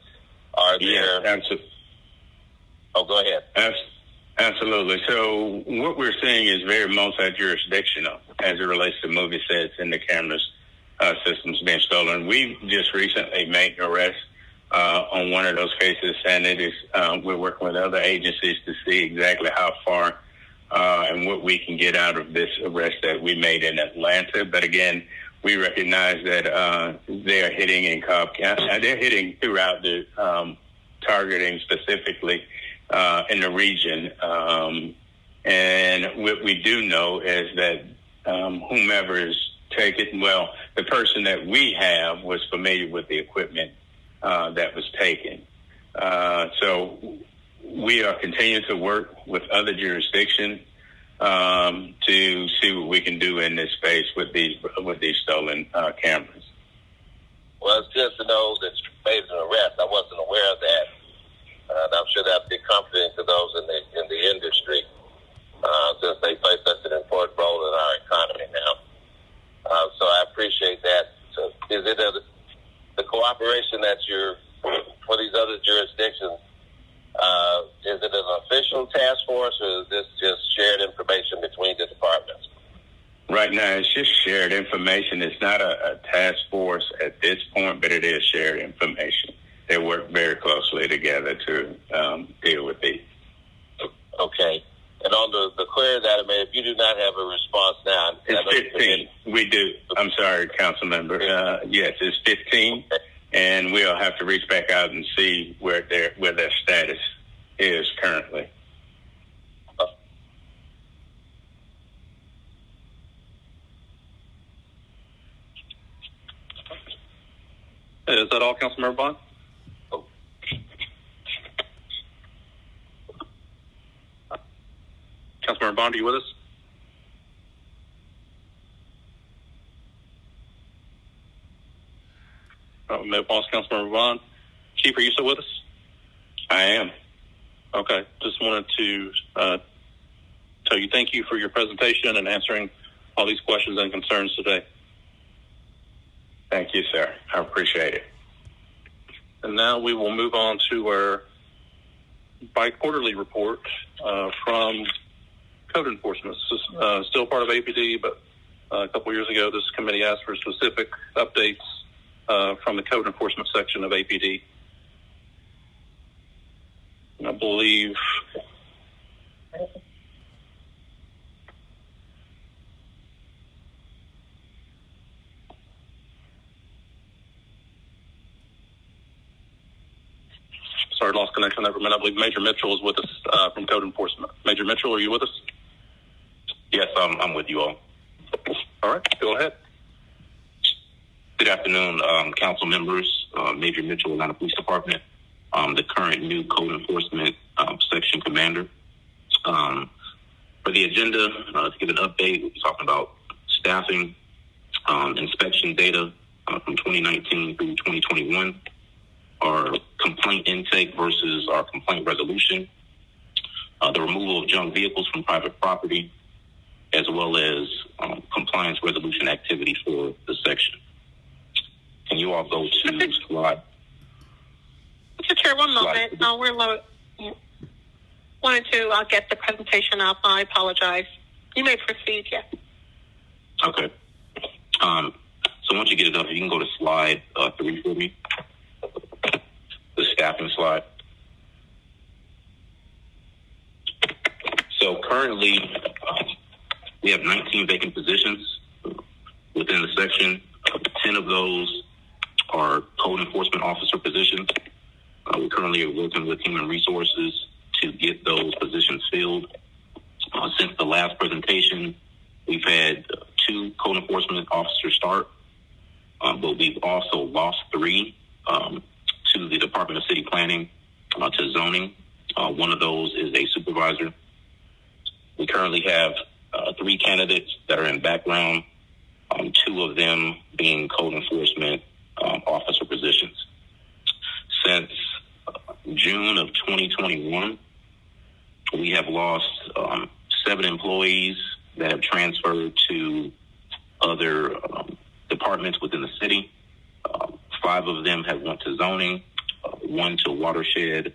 are there... Absolutely. Oh, go ahead. Absolutely. So what we're seeing is very multi-jurisdictional as it relates to movie sets and the cameras systems being stolen. We've just recently made an arrest on one of those cases, and it is we're working with other agencies to see exactly how far and what we can get out of this arrest that we made in Atlanta. But again, we recognize that they are hitting in Cobb County. They're hitting throughout the targeting specifically in the region. And what we do know is that whomever is taken, well, the person that we have was familiar with the equipment that was taken. So we are continuing to work with other jurisdictions to see what we can do in this space with these stolen cameras. Well, it's good to know that you made an arrest. I wasn't aware of that. And I'm sure that'll be comforting to those in the industry, since they play such an important role in our economy now. So I appreciate that. So is it the cooperation that you're for these other jurisdictions? Is it an official task force, or is this just shared information between the departments? Right now, it's just shared information. It's not a task force at this point, but it is shared information. They work very closely together to deal with these. Okay. And on the query that I made, if you do not have a response now... It's 15. We do. I'm sorry, council member. Yes, it's 15, okay. And we'll have to reach back out and see where their status is currently. Is that all, Councilmember Bond? Councilmember Bond, are you with us? No pause, Councilmember Bond. Chief, are you still with us? I am. Okay. Just wanted to tell you thank you for your presentation and answering all these questions and concerns today. Thank you, sir. I appreciate it. And now we will move on to our bi-quarterly report from code enforcement. This is still part of APD, but a couple years ago, this committee asked for specific updates from the code enforcement section of APD. And I believe sorry, lost connection there for a minute. I believe Major Mitchell is with us from code enforcement. Major Mitchell, are you with us? Yes, I'm with you all. All right, go ahead. Good afternoon, council members. Major Mitchell, Atlanta Police Department, the current new code enforcement section commander. For the agenda, to give an update, we'll be talking about staffing, inspection data from 2019 through 2021, our complaint intake versus our complaint resolution, the removal of junk vehicles from private property, as well as compliance resolution activity for the section. Can you all go to slide? Mr. Chair, one moment. We're low. Wanted to get the presentation up. I apologize. You may proceed, yes. Okay. So once you get it up, you can go to slide 3 for me. The staffing slide. So currently, we have 19 vacant positions within the section. 10 of those are code enforcement officer positions. We currently are working with human resources to get those positions filled. Since the last presentation, we've had 2 code enforcement officers start, but we've also lost 3 to the Department of City Planning, to zoning. One of those is a supervisor. We currently have 3 candidates that are in background, 2 of them being code enforcement officer positions. Since June of 2021, we have lost 7 employees that have transferred to other departments within the city. 5 of them have went to zoning, 1 to watershed,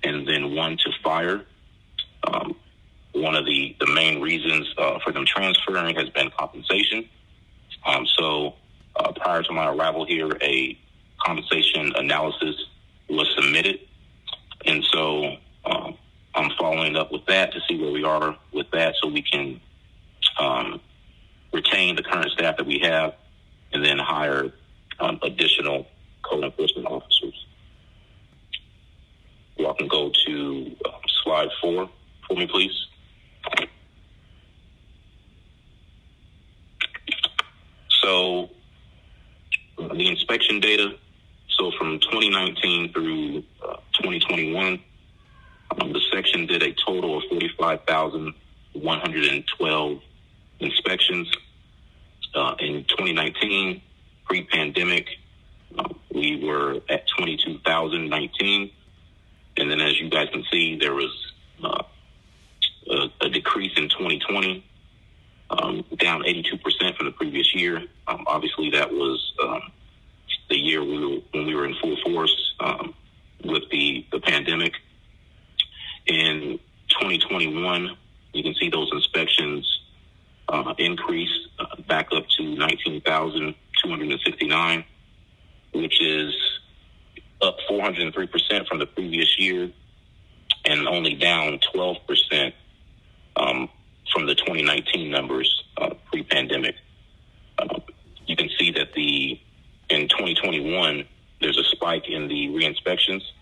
and then 1 to fire. One of the main reasons for them transferring has been compensation. So prior to my arrival here, a compensation analysis was submitted. And so I'm following up with that to see where we are with that so we can retain the current staff that we have and then hire additional code enforcement officers. Y'all can go to slide 4 for me, please. So the inspection data, so from 2019 through 2021, the section did a total of 45,112 inspections. In 2019, pre-pandemic, we were at 22,019. And then as you guys can see, there was a decrease in 2020, down 82% from the previous year. Obviously, that was the year when we were in full force with the pandemic. In 2021, you can see those inspections increased back up to 19,269, which is up 403% from the previous year and only down 12% from the 2019 numbers pre-pandemic. You can see that in 2021, there's a spike in the re-inspections.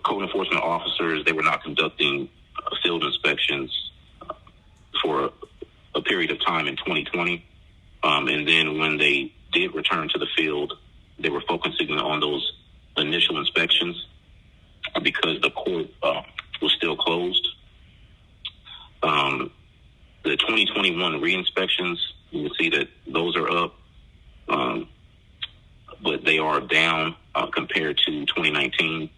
Code enforcement officers, they were not conducting field inspections for a period of time in 2020. And then when they did return to the field, they were focusing on those initial inspections because the court was still closed. The 2021 re-inspections, you can see that those are up, but they are down compared to 2019.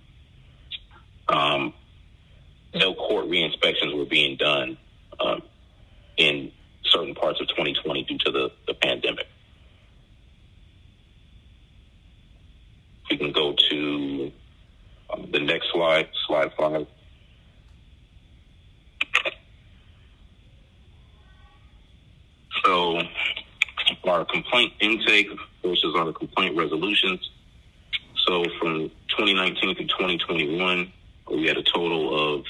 No court re-inspections were being done in certain parts of 2020 due to the pandemic. We can go to the next slide, slide 5. So our complaint intake versus our complaint resolutions. So from 2019 to 2021, we had a total of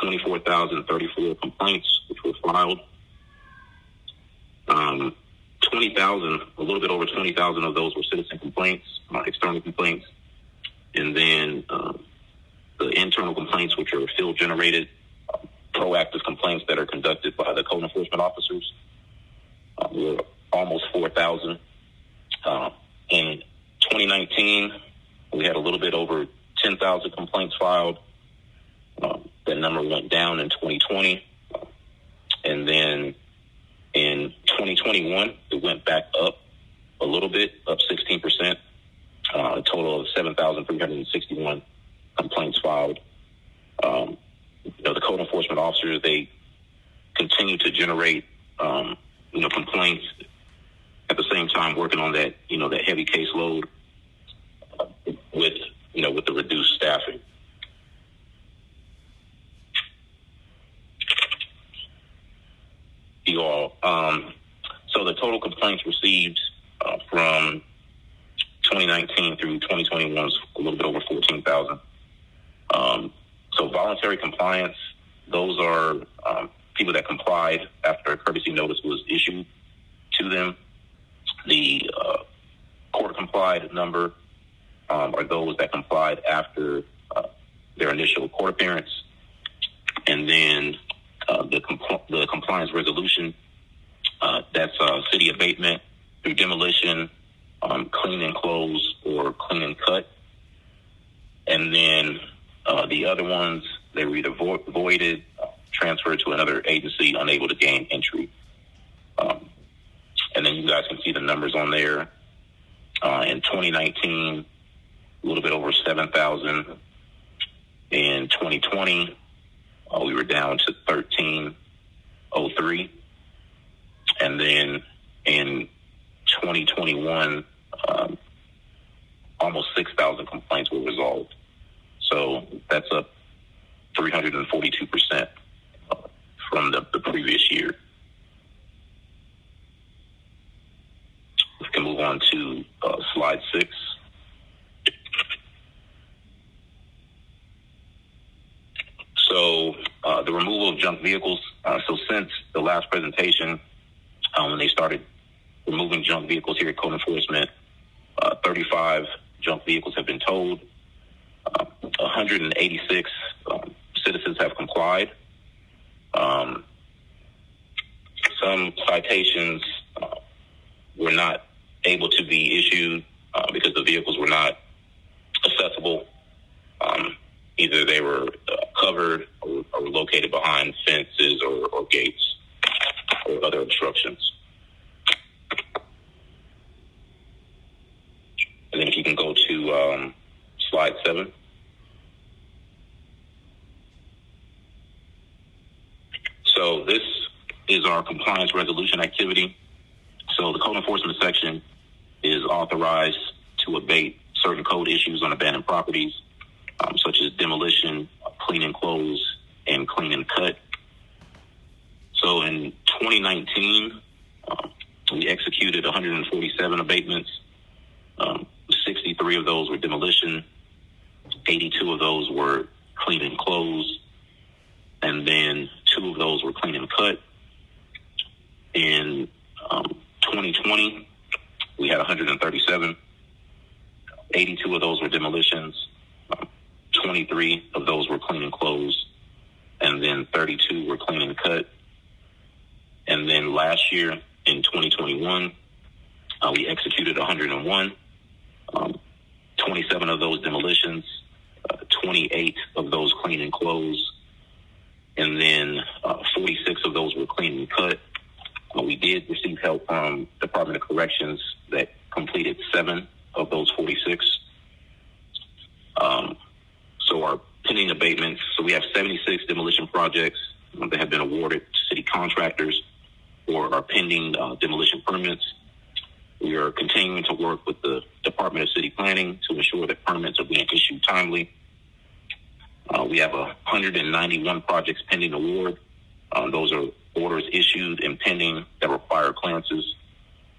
24,034 complaints which were filed. 20,000, a little bit over 20,000 of those were citizen complaints, external complaints. And then the internal complaints, which are field generated, proactive complaints that are conducted by the code enforcement officers, were almost 4,000. In 2019, we had a little bit over 10,000 complaints filed. That number went down in 2020. And then in 2021, it went back up a little bit, up 16%. A total of 7,361 complaints filed. The code enforcement officers, they continue to generate, complaints at the same time working on that, that heavy caseload with the reduced staffing. You all, so the total complaints received from 2019 through 2021 was a little bit over 14,000. So voluntary compliance, those are people that complied after a courtesy notice was issued to them. The court complied number are those that complied after their initial court appearance. And then the compliance resolution, that's city abatement through demolition, clean and close, or clean and cut. And then the other ones, they were either voided, transferred to another agency, unable to gain entry. And then you guys can see the numbers on there. In 2019, a little bit over 7,000. In 2020, we were down to 1,303. And then in 2021, almost 6,000 complaints were resolved. So that's up 342% from the previous year. We can move on to slide 6. So the removal of junk vehicles. So since the last presentation, when they started removing junk vehicles here at Code Enforcement, 35 junk vehicles have been towed. 186 citizens have complied. Some citations were not able to be issued because the vehicles were not accessible. Either they were covered or located behind fences or gates or other obstructions. And then if you can go to slide 7. So this is our compliance resolution activity. So the code enforcement section is authorized to abate certain code issues on abandoned properties, such as demolition, clean and close, and clean and cut. So in 2019, we executed 147 abatements. 63 of those were demolition. 82 of those were clean and close. And then 2 of those were clean and cut. In 2020, we had 137. 82 of those were demolitions. 23 of those were clean and close. And then 32 were clean and cut. And then last year, in 2021, we executed 101. 27 of those demolitions, 28 of those clean and close, and then 46 of those were clean and cut. We did receive help from Department of Corrections that completed 7 of those 46. So our pending abatements, so we have 76 demolition projects that have been awarded to city contractors for our pending demolition permits. We are continuing to work with the Department of City Planning to ensure that permits are being issued timely. We have 191 projects pending award. Those are orders issued and pending that require clearances.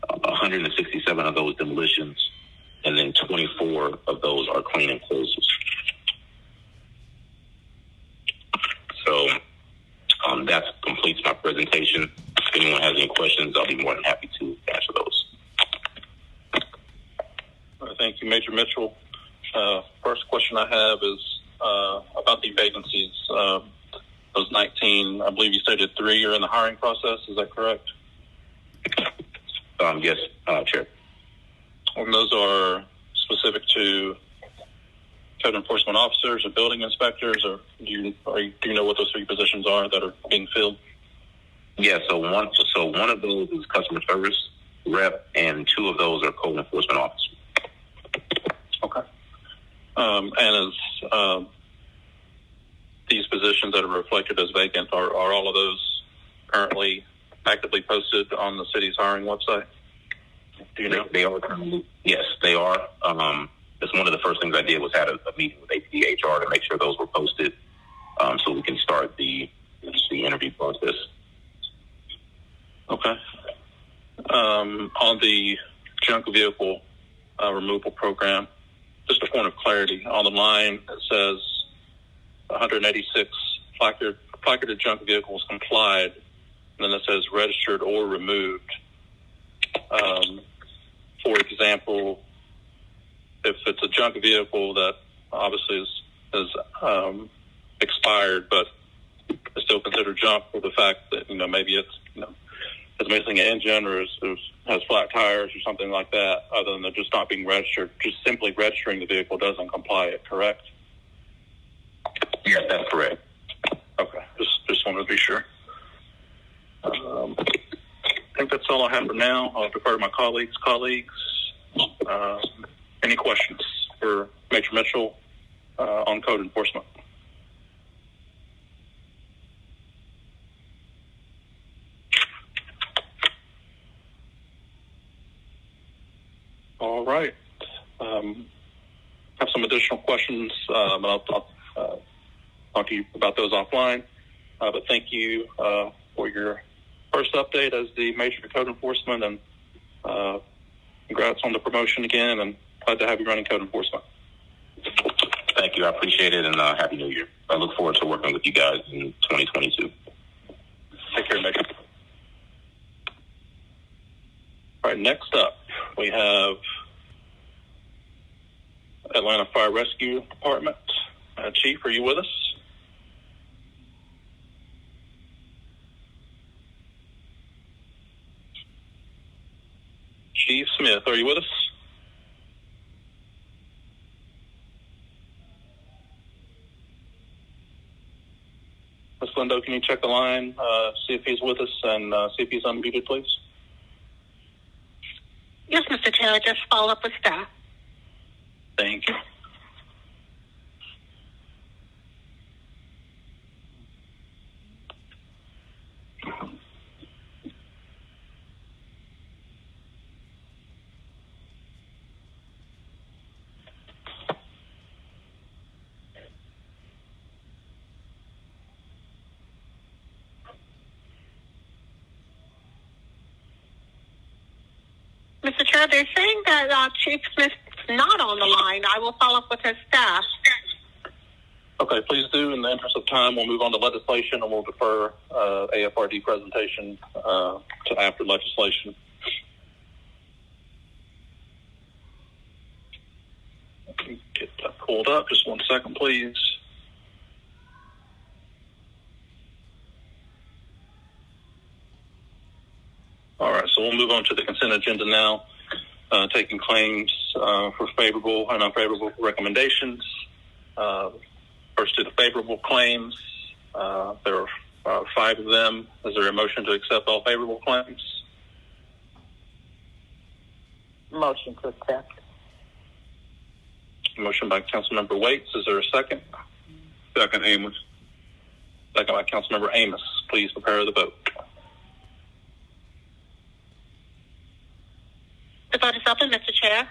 167 of those demolitions, and then 24 of those are clean and closes. So that completes my presentation. If anyone has any questions, I'll be more than happy to answer those. Thank you, Major Mitchell. First question I have is about the vacancies. Those 19, I believe you stated 3 are in the hiring process. Is that correct? Yes, Chair. And those are specific to code enforcement officers or building inspectors, or do you know what those 3 positions are that are being filled? Yeah, so one of those is customer service rep, and 2 of those are code enforcement officers. Okay. And as these positions that are reflected as vacant, are all of those currently actively posted on the city's hiring website? Do you know? They are currently. Yes, they are. That's one of the first things I did was had a meeting with APDHR to make sure those were posted, so we can start the interview process. Okay. On the junk vehicle removal program, just a point of clarity. On the line, it says 186 placarded junk vehicles complied, and then it says registered or removed. For example, if it's a junk vehicle that obviously is expired, but is still considered junk for the fact that maybe it's missing an engine or has flat tires or something like that, other than just not being registered, just simply registering the vehicle doesn't comply, correct? Yes, that's correct. Okay, just wanted to be sure. I think that's all I have for now. I'll defer to my colleagues. Any questions for Major Mitchell on code enforcement? All right. Have some additional questions, but I'll talk to you about those offline. But thank you for your first update as the Major Code Enforcement, and congrats on the promotion again, and glad to have you running code enforcement. Thank you. I appreciate it, and Happy New Year. I look forward to working with you guys in 2022. Take care, Major. All right, next up, we have Atlanta Fire Rescue Department. Chief, are you with us? Chief Smith, are you with us? Ms. Lindo, can you check the line, see if he's with us, and see if he's unmuted, please? Yes, Mr. Chair, I just follow up with staff. Thank you. Mr. Chair, they're saying that Chief Smith's not on the line. I will follow up with his staff. Okay, please do. In the interest of time, we'll move on to legislation, and we'll defer AFRD presentation to after legislation. Let me get that pulled up. Just 1 second, please. All right, so we'll move on to the consent agenda now, taking claims for favorable and unfavorable recommendations. First to the favorable claims, There are 5 of them. Is there a motion to accept all favorable claims? Motion to accept. Motion by Councilmember Waits. Is there a second? Second, Amos. Second by Councilmember Amos. Please prepare the vote. The vote is open, Mr. Chair.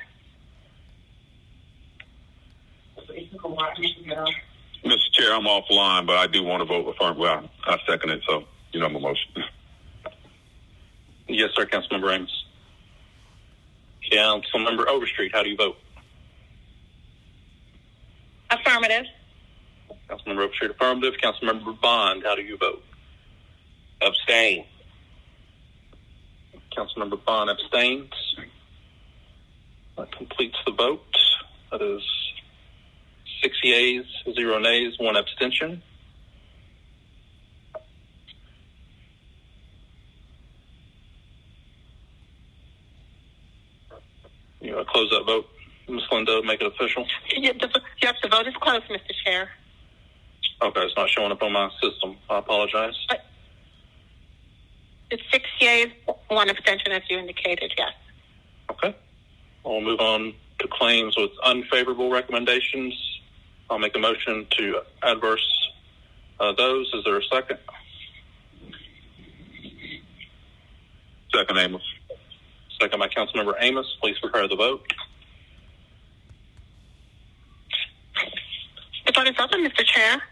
Mr. Chair, I'm offline, but I do want to vote affirmative. Well, I second it, so you know my motion. Yes, sir, Councilmember Amos. Councilmember Overstreet, how do you vote? Affirmative. Councilmember Overstreet, affirmative. Councilmember Bond, how do you vote? Abstain. Councilmember Bond abstains. That completes the vote. That is 6 yeas, 0 nays, 1 abstention. You want to close that vote, Ms. Lindo, make it official? Yes, the vote is closed, Mr. Chair. Okay, it's not showing up on my system. I apologize. It's 6 yeas, 1 abstention, as you indicated, yes. Okay. We'll move on to claims with unfavorable recommendations. I'll make a motion to adverse those. Is there a second? Second, Amos. Second by Councilmember Amos. Please prepare the vote. The vote is open, Mr. Chair.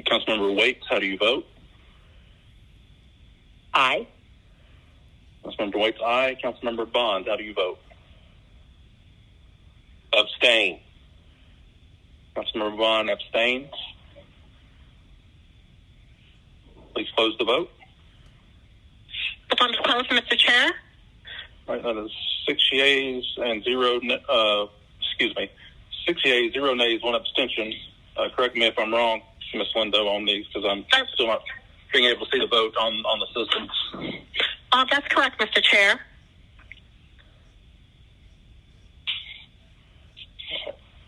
Councilmember Waits, how do you vote? Aye. Councilmember Waits, aye. Councilmember Bond, how do you vote? Abstain. Councilmember Bond abstains. Please close the vote. The vote is closed, Mr. Chair. All right, that is 6 yeas and 0, 6 yeas, 0 nays, 1 abstention. Correct me if I'm wrong, Ms. Lindo, on these, because I'm still not being able to see the vote on the system. That's correct, Mr. Chair.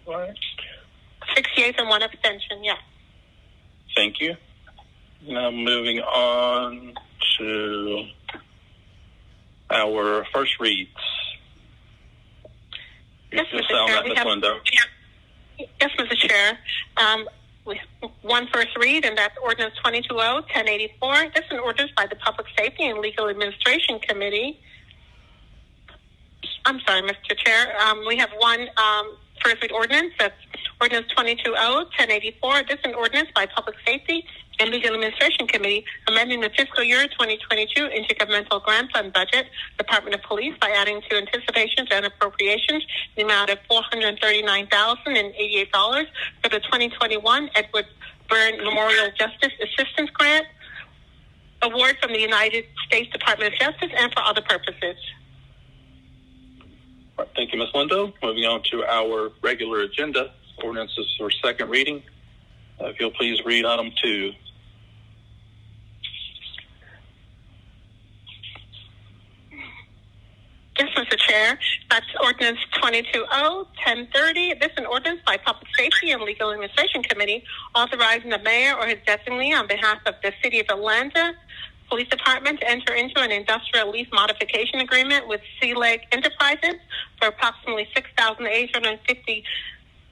All right. 6 yeas and 1 abstention, yes. Thank you. Now moving on to our first reads. Yes, Mr. Chair. Yes, Mr. Chair. We have 1 first read, and that's Ordinance 2020-1084. This is an ordinance by the Public Safety and Legal Administration Committee. I'm sorry, Mr. Chair. We have 1 first read ordinance. That's Ordinance 2020-1084. This is an ordinance by Public Safety and Legal Administration Committee amending the fiscal year 2022 intergovernmental grant fund budget, Department of Police, by adding to anticipations and appropriations the amount of $439,088 for the 2021 Edward Byrne Memorial Justice Assistance Grant award from the United States Department of Justice and for other purposes. All right, thank you, Ms. Lindo. Moving on to our regular agenda, ordinances for second reading. If you'll please read item 2. Yes, Mr. Chair. That's Ordinance 2020-1030. This is an ordinance by Public Safety and Legal Administration Committee authorizing the mayor or his designee on behalf of the City of Atlanta Police Department to enter into an industrial lease modification agreement with Sea Lake Enterprises for approximately 6,850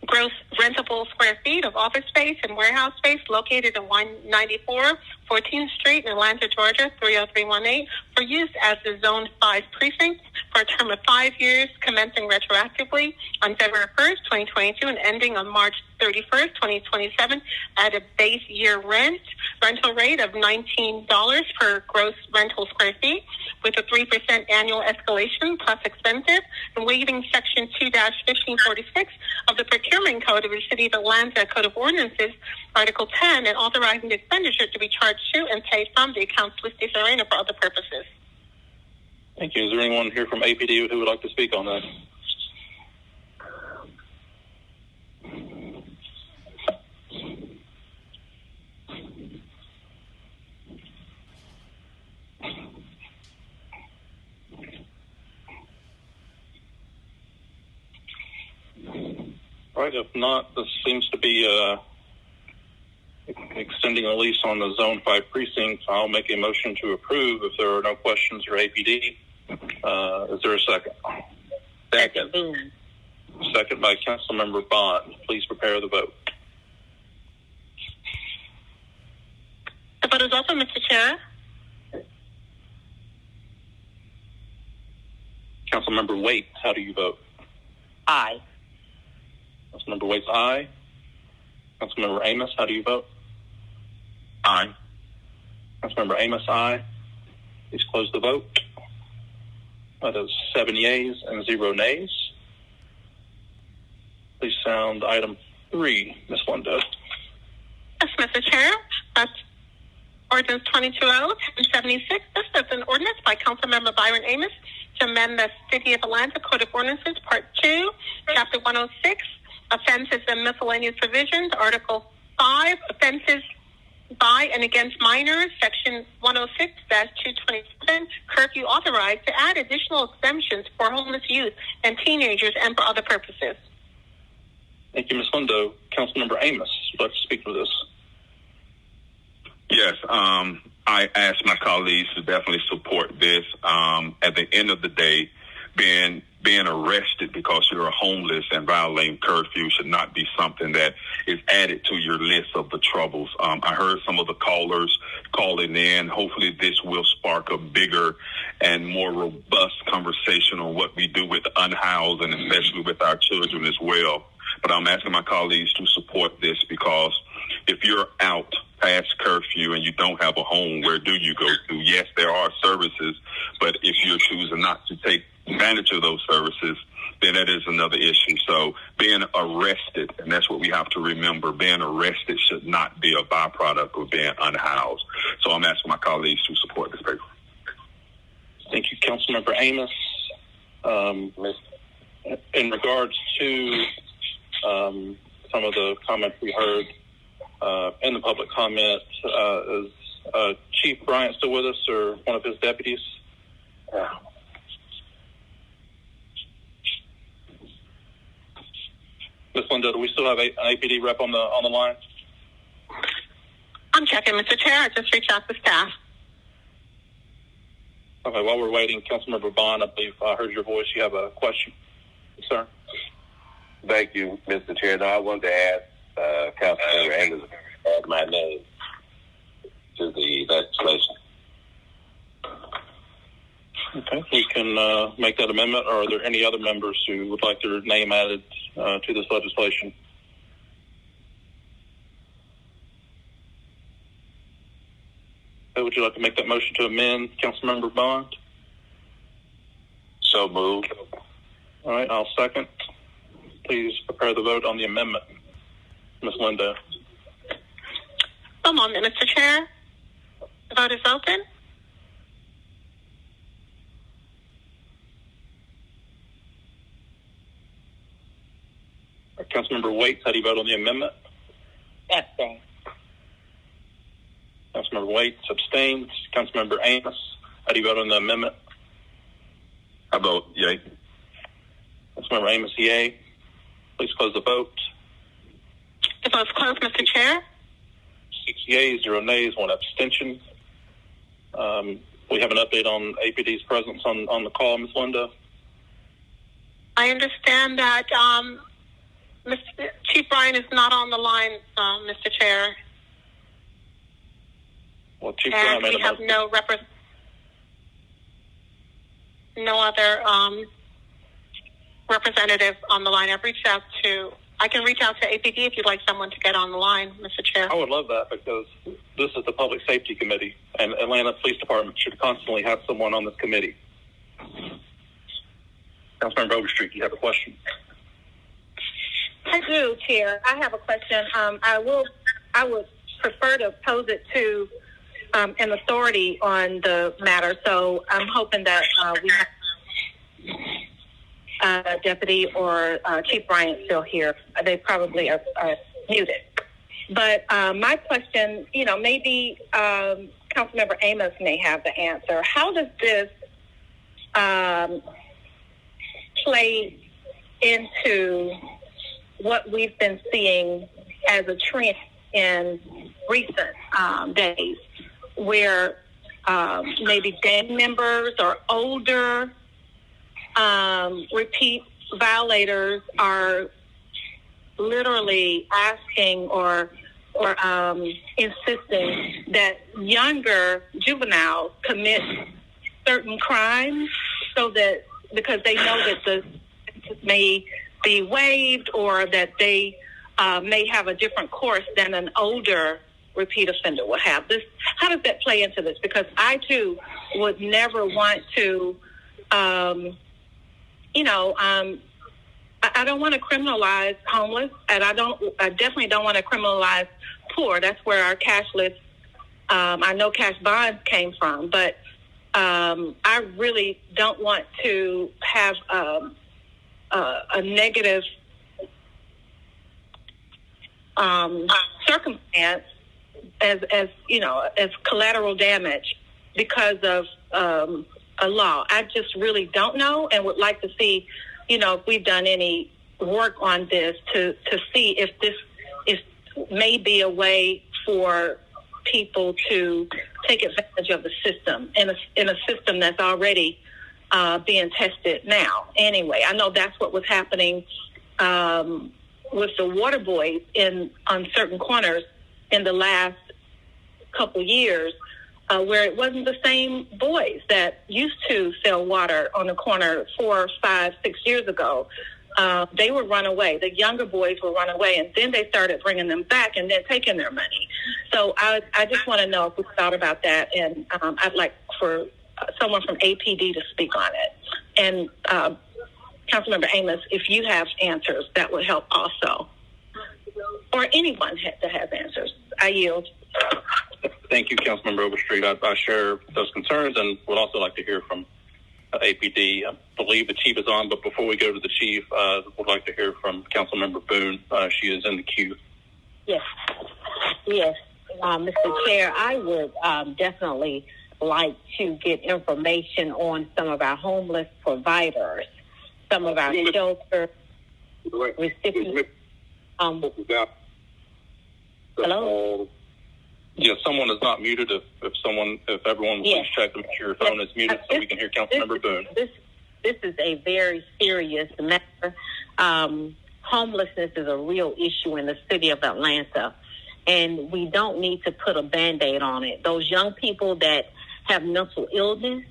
gross rentable square feet of office space and warehouse space located in 194 14th Street in Atlanta, Georgia, 30318 for use as the Zone 5 precinct for a term of 5 years, commencing retroactively on February 1st, 2022 and ending on March 31st, 2027 at a base year rental rate of $19 per gross rental square feet with a 3% annual escalation plus expenses and waiving Section 2-1546 of the Procurement Code of the City of Atlanta Code of Ordinances, Article 10, and authorizing the expenditure to be charged to and paid from the accounts listed herein for other purposes. Thank you. Is there anyone here from APD who would like to speak on that? right. If not, this seems to be extending a lease on the Zone 5 precinct. I'll make a motion to approve if there are no questions or APD. Is there a second? Second. Second by Councilmember Bond. Please prepare the vote. The vote is open, Mr. Chair. Councilmember Waite, how do you vote? Aye. Councilmember Waite's aye. Councilmember Amos, how do you vote? Aye. Councilmember Amos, aye. Please close the vote. That is 7 yeas and 0 nays. Please sound item 3, Ms. Lindo. Yes, Mr. Chair. That's Ordinance 22-1076. This is an ordinance by Councilmember Byron Amos to amend the City of Atlanta Code of Ordinances, Part 2, Chapter 106, Offenses and Miscellaneous Provisions, Article 5, Offenses by and against minors, Section 106-227, curfew authorized to add additional exemptions for homeless youth and teenagers and for other purposes. Thank you, Ms. Lindo. Councilmember Amos would like to speak to this. Yes, I ask my colleagues to definitely support this. At the end of the day, being arrested because you're homeless and violating curfew should not be something that is added to your list of the troubles. I heard some of the callers calling in. Hopefully this will spark a bigger and more robust conversation on what we do with the unhoused and especially with our children as well. But I'm asking my colleagues to support this because if you're out past curfew and you don't have a home, where do you go to? Yes, there are services, but if you're choosing not to take advantage of those services, then that is another issue. So being arrested, and that's what we have to remember, being arrested should not be a byproduct of being unhoused. So I'm asking my colleagues to support this paper. Thank you, Councilmember Amos. In regards to some of the comments we heard in the public comment, is Chief Bryant still with us or one of his deputies? Ms. Lindo, do we still have an APD rep on the line? I'm checking, Mr. Chair. I just reached out to staff. Okay, while we're waiting, Councilmember Bond, I believe I heard your voice. You have a question, sir? Thank you, Mr. Chair. No, I wanted to add Councilmember Anderson to add my name to the legislation. Okay, we can make that amendment. Or are there any other members who would like their name added to this legislation? Okay, would you like to make that motion to amend, Councilmember Bond? So moved. All right, I'll second. Please prepare the vote on the amendment. Ms. Lindo. One moment, Mr. Chair. The vote is open. Councilmember Waite, how do you vote on the amendment? Abstain. Councilmember Waite abstains. Councilmember Amos, how do you vote on the amendment? I vote yay. Councilmember Amos, yay. Please close the vote. The vote is closed, Mr. Chair. 6 yeas, 0 nays, 1 abstention. We have an update on APD's presence on the call, Ms. Lindo. I understand that Chief Bryan is not on the line, Mr. Chair. Well, Chief and Bryan we have no other representative on the line. I can reach out to APD if you'd like someone to get on the line, Mr. Chair. I would love that because this is the Public Safety Committee, and Atlanta Police Department should constantly have someone on this committee. Councilmember Overstreet, you have a question? I do, Chair. I have a question. I would prefer to pose it to an authority on the matter. So I'm hoping that we have Deputy or Chief Bryant still here. They probably are muted. But my question, maybe Councilmember Amos may have the answer. How does this play into what we've been seeing as a trend in recent days, where maybe gang members or older repeat violators are literally asking or insisting that younger juveniles commit certain crimes, so that because they know that the sentence may be waived or that they may have a different course than an older repeat offender would have. How does that play into this? Because I too would never want to, I don't want to criminalize homeless, and I definitely don't want to criminalize poor. That's where our cashless, I know cash bonds came from, but I really don't want to have a negative circumstance as collateral damage because of a law. I just really don't know, and would like to see, if we've done any work on this to see if this is maybe a way for people to take advantage of the system in a system that's already being tested now. Anyway, I know that's what was happening with the water boys on certain corners in the last couple years, where it wasn't the same boys that used to sell water on the corner 4, 5, 6 years ago. They would run away. The younger boys would run away, and then they started bringing them back and then taking their money. So I just want to know if we thought about that, and I'd like for someone from APD to speak on it. And Councilmember Amos, if you have answers, that would help also. Or anyone that has answers. I yield. Thank you, Councilmember Overstreet. I share those concerns and would also like to hear from APD. I believe the chief is on, but before we go to the chief, would like to hear from Councilmember Boone. She is in the queue. Yes. Mr. Chair, I would definitely like to get information on some of our homeless providers, some of our shelter recipients. Hello? Yeah, someone is not muted. If everyone will please check to make sure your phone is muted so we can hear Councilmember Boone. This is a very serious matter. Homelessness is a real issue in the city of Atlanta, and we don't need to put a Band-Aid on it. Those young people that have mental illness,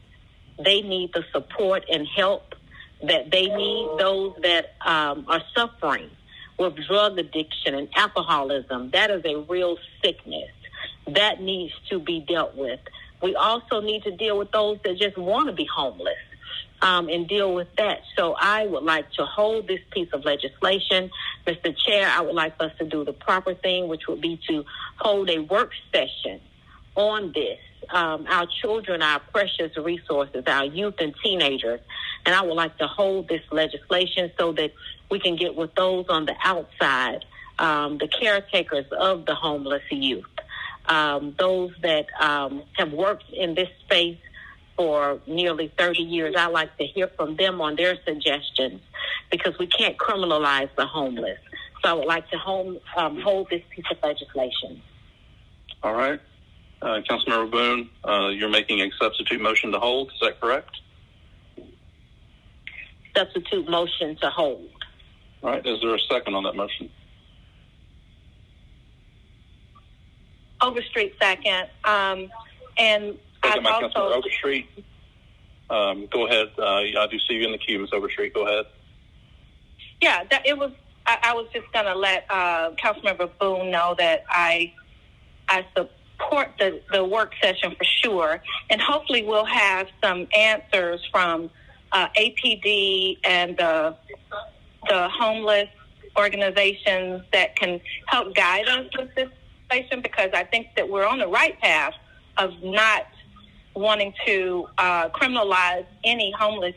they need the support and help that they need. Those that are suffering with drug addiction and alcoholism, that is a real sickness. That needs to be dealt with. We also need to deal with those that just want to be homeless and deal with that. So I would like to hold this piece of legislation. Mr. Chair, I would like us to do the proper thing, which would be to hold a work session on this. Our children are precious resources, our youth and teenagers, and I would like to hold this legislation so that we can get with those on the outside, the caretakers of the homeless youth, those that have worked in this space for nearly 30 years. I'd like to hear from them on their suggestions because we can't criminalize the homeless. So I would like to hold this piece of legislation. All right. Councilmember Boone, you're making a substitute motion to hold. Is that correct? Substitute motion to hold. All right. Is there a second on that motion? Overstreet second. And second by Councilmember Overstreet. Go ahead. I do see you in the queue, Ms. Overstreet. Go ahead. Yeah, I was just going to let Councilmember Boone know that I support the work session for sure, and hopefully we'll have some answers from APD and the homeless organizations that can help guide us with this situation, because I think that we're on the right path of not wanting to criminalize any homeless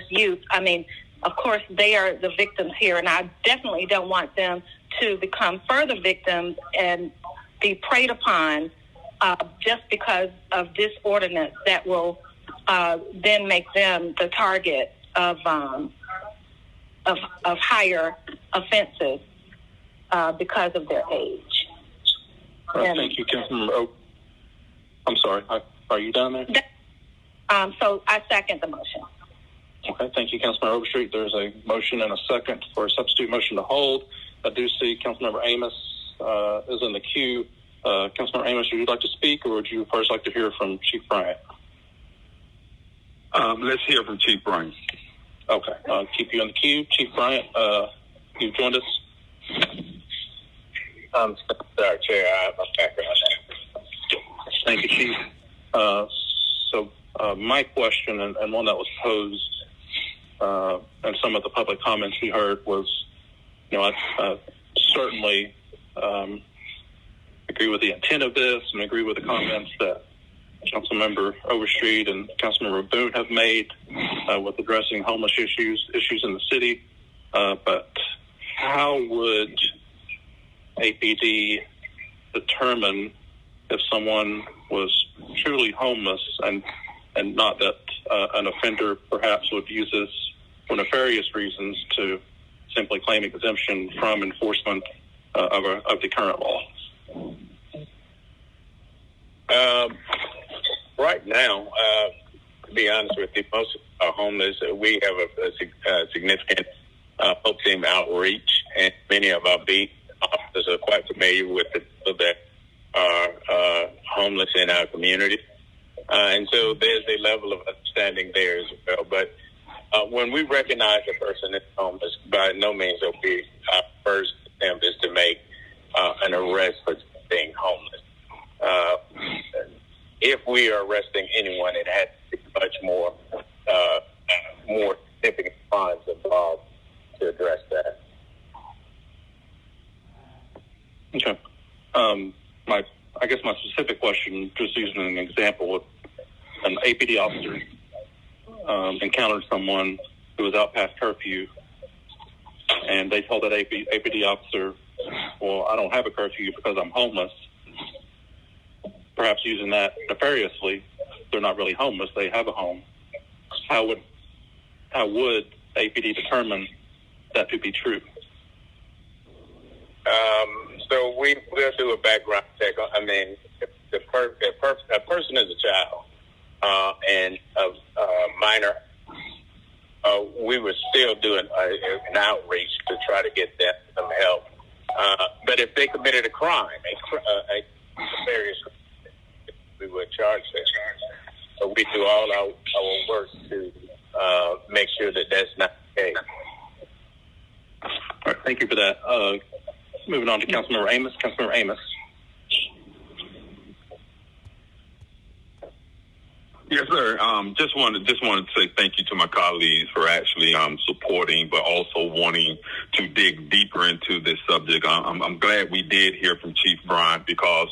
youth. I mean, of course, they are the victims here, and I definitely don't want them to become further victims and be preyed upon just because of this ordinance that will then make them the target of higher offenses. because of their age. All right, thank you, Councilmember. I'm sorry. Are you done there? So I second the motion. Okay, thank you, Councilmember Overstreet. There's a motion and a second for a substitute motion to hold. I do see Councilmember Amos is in the queue. Councilmember Amos, would you like to speak, or would you first like to hear from Chief Bryant? Let's hear from Chief Bryant. Okay, I'll keep you in the queue. Chief Bryant, you've joined us. Sorry, Chair, I have my background now. Thank you, Chief. So my question, and one that was posed, and some of the public comments we heard was, I certainly agree with the intent of this and agree with the comments that Councilmember Overstreet and Councilmember Boone have made with addressing homeless issues in the city. But how would APD determine if someone was truly homeless and not that an offender perhaps would use this for nefarious reasons to simply claim exemption from enforcement of the current law? Right now, to be honest with you, most are homeless. We have a significant Hope Team outreach, and many of our beat officers are quite familiar with the people that are homeless in our community. And so there's a level of understanding there as well. But when we recognize a person is homeless, by no means will be our first attempt is to make an arrest for being homeless. If we are arresting anyone, it has to be much more significant funds involved to address that. Okay. I guess my specific question, just using an example, with an APD officer encountered someone who was out past curfew, and they told that APD officer, well, I don't have a curfew because I'm homeless. Perhaps using that nefariously, they're not really homeless, they have a home. How would APD determine that to be true? So we'll do a background check. I mean, if a person is a child and a minor, we would still do an outreach to try to get them some help. But if they committed a crime, a various, we would charge them. So we do all our work to make sure that that's not the case. All right, thank you for that. Moving on to Councilmember Amos. Councilmember Amos. Yes, sir. Just wanted to say thank you to my colleagues for actually supporting, but also wanting to dig deeper into this subject. I'm glad we did hear from Chief Bryant because,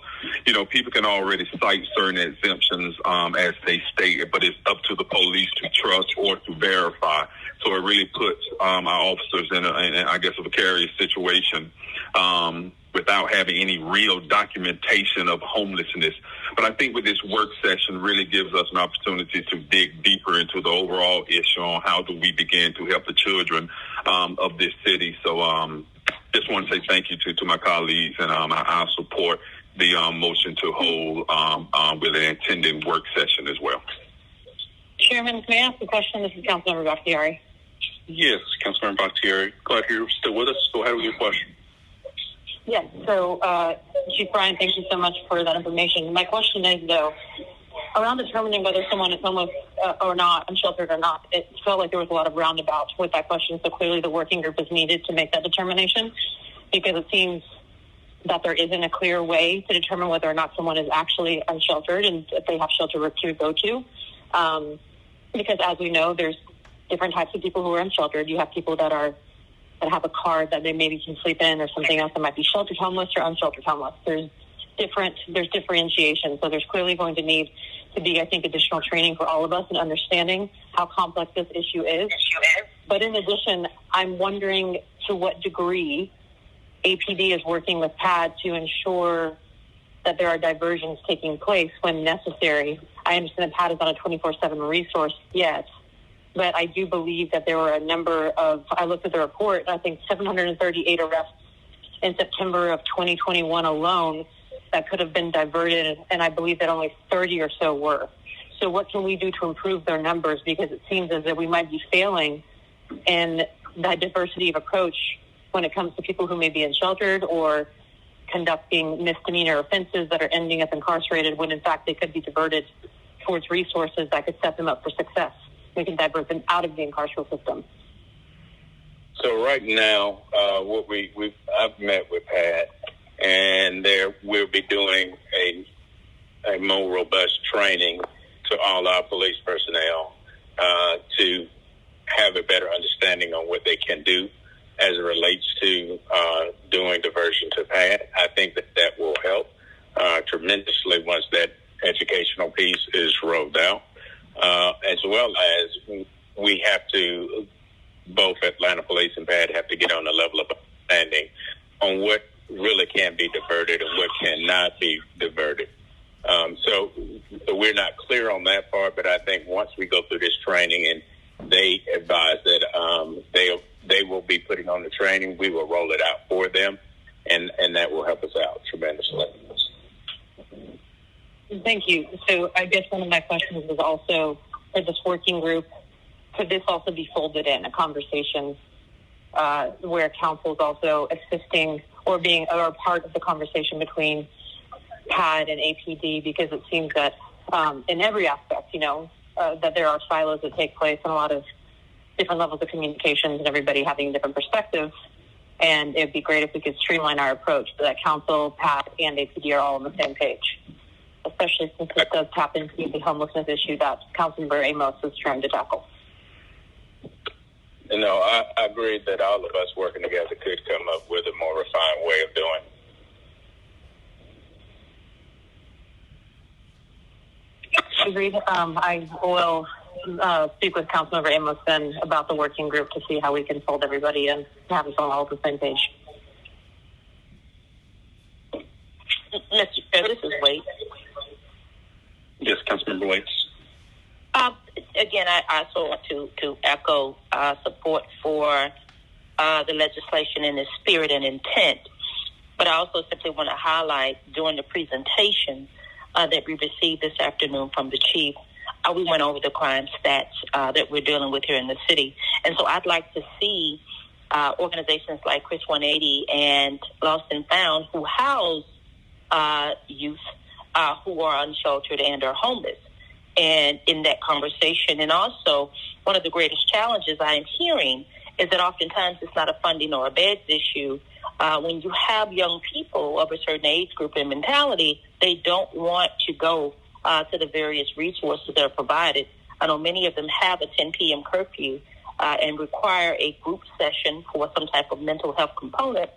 people can already cite certain exemptions as they stated, but it's up to the police to trust or to verify. So it really puts our officers in a precarious situation without having any real documentation of homelessness. But I think with this work session really gives us an opportunity to dig deeper into the overall issue on how do we begin to help the children of this city. So just want to say thank you to my colleagues, and I'll support the motion to hold with an intended work session as well. Chairman, may I ask a question? This is Councilmember Bakhtiari. Yes, Councilmember Bakhtiari. Glad you're still with us. Go ahead with your question. Yes, so Chief Bryant, thank you so much for that information. My question is, though, around determining whether someone is homeless or not, unsheltered or not, it felt like there was a lot of roundabouts with that question, so clearly the working group is needed to make that determination, because it seems that there isn't a clear way to determine whether or not someone is actually unsheltered and if they have shelter to go to. Because as we know, there's different types of people who are unsheltered. You have people that have a card that they maybe can sleep in, or something else that might be sheltered homeless or unsheltered homeless. There's differentiation. So there's clearly going to need to be, I think, additional training for all of us in understanding how complex this issue is. But in addition, I'm wondering to what degree APD is working with PAD to ensure that there are diversions taking place when necessary. I understand that PAD is not a 24/7 resource yet, but I do believe that there were a number of, I looked at the report, I think 738 arrests in September of 2021 alone that could have been diverted, and I believe that only 30 or so were. So what can we do to improve their numbers? Because it seems as if we might be failing in that diversity of approach when it comes to people who may be unsheltered or conducting misdemeanor offenses that are ending up incarcerated when in fact they could be diverted towards resources that could set them up for success. We can divert them out of the incarceral system. So right now, I've met with Pat, and we'll be doing a more robust training to all our police personnel to have a better understanding on what they can do as it relates to doing diversion to Pat. I think that will help tremendously once that educational piece is rolled out, as well as we have to, both Atlanta Police and Pat have to get on a level of understanding on what really can be diverted and what cannot be diverted. So we're not clear on that part, but I think once we go through this training and they advise that they will be putting on the training, we will roll it out for them, and that will help us out tremendously. Thank you. So I guess one of my questions was also, for this working group, could this also be folded in a conversation where council is also assisting or being a part of the conversation between PAD and APD, because it seems that in every aspect, that there are silos that take place and a lot of different levels of communications and everybody having different perspectives. And it'd be great if we could streamline our approach so that council, PAD, and APD are all on the same page, especially since it does tap into the homelessness issue that Councilmember Amos is trying to tackle. I agree that all of us working together could come up with a more refined way of doing it. Agreed. I will speak with Councilmember Amos then about the working group to see how we can fold everybody in and have us all on the same page. Mr. Chair, this is Wade. Yes, Councilmember Waits. Again, I also want to echo support for the legislation in its spirit and intent, but I also simply want to highlight during the presentation that we received this afternoon from the chief, we went over the crime stats that we're dealing with here in the city. And so I'd like to see organizations like Chris 180 and Lost and Found who house youth who are unsheltered and are homeless. And in that conversation, and also one of the greatest challenges I am hearing is that oftentimes it's not a funding or a beds issue. When you have young people of a certain age group and mentality, they don't want to go to the various resources that are provided. I know many of them have a 10 p.m. curfew and require a group session for some type of mental health component,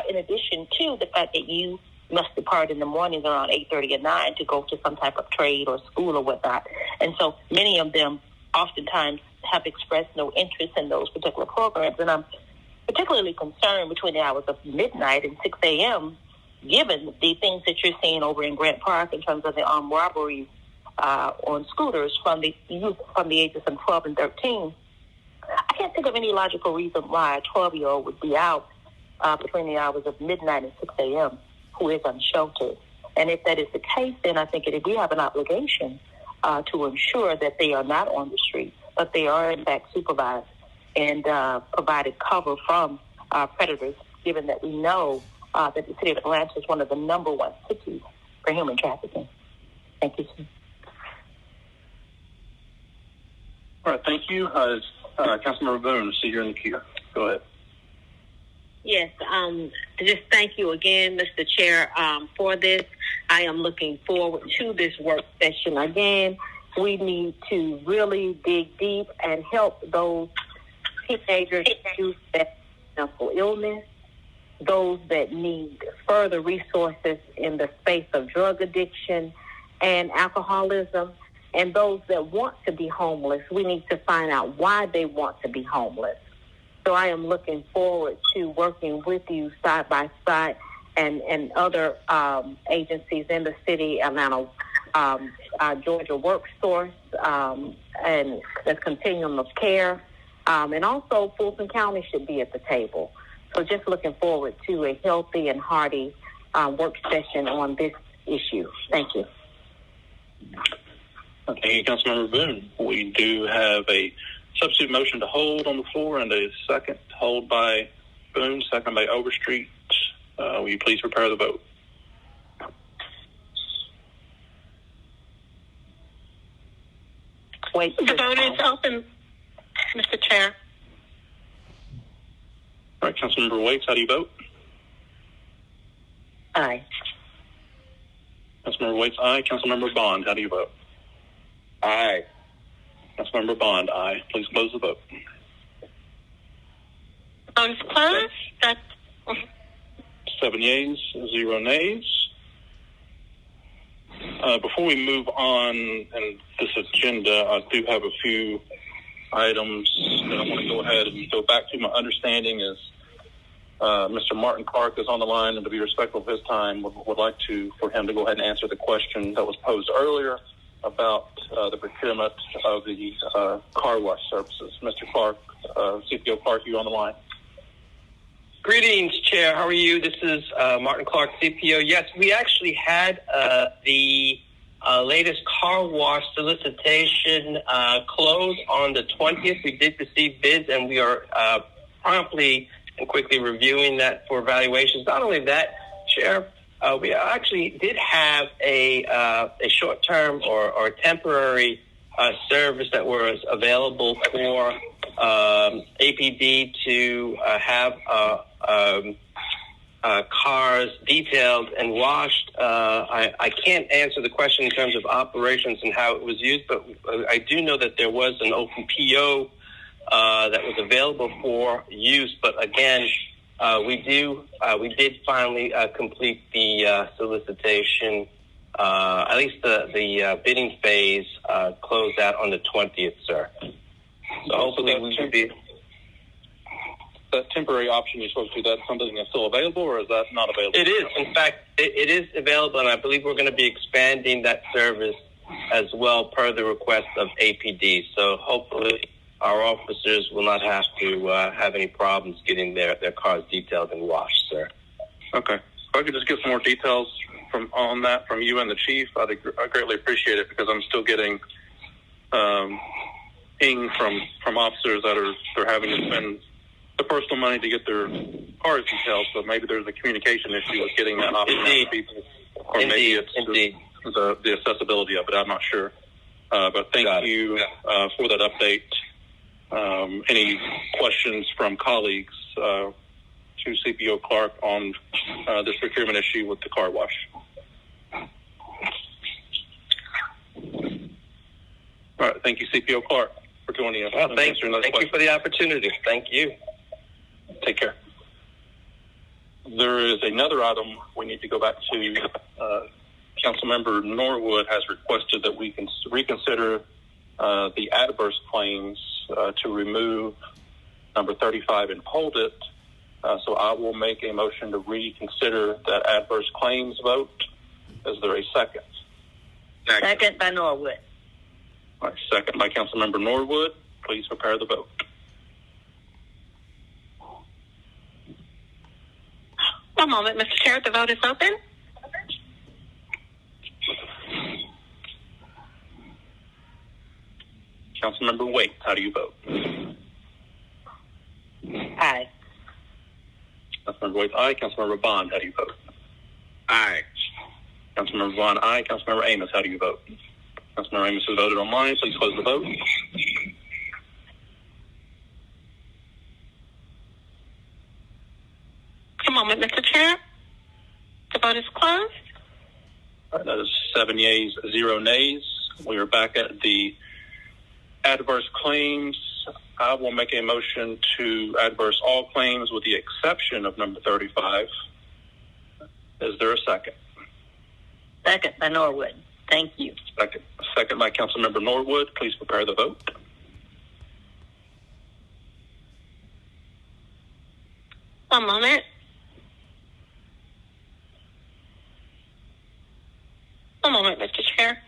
in addition to the fact that you must depart in the mornings around 8:30 and 9 to go to some type of trade or school or whatnot. And so many of them oftentimes have expressed no interest in those particular programs. And I'm particularly concerned between the hours of midnight and 6 a.m., given the things that you're seeing over in Grant Park in terms of the armed robberies on scooters from the youth from the ages of 12 and 13. I can't think of any logical reason why a 12-year-old would be out between the hours of midnight and 6 a.m. who is unsheltered. And if that is the case, then I think we have an obligation to ensure that they are not on the street, but they are in fact supervised and provided cover from predators, given that we know that the city of Atlanta is one of the number one cities for human trafficking. Thank you, sir. All right, thank you. Councilmember Boone, see you in the queue. Go ahead. Yes, just thank you again, Mr. Chair, for this. I am looking forward to this work session again. We need to really dig deep and help those teenagers who have mental illness, those that need further resources in the space of drug addiction and alcoholism, and those that want to be homeless. We need to find out why they want to be homeless. So I am looking forward to working with you side by side and other agencies in the city, Atlanta, Georgia Workforce, and the Continuum of Care. And also Fulton County should be at the table So just looking forward to a healthy and hearty work session on this issue. Thank you. Thank you, Councilmember Boone. We do have a substitute motion to hold on the floor and a second hold by Boone, second by Overstreet. Will you please prepare the vote? Wait. The vote is open, Mr. Chair. All right, Councilmember Waits, how do you vote? Aye. Councilmember Waits, aye. Councilmember Bond, how do you vote? Aye. Councilmember Bond, aye. Please close the vote. Vote is closed. That's 7 yeas, 0 nays. Before we move on in this agenda, I do have a few items that I want to go ahead and go back to. My understanding is Mr. Martin Clark is on the line, and to be respectful of his time, would like for him to go ahead and answer the question that was posed earlier about the procurement of the car wash services. Mr. Clark, CPO Clark, you on the line? Greetings, Chair. How are you? This is Martin Clark, CPO. Yes, we actually had the latest car wash solicitation close on the 20th. We did receive bids, and we are promptly and quickly reviewing that for evaluations. Not only that, Chair, we actually did have a short-term or temporary service that was available for APD to have cars detailed and washed. I can't answer the question in terms of operations and how it was used, but I do know that there was an open PO that was available for use. But again, we did finally complete the solicitation. At least the bidding phase closed out on the 20th, sir. So hopefully we should be. That temporary option you spoke to, that's something that's still available, or is that not available? It is. In fact, it is available, and I believe we're going to be expanding that service as well per the request of APD. So hopefully our officers will not have to have any problems getting their cars detailed and washed, sir. Okay. If I could just get some more details on that from you and the chief, I'd greatly appreciate it, because I'm still getting ping from officers that they're having to spend the personal money to get their cars detailed, so maybe there's a communication issue with getting that option out to people, or maybe it's the accessibility of it. I'm not sure. But thank you for that update. Any questions from colleagues to CPO Clark on this procurement issue with the car wash? All right. Thank you, CPO Clark, for joining us. Well, thank you for the opportunity. Thank you. Take care. There is another item we need to go back to. Councilmember Norwood has requested that we can reconsider the adverse claims to remove number 35 and hold it. So I will make a motion to reconsider that adverse claims vote. Is there a second? Second by Norwood. All right, second by Councilmember Norwood. Please prepare the vote. One moment, Mr. Chair. The vote is open. Councilmember Waite, how do you vote? Aye. Councilmember Waite, aye. Councilmember Bond, how do you vote? Aye. Councilmember Bond, aye. Councilmember Amos, how do you vote? Councilmember Amos has voted online. Please close the vote. One moment, Mr. Chair. The vote is closed. All right, that is 7 yeas, 0 nays. We are back at the adverse claims. I will make a motion to adverse all claims with the exception of number 35. Is there a second? Second by Norwood. Thank you. Second by Councilmember Norwood. Please prepare the vote. One moment. One moment, Mr. Chair.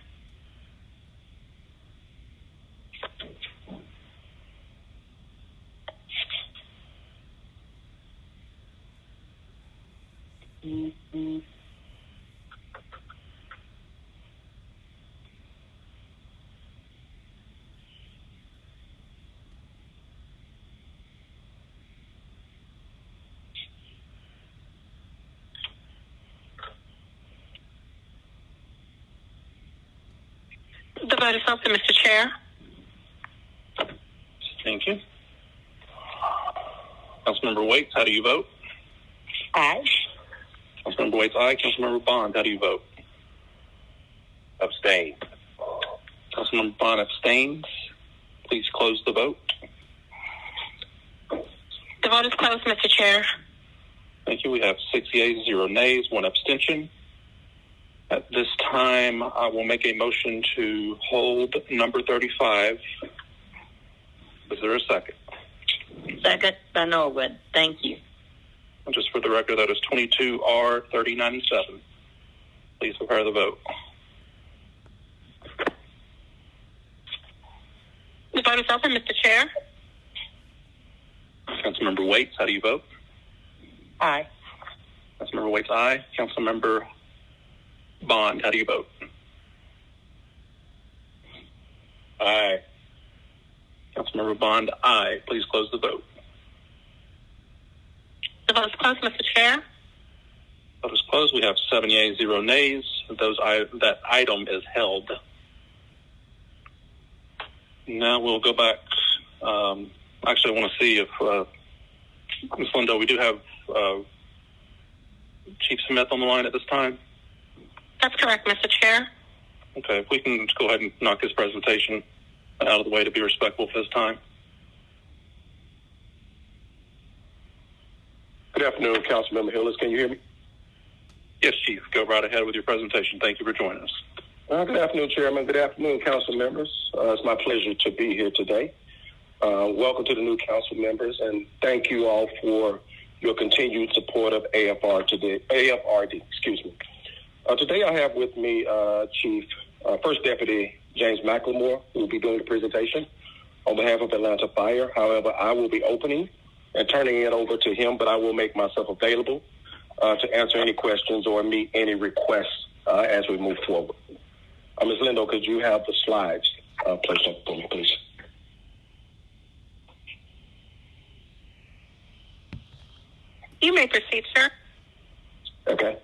vote is open, Mr. Chair. Thank you. Councilmember Waits, how do you vote? Aye. Councilmember Waits, aye. Councilmember Bond, how do you vote? Abstain. Councilmember Bond abstains. Please close the vote. The vote is closed, Mr. Chair. Thank you. We have 6 yeas, 0 nays, 1 abstention. At this time, I will make a motion to hold number 35. Is there a second? Second, Van Norwood. Thank you. And just for the record, that is 22R 3097. Please prepare the vote. The vote is open, Mr. Chair. Councilmember Waits, how do you vote? Aye. Councilmember Waits, aye. Councilmember Bond, how do you vote? Aye. Councilmember Bond, aye. Please close the vote. The vote is closed, Mr. Chair. Vote is closed. We have 7 yeas, 0 nays. That item is held. Now we'll go back. Actually, I want to see if Ms. Lindo, we do have Chief Smith on the line at this time. That's correct, Mr. Chair. Okay, if we can go ahead and knock his presentation out of the way to be respectful for this time. Good afternoon, Councilmember Hillis. Can you hear me? Yes, Chief. Go right ahead with your presentation. Thank you for joining us. Good afternoon, Chairman. Good afternoon, council members. It's my pleasure to be here today. Welcome to the new council members, and thank you all for your continued support of AFRD. Today I have with me Chief First Deputy James McLemore, who will be doing the presentation on behalf of Atlanta Fire. However, I will be opening and turning it over to him, but I will make myself available to answer any questions or meet any requests as we move forward. Ms. Lindo, could you have the slides placed up for me, please? You may proceed, sir. Okay.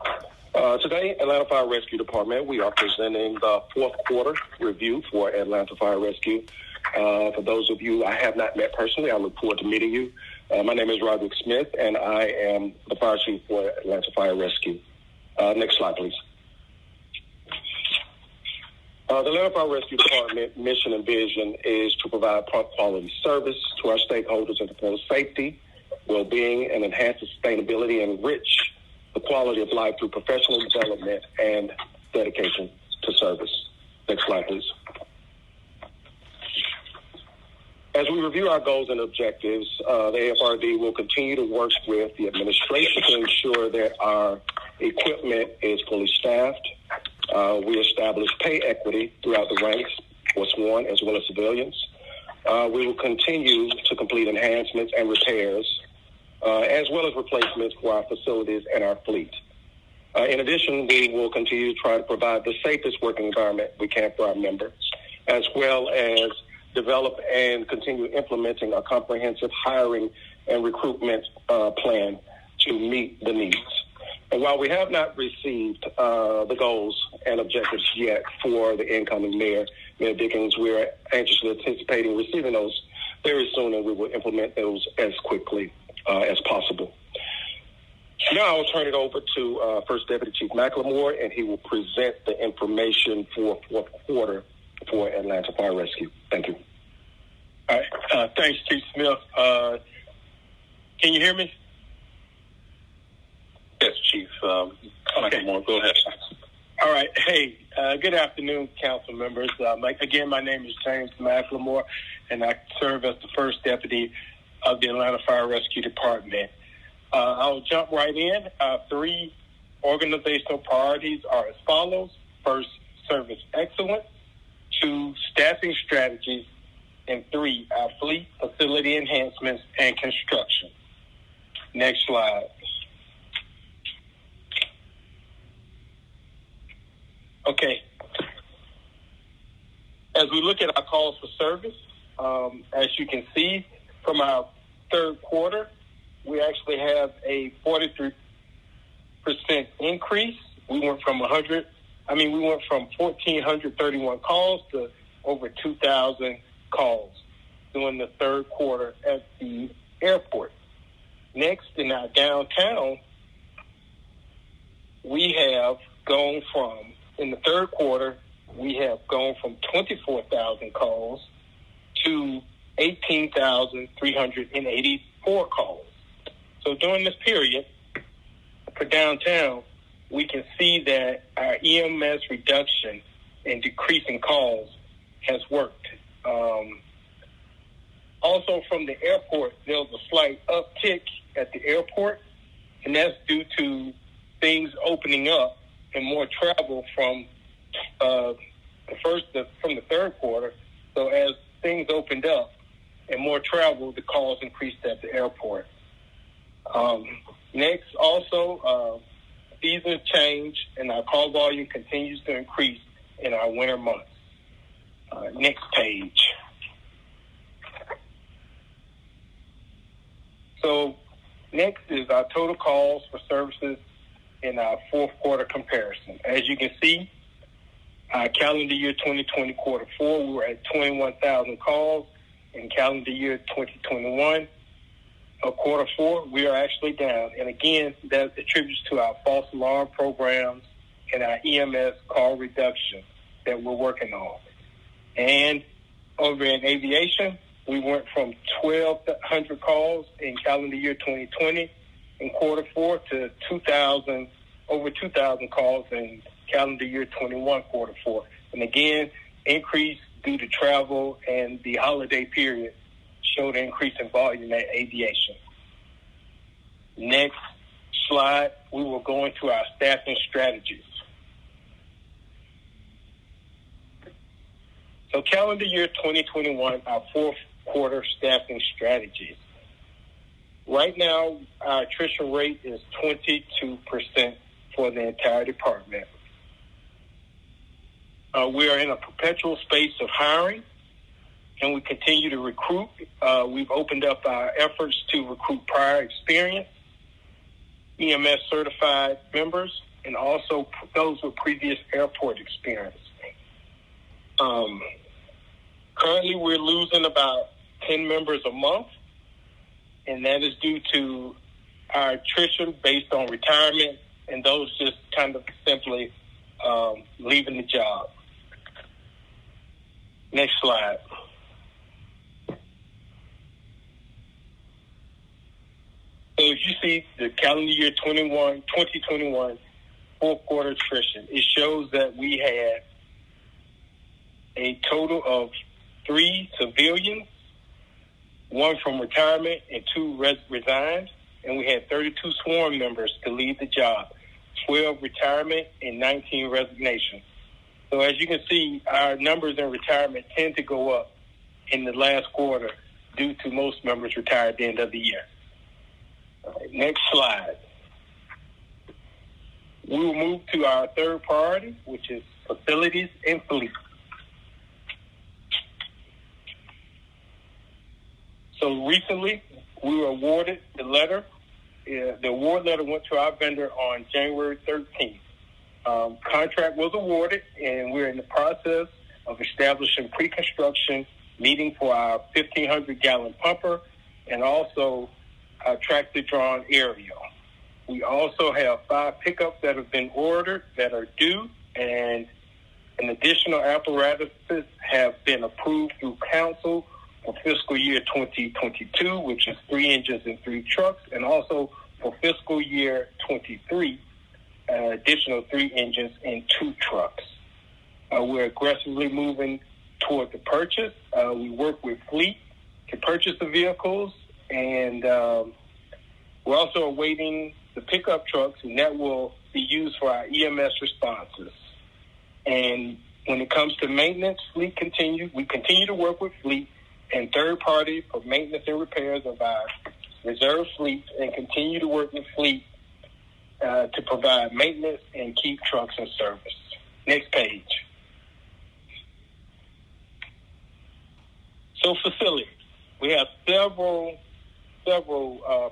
Today, Atlanta Fire Rescue Department, we are presenting the fourth quarter review for Atlanta Fire Rescue. For those of you I have not met personally, I look forward to meeting you. My name is Roderick Smith, and I am the Fire Chief for Atlanta Fire Rescue. Next slide, please. The Atlanta Fire Rescue Department mission and vision is to provide prompt quality service to our stakeholders and to promote safety, well-being, and enhance sustainability and enrich the quality of life through professional development and dedication to service. Next slide, please. As we review our goals and objectives, the AFRD will continue to work with the administration to ensure that our equipment is fully staffed. We establish pay equity throughout the ranks for sworn as well as civilians. We will continue to complete enhancements and repairs, as well as replacements for our facilities and our fleet. In addition, we will continue to try to provide the safest working environment we can for our members, as well as develop and continue implementing a comprehensive hiring and recruitment plan to meet the needs. And while we have not received the goals and objectives yet for the incoming Mayor Dickens, we're anxiously anticipating receiving those very soon, and we will implement those as quickly as possible. Now I'll turn it over to First Deputy Chief McLemore, and he will present the information for fourth quarter for Atlanta Fire Rescue. Thank you. All right. Thanks, Chief Smith. Can you hear me? Yes, Chief. McLemore, go ahead. All right. Hey, good afternoon, council members. Again, my name is James McLemore, and I serve as the First Deputy of the Atlanta Fire Rescue Department. I'll jump right in. Our 3 organizational priorities are as follows. First, service excellence. 2, staffing strategies. And 3, our fleet, facility enhancements, and construction. Next slide. Okay. As we look at our calls for service, as you can see from our third quarter, we actually have a 43% increase. We went from 1,431 calls to over 2,000 calls during the third quarter at the airport. Next, in our downtown, we have gone from, in the third quarter, we have gone from 24,000 calls to 18,384 calls. So during this period, for downtown, we can see that our EMS reduction and decreasing calls has worked. Also from the airport, there was a slight uptick at the airport, and that's due to things opening up and more travel from the third quarter. So as things opened up and more travel, the calls increased at the airport. Next, also, seasons change and our call volume continues to increase in our winter months. Next page. So next is our total calls for services in our fourth quarter comparison. As you can see, our calendar year 2020 quarter four, we were at 21,000 calls. In calendar year 2021, quarter four, we are actually down. And again, that attributes to our false alarm programs and our EMS call reduction that we're working on. And over in aviation, we went from 1,200 calls in calendar year 2020 in quarter four to over 2,000 calls in calendar year 21 quarter four. And again, increase due to travel and the holiday period showed an increase in volume at aviation. Next slide, we will go into our staffing strategies. So calendar year 2021, our fourth quarter staffing strategies. Right now, our attrition rate is 22% for the entire department. We are in a perpetual space of hiring, and we continue to recruit. We've opened up our efforts to recruit prior experience, EMS certified members, and also those with previous airport experience. Currently, we're losing about 10 members a month, and that is due to our attrition based on retirement and those just kind of simply leaving the job. Next slide. So as you see, the calendar year 2021 fourth quarter attrition, it shows that we had a total of 3 civilians, 1 from retirement and 2 resigned, and we had 32 sworn members to leave the job, 12 retirement and 19 resignations. So as you can see, our numbers in retirement tend to go up in the last quarter due to most members retired at the end of the year. All right, next slide. We will move to our third priority, which is facilities and fleet. So recently, we were awarded the letter. The award letter went to our vendor on January 13th. Contract was awarded, and we're in the process of establishing pre-construction meeting for our 1,500-gallon pumper and also our tractor-drawn aerial. We also have 5 pickups that have been ordered that are due, and an additional apparatuses have been approved through council for fiscal year 2022, which is 3 engines and 3 trucks, and also for fiscal year 23, additional 3 engines and 2 trucks. We're aggressively moving toward the purchase. We work with fleet to purchase the vehicles, and we're also awaiting the pickup trucks, and that will be used for our EMS responses. And when it comes to maintenance, we continue to work with fleet and third party for maintenance and repairs of our reserve fleet, and continue to work with fleet to provide maintenance and keep trucks in service. Next page. So facilities. We have several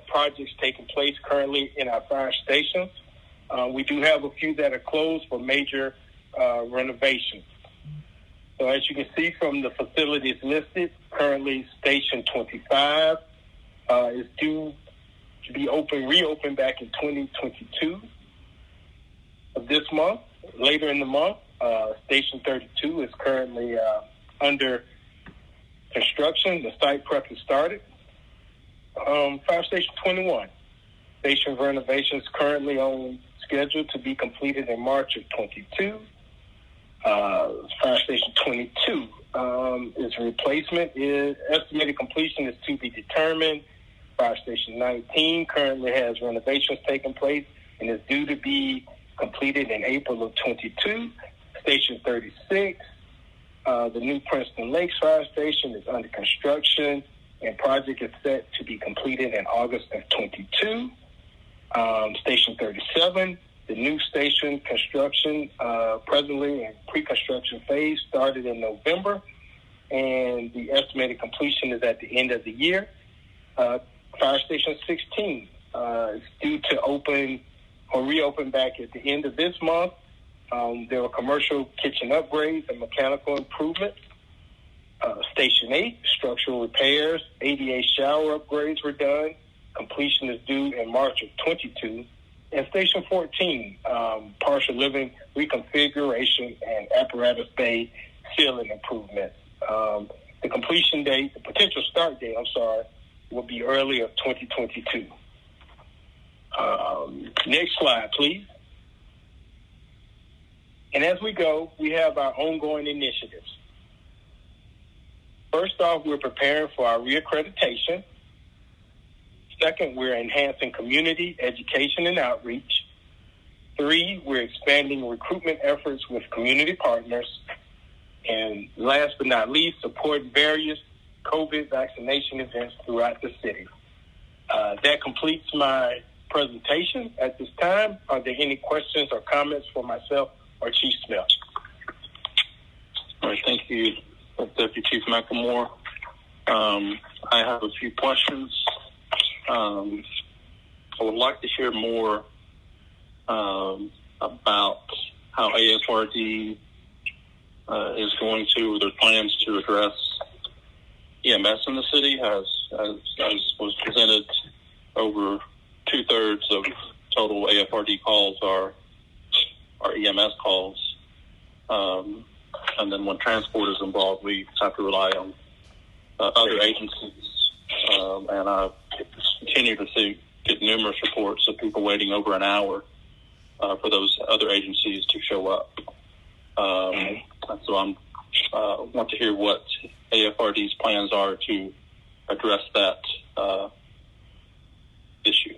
projects taking place currently in our fire stations. We do have a few that are closed for major renovations. So as you can see from the facilities listed, currently Station 25 is due to be reopened back in 2022 of this month. Later in the month, Station 32 is currently under construction. The site prep has started. Fire Station 21, station renovations currently on schedule to be completed in March of 22. Fire Station 22 is replacement. Estimated completion is to be determined. Fire Station 19 currently has renovations taking place and is due to be completed in April of 22. Station 36, the new Princeton Lakes Fire Station is under construction and project is set to be completed in August of 22. Station 37, the new station construction presently in pre-construction phase started in November, and the estimated completion is at the end of the year. Fire Station 16 is due to open or reopen back at the end of this month. There were commercial kitchen upgrades and mechanical improvements. Station 8, structural repairs, ADA shower upgrades were done. Completion is due in March of 22. And Station 14, partial living reconfiguration and apparatus bay ceiling improvements. The completion date, the potential start date, will be early of 2022. Next slide, please. And as we go, we have our ongoing initiatives. First off, we're preparing for our reaccreditation. Second, we're enhancing community education and outreach. 3, we're expanding recruitment efforts with community partners. And last but not least, support various COVID vaccination events throughout the city. That completes my presentation at this time. Are there any questions or comments for myself or Chief Smith? All right, thank you, Deputy Chief McLemore. I have a few questions. I would like to hear more about how AFRD is going to, their plans to address EMS in the city. As was presented, over 2/3 of total AFRD calls are EMS calls. And then when transport is involved, we have to rely on other agencies. And I continue to get numerous reports of people waiting over an hour for those other agencies to show up. So I want to hear what AFRD's plans are to address that issue.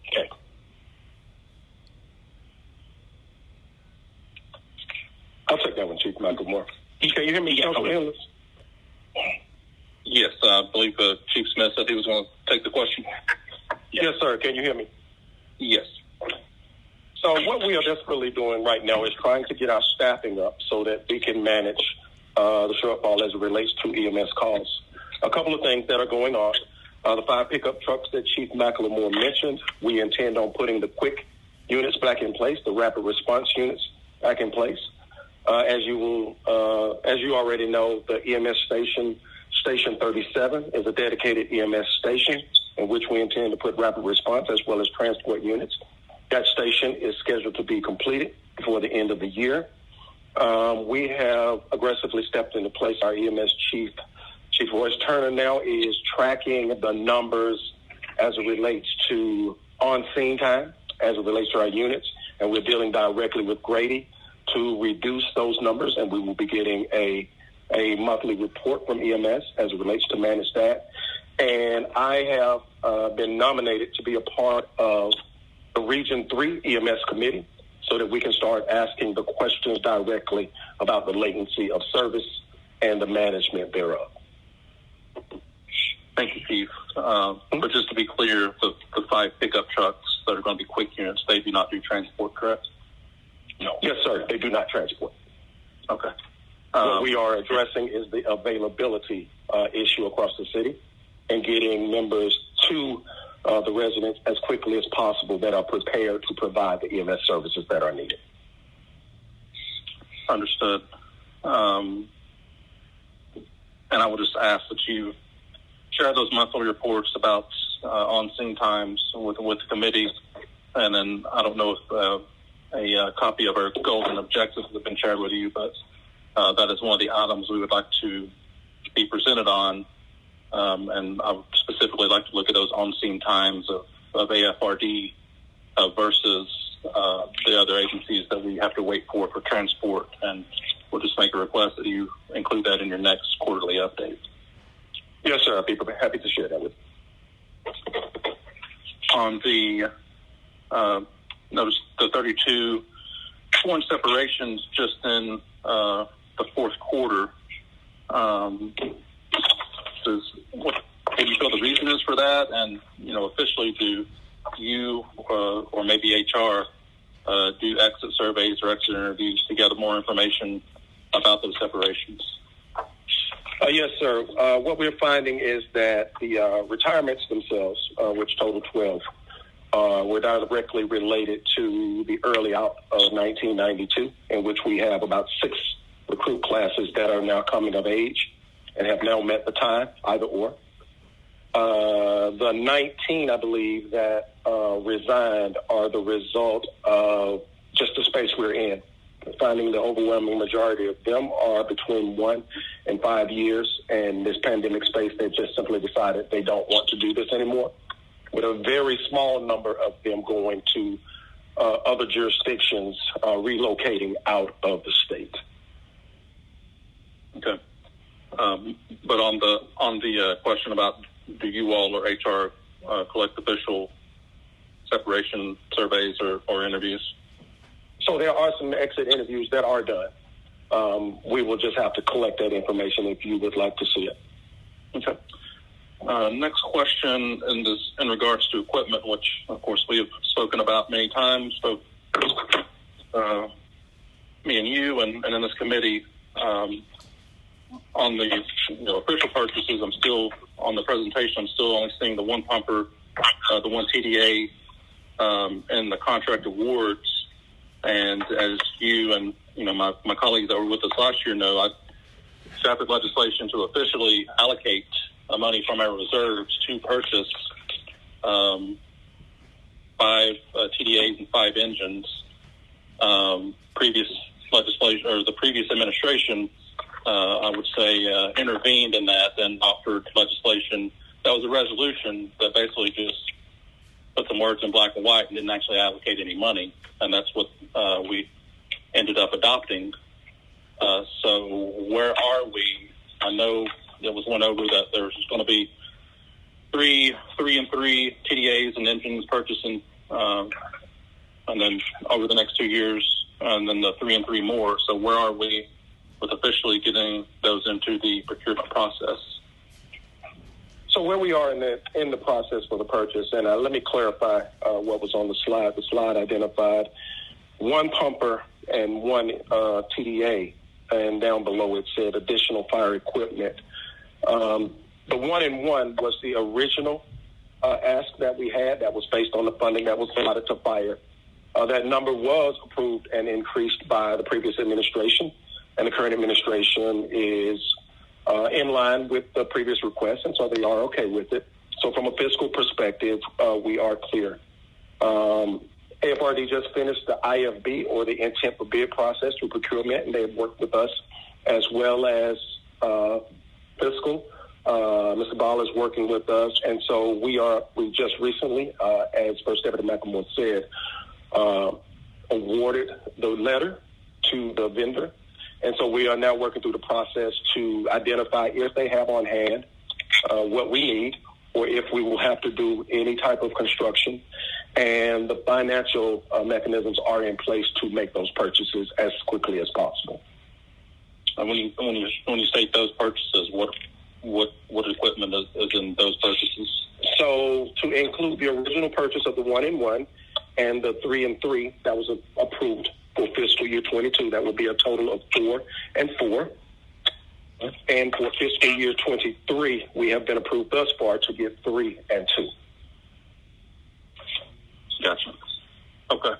Okay. I'll take that one, Chief McLemore. Can you hear me? Yes, I believe Chief Smith said he was going to take the question. Yes, sir. Can you hear me? Yes. So what we are desperately doing right now is trying to get our staffing up so that we can manage the shortfall as it relates to EMS calls. A couple of things that are going on. The 5 pickup trucks that Chief McLemore mentioned, we intend on putting the quick units back in place, the rapid response units back in place. As you already know, the EMS station 37 is a dedicated EMS station in which we intend to put rapid response as well as transport units. That station is scheduled to be completed before the end of the year. We have aggressively stepped into place. Our EMS Chief Royce Turner now is tracking the numbers as it relates to on-scene time, as it relates to our units, and we're dealing directly with Grady to reduce those numbers, and we will be getting a monthly report from EMS as it relates to manage that. And I have been nominated to be a part of the Region 3 EMS committee so that we can start asking the questions directly about the latency of service and the management thereof. Thank you, Chief. But just to be clear, the 5 pickup trucks that are going to be quick units, they do not do transport, correct? No. Yes, sir. They do not transport. Okay. What we are addressing is the availability issue across the city and getting members to the residents as quickly as possible that are prepared to provide the EMS services that are needed. Understood. And I would just ask that you share those monthly reports about on-scene times with the committee. And then I don't know if a copy of our goals and objectives have been shared with you, but that is one of the items we would like to be presented on. And I would specifically like to look at those on-scene times of AFRD versus the other agencies that we have to wait for transport. And we'll just make a request that you include that in your next quarterly update. Yes, sir. I'd be happy to share that with you. On the notice the 32 sworn separations just in the fourth quarter. Can you feel the reason is for that? And, officially do you or maybe HR do exit surveys or exit interviews to gather more information about those separations? Yes, sir. What we're finding is that the retirements themselves, which total 12, were directly related to the early out of 1992, in which we have about 6 recruit classes that are now coming of age and have now met the time, either or. The 19, I believe, that resigned are the result of just the space we're in. Finding the overwhelming majority of them are between 1 and 5 years, and this pandemic space, they just simply decided they don't want to do this anymore, with a very small number of them going to other jurisdictions, relocating out of the state. Okay. But on the question about do you all or HR collect official separation surveys or interviews? So there are some exit interviews that are done. We will just have to collect that information if you would like to see it. Okay. Next question in regards to equipment, which of course we have spoken about many times, both me and you and in this committee. On the official purchases, I'm still on the presentation. I'm still only seeing the one pumper, the one TDA, and the contract awards. And as you and my colleagues that were with us last year know, I drafted legislation to officially allocate money from our reserves to purchase 5 TDAs and 5 engines. Previous legislation or the previous administration, I would say, intervened in that and offered legislation. That was a resolution that basically just put some words in black and white and didn't actually allocate any money. And that's what we ended up adopting. So where are we? I know it was went over that there's going to be 3 and 3 TDAs and engines purchasing, and then over the next 2 years, and then the 3 and 3 more. So where are we with officially getting those into the procurement process? So where we are in the process for the purchase, and let me clarify what was on the slide. The slide identified 1 pumper and 1 TDA, and down below it said additional fire equipment. The 1-in-1 was the original ask that we had that was based on the funding that was allotted to fire. That number was approved and increased by the previous administration, and the current administration is in line with the previous request, and so they are okay with it. So from a fiscal perspective, we are clear. AFRD just finished the IFB, or the intent for bid process, through procurement, and they have worked with us as well as fiscal. Mr. Ball is working with us, and so we just recently, as First Deputy McLemore said, awarded the letter to the vendor. And so we are now working through the process to identify if they have on hand what we need, or if we will have to do any type of construction. And the financial mechanisms are in place to make those purchases as quickly as possible. When you state those purchases, what equipment is in those purchases? So to include the original purchase of the 1-in-1 and the 3 and 3 that was approved for fiscal year 22, that would be a total of 4 and 4. And for fiscal year 23, we have been approved thus far to get 3 and 2. Gotcha. Okay.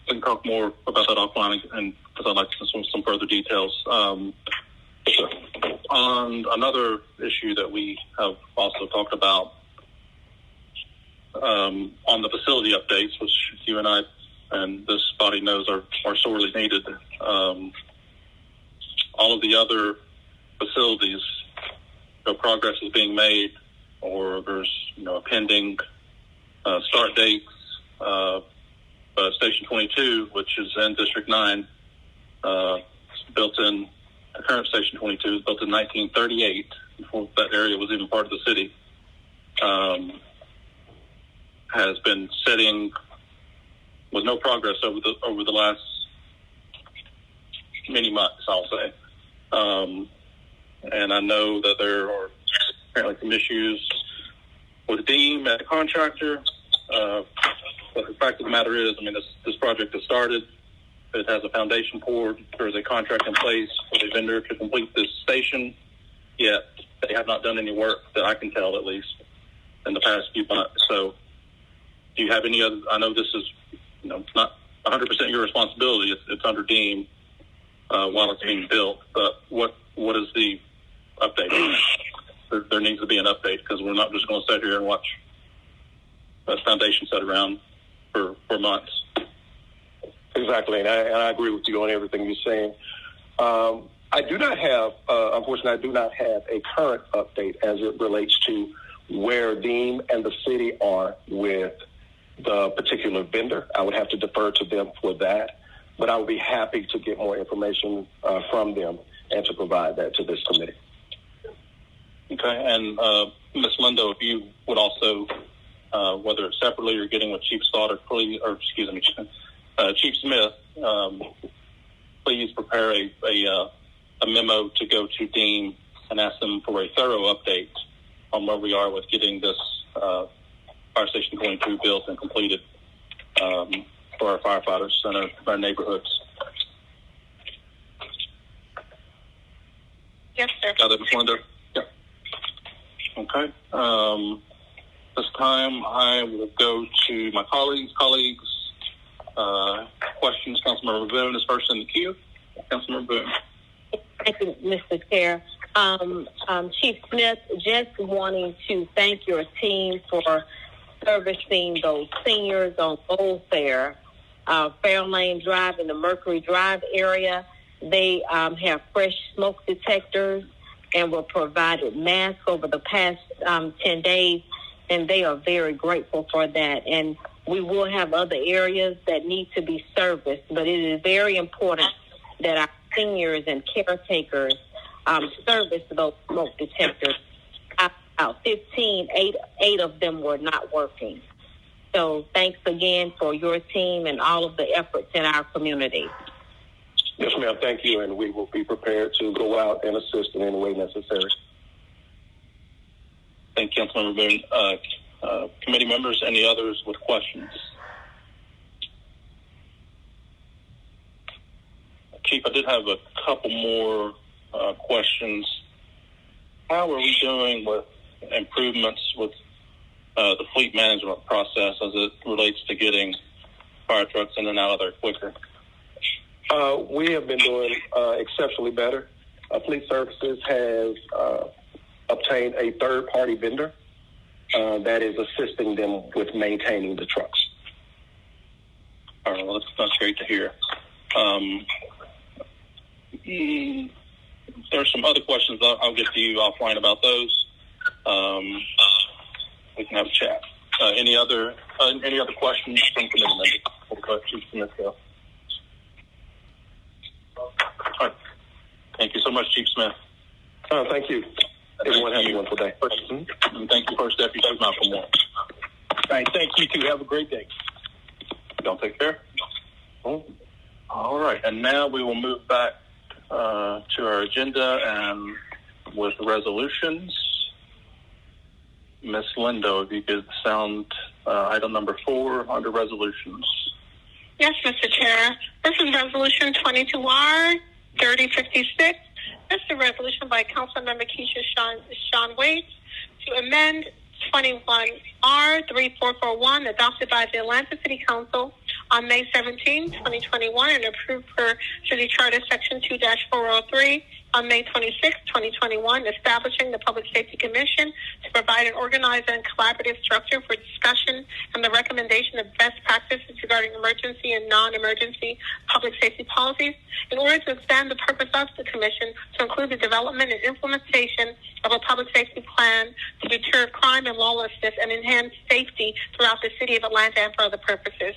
we can talk more about that offline, and because I'd like some further details. On another issue that we have also talked about, on the facility updates, which you and I and this body knows are sorely needed. All of the other facilities, progress is being made, or there's a pending start dates. Station 22, which is in District 9, built in the current Station 22 is built in 1938, before that area was even part of the city. Has been sitting with no progress over the last many months, I'll say. And I know that there are apparently some issues with Deem as a contractor. But the fact of the matter is, this project has started. It has a foundation poured. There is a contract in place for the vendor to complete this station, yet they have not done any work that I can tell, at least, in the past few months. So do you have any other? I know this is not 100% your responsibility. It's under Deem while it's being built. But what is the update? There needs to be an update, because we're not just going to sit here and watch a foundation set around for months. Exactly, and I agree with you on everything you're saying. I do not have, unfortunately, a current update as it relates to where Deem and the city are with the particular vendor. I would have to defer to them for that, but I would be happy to get more information from them and to provide that to this committee. Okay, and Ms. Lindo, if you would also, whether it's separately or getting with Chief Slaughter, Chief Smith, please prepare a memo to go to Deem and ask them for a thorough update on where we are with getting this Fire Station 22 built and completed for our firefighters and our neighborhoods. Yes, sir. Got it, Ms. Lindo? Yeah. Okay. This time I will go to my colleagues. Questions. Councilmember Boone is first in the queue. Councilmember Boone. Thank you, Mr. Chair. Chief Smith, just wanting to thank your team for servicing those seniors on Old Fair, Fairlane Drive and the Mercury Drive area. They have fresh smoke detectors and were provided masks over the past 10 days, and they are very grateful for that. And we will have other areas that need to be serviced, but it is very important that our seniors and caretakers service those smoke detectors. About 15, eight of them were not working. So thanks again for your team and all of the efforts in our community. Yes, ma'am. Thank you, and we will be prepared to go out and assist in any way necessary. Thank you, Councilmember Boone. Committee members, any others with questions? Chief, I did have a couple more questions. How are we doing with improvements with the fleet management process as it relates to getting fire trucks in and out of there quicker? We have been doing exceptionally better. Fleet Services has obtained a third-party vendor that is assisting them with maintaining the trucks. All right, well, that's great to hear. There's some other questions. I'll get to you offline about those. We can have a chat. Any other questions from committee members? Chief Smith, go. All right. Thank you so much, Chief Smith. Thank you. Everyone have a wonderful day. And thank you, First Deputy Chief Malcolm Moore. All right, thank you too. Have a great day. Y'all take care. All right, and now we will move back to our agenda and with resolutions. Ms. Lindo, if you could sound item number 4 under resolutions. Yes, Mr. Chair. This is Resolution 22R 3056. This is a resolution by Councilmember Keisha Sean Waits to amend 21R 3441 adopted by the Atlanta City Council on May 17, 2021, and approved per City Charter Section 2-403 on May 26, 2021, establishing the Public Safety Commission to provide an organized and collaborative structure for discussion and the recommendation of best practices regarding emergency and non-emergency public safety policies in order to expand the purpose of the Commission to include the development and implementation of a public safety plan to deter crime and lawlessness and enhance safety throughout the city of Atlanta and for other purposes.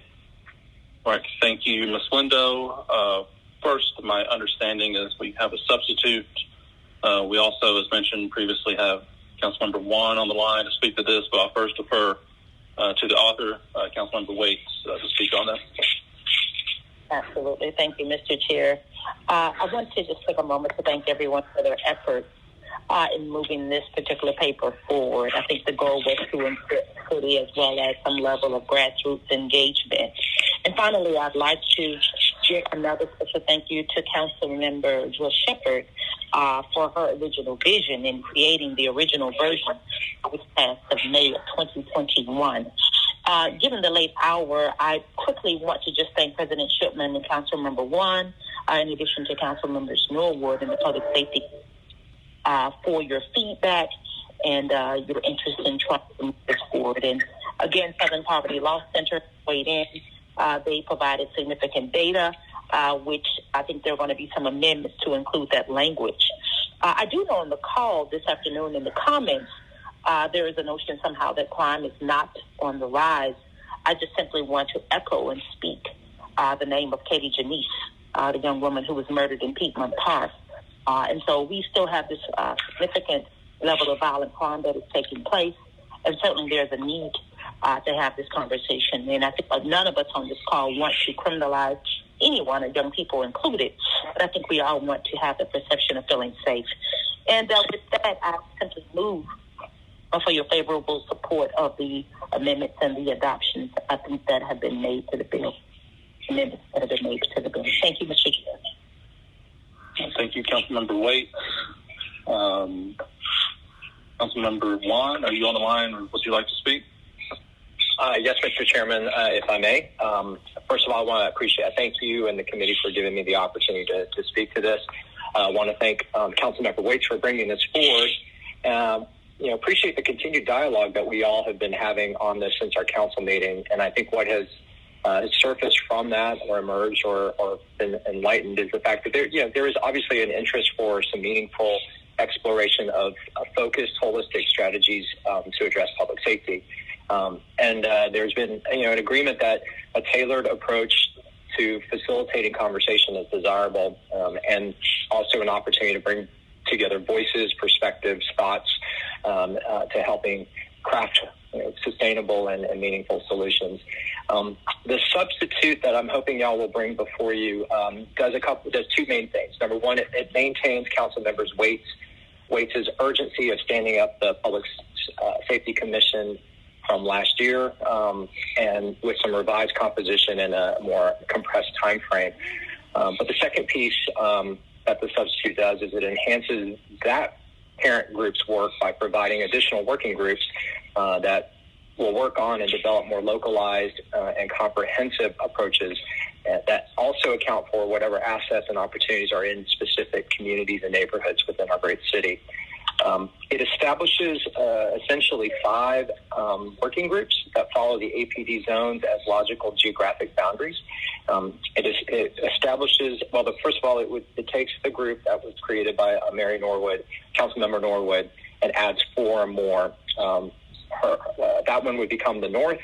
All right. Thank you, Ms. Lindo. First, my understanding is we have a substitute. We also, as mentioned previously, have Councilmember Juan on the line to speak to this, but I'll first defer to the author, Councilmember Waits, to speak on that. Absolutely. Thank you, Mr. Chair. I want to just take a moment to thank everyone for their efforts in moving this particular paper forward. I think the goal was to ensure equity as well as some level of grassroots engagement. And finally, I'd like to give another special thank you to Councilmember Jill Shepard for her original vision in creating the original version which passed of May of 2021. Given the late hour, I quickly want to just thank President Shipman and Councilmember Juan, in addition to Councilmembers Norwood and the Public Safety for your feedback and your interest in trying to move this forward. And again, Southern Poverty Law Center weighed in. They provided significant data, which I think there are going to be some amendments to include that language. I do know on the call this afternoon in the comments, there is a notion somehow that crime is not on the rise. I just simply want to echo and speak the name of Katie Janice, the young woman who was murdered in Piedmont Park. And so we still have this significant level of violent crime that is taking place. And certainly there's a need to have this conversation. And I think none of us on this call want to criminalize anyone, or young people included. But I think we all want to have the perception of feeling safe. And with that, I simply move for your favorable support of the amendments and the adoptions, I think, that have been made to the bill. Amendments that have been made to the bill. Thank you, Mr. Chair. Thank you, Councilmember Waite. Councilmember Juan, are you on the line, or would you like to speak? Yes, Mr. Chairman, if I may. First of all, I want to thank you and the committee for giving me the opportunity to speak to this. I want to thank Councilmember Waits for bringing this forward. Appreciate the continued dialogue that we all have been having on this since our council meeting. And I think what has surfaced from that, or emerged, or been enlightened, is the fact that there is obviously an interest for some meaningful exploration of focused, holistic strategies to address public safety. And there's been an agreement that a tailored approach to facilitating conversation is desirable, and also an opportunity to bring together voices, perspectives, thoughts to helping craft sustainable and meaningful solutions. The substitute that I'm hoping y'all will bring before you does two main things. Number one, it maintains Council members Waits' urgency of standing up the Public Safety Commission from last year, and with some revised composition and a more compressed time frame. But the second piece that the substitute does is it enhances that parent group's work by providing additional working groups that will work on and develop more localized and comprehensive approaches that also account for whatever assets and opportunities are in specific communities and neighborhoods within our great city. It establishes essentially 5 working groups that follow the APD zones as logical geographic boundaries. It establishes, first of all, it takes the group that was created by Mary Norwood, Councilmember Norwood, and adds 4 more. That one would become the North.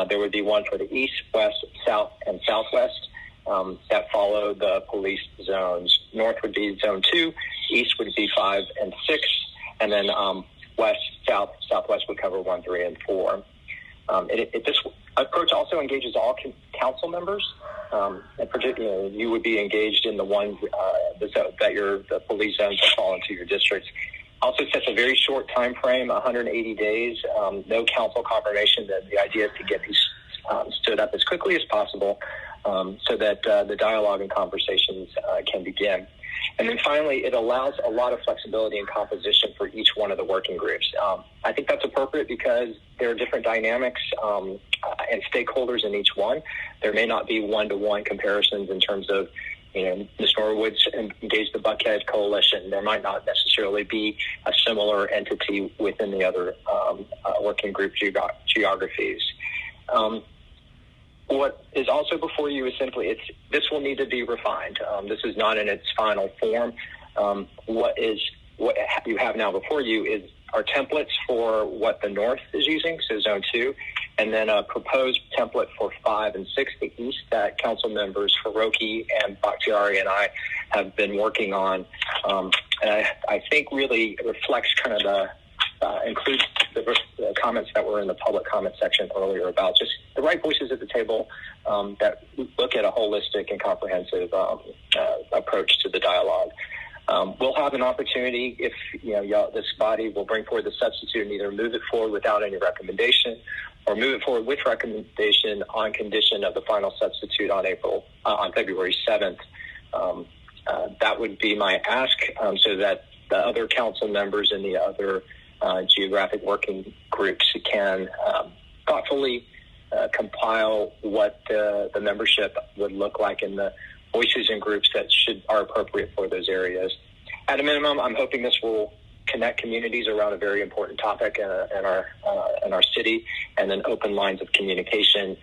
There would be one for the East, West, South, and Southwest that follow the police zones. North would be Zone 2, East would be 5 and 6, and then West, South, Southwest would cover 1, 3, and 4. This approach also engages all council members, and particularly you would be engaged in the ones the police zones that fall into your districts. Also sets a very short time frame, 180 days, no council confirmation. The idea is to get these stood up as quickly as possible so that the dialogue and conversations can begin. And then finally, it allows a lot of flexibility in composition for each one of the working groups. I think that's appropriate because there are different dynamics and stakeholders in each one. There may not be one-to-one comparisons in terms of, Ms. Norwood's engaged the Buckhead Coalition. There might not necessarily be a similar entity within the other working group geographies. What is also before you is simply, this will need to be refined. This is not in its final form. What you have now before you are templates for what the North is using, so Zone 2, and then a proposed template for 5 and 6, the East, that council members Faroki and Bakhtiari and I have been working on. And I think really reflects kind of includes the comments that were in the public comment section earlier about just the right voices at the table that look at a holistic and comprehensive approach to the dialogue. We'll have an opportunity if this body will bring forward the substitute and either move it forward without any recommendation or move it forward with recommendation on condition of the final substitute on February 7th. That would be my ask, so that the other council members and the other geographic working groups can thoughtfully compile what the membership would look like in the voices and groups that are appropriate for those areas. At a minimum, I'm hoping this will connect communities around a very important topic in our city, and then open lines of communication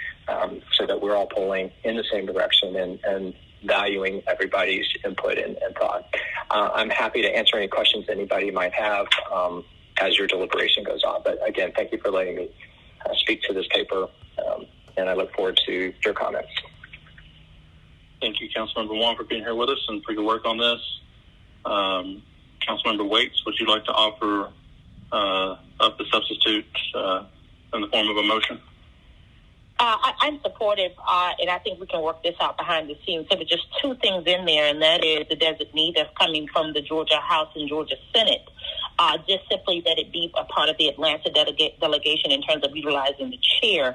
so that we're all pulling in the same direction and valuing everybody's input and thought. I'm happy to answer any questions anybody might have as your deliberation goes on. But again, thank you for letting me speak to this paper, and I look forward to your comments. Thank you, Councilmember Wong, for being here with us and for your work on this. Councilmember Waits, would you like to offer up the substitute in the form of a motion? I'm supportive, and I think we can work this out behind the scenes. There were just two things in there, and that is the designee that's coming from the Georgia House and Georgia Senate. Just simply that it be a part of the Atlanta delegation in terms of utilizing the chair,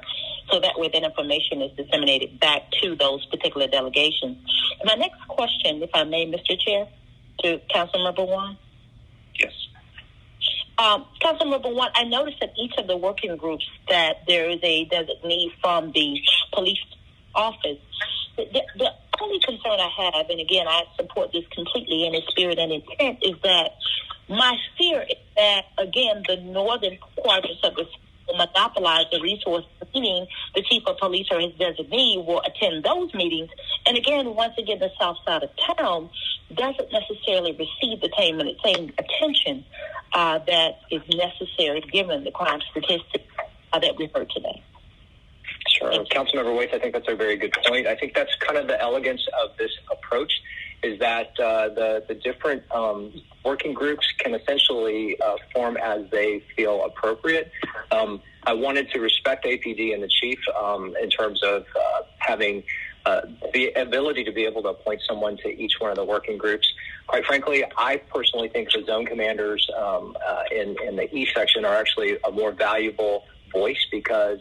so that way that information is disseminated back to those particular delegations. And my next question, if I may, Mr. Chair, to Councilmember Wong. Yes. Councilmember Wong, I noticed that each of the working groups that there is a designee from the police office. The only concern I have, and again, I support this completely in its spirit and intent, is that my fear is that, again, the northern quadrants of the will monopolize the resource, meaning the chief of police or his designee will attend those meetings. And again, once again, the south side of town doesn't necessarily receive the same attention that is necessary given the crime statistics that we heard today. Sure. Councilmember Waits, I think that's a very good point. I think that's kind of the elegance of this approach, is that the different working groups can essentially form as they feel appropriate. I wanted to respect APD and the chief in terms of having the ability to be able to appoint someone to each one of the working groups. Quite frankly, I personally think the zone commanders in the East section are actually a more valuable voice because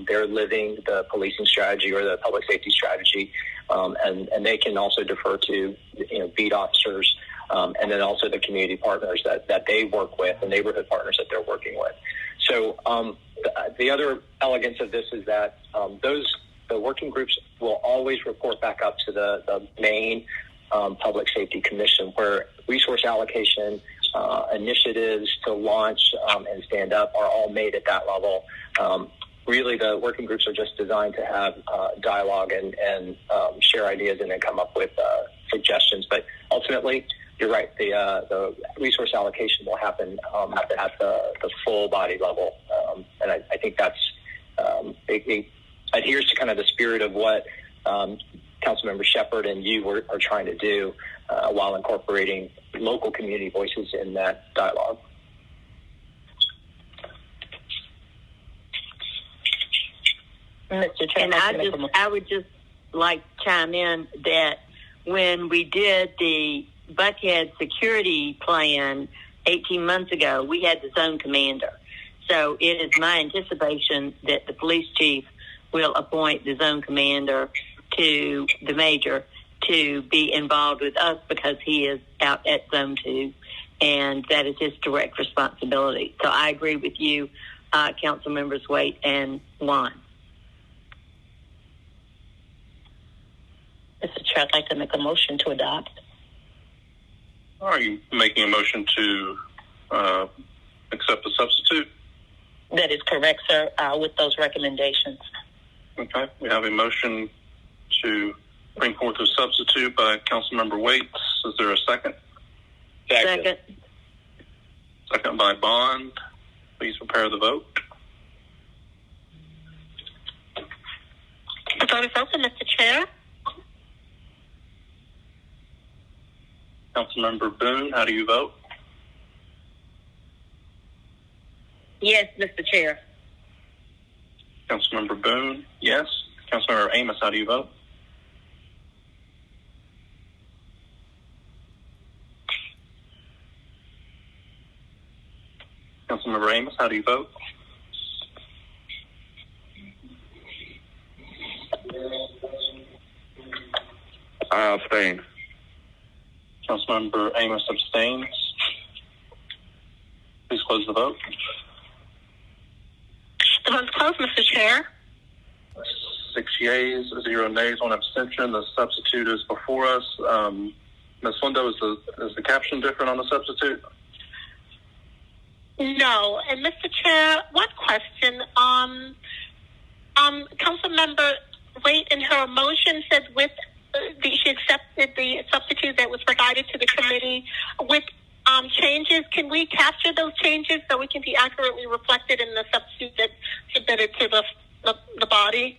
they're living the policing strategy or the public safety strategy, and they can also defer to beat officers and then also the community partners that they work with, the neighborhood partners that they're working with. So the other elegance of this is that the working groups will always report back up to the main public safety commission, where resource allocation, initiatives to launch and stand up are all made at that level. Really, the working groups are just designed to have dialogue and share ideas and then come up with suggestions. But ultimately, you're right, the resource allocation will happen at the full body level. And I think that's it adheres to kind of the spirit of what Councilmember Shepard and you are trying to do while incorporating local community voices in that dialogue. Mr. Chairman, and I would just like to chime in that when we did the Buckhead security plan 18 months ago, we had the zone commander. So it is my anticipation that the police chief will appoint the zone commander to the major to be involved with us because he is out at Zone 2, and that is his direct responsibility. So I agree with you, Council Members Waite and Juan. Mr. Chair, I'd like to make a motion to adopt. Are you making a motion to accept the substitute? That is correct, sir, with those recommendations. Okay. We have a motion to bring forth a substitute by Councilmember Waits. Is there a second? Second. Second by Bond. Please prepare the vote. The vote is open, Mr. Chair. Councilmember Boone, how do you vote? Yes, Mr. Chair. Councilmember Boone, yes. Councilmember Amos, how do you vote? Councilmember Amos, how do you vote? I abstain. Councilmember Amos abstains. Please close the vote. The vote is closed, Mr. Chair. 6 yeas, 0 nays, 1 abstention. The substitute is before us. Ms. Lindo, is the caption different on the substitute? No. And Mr. Chair, one question. Councilmember Waite in her motion said she accepted the substitute that was provided to the committee with changes. Can we capture those changes so we can be accurately reflected in the substitute that's submitted to the body?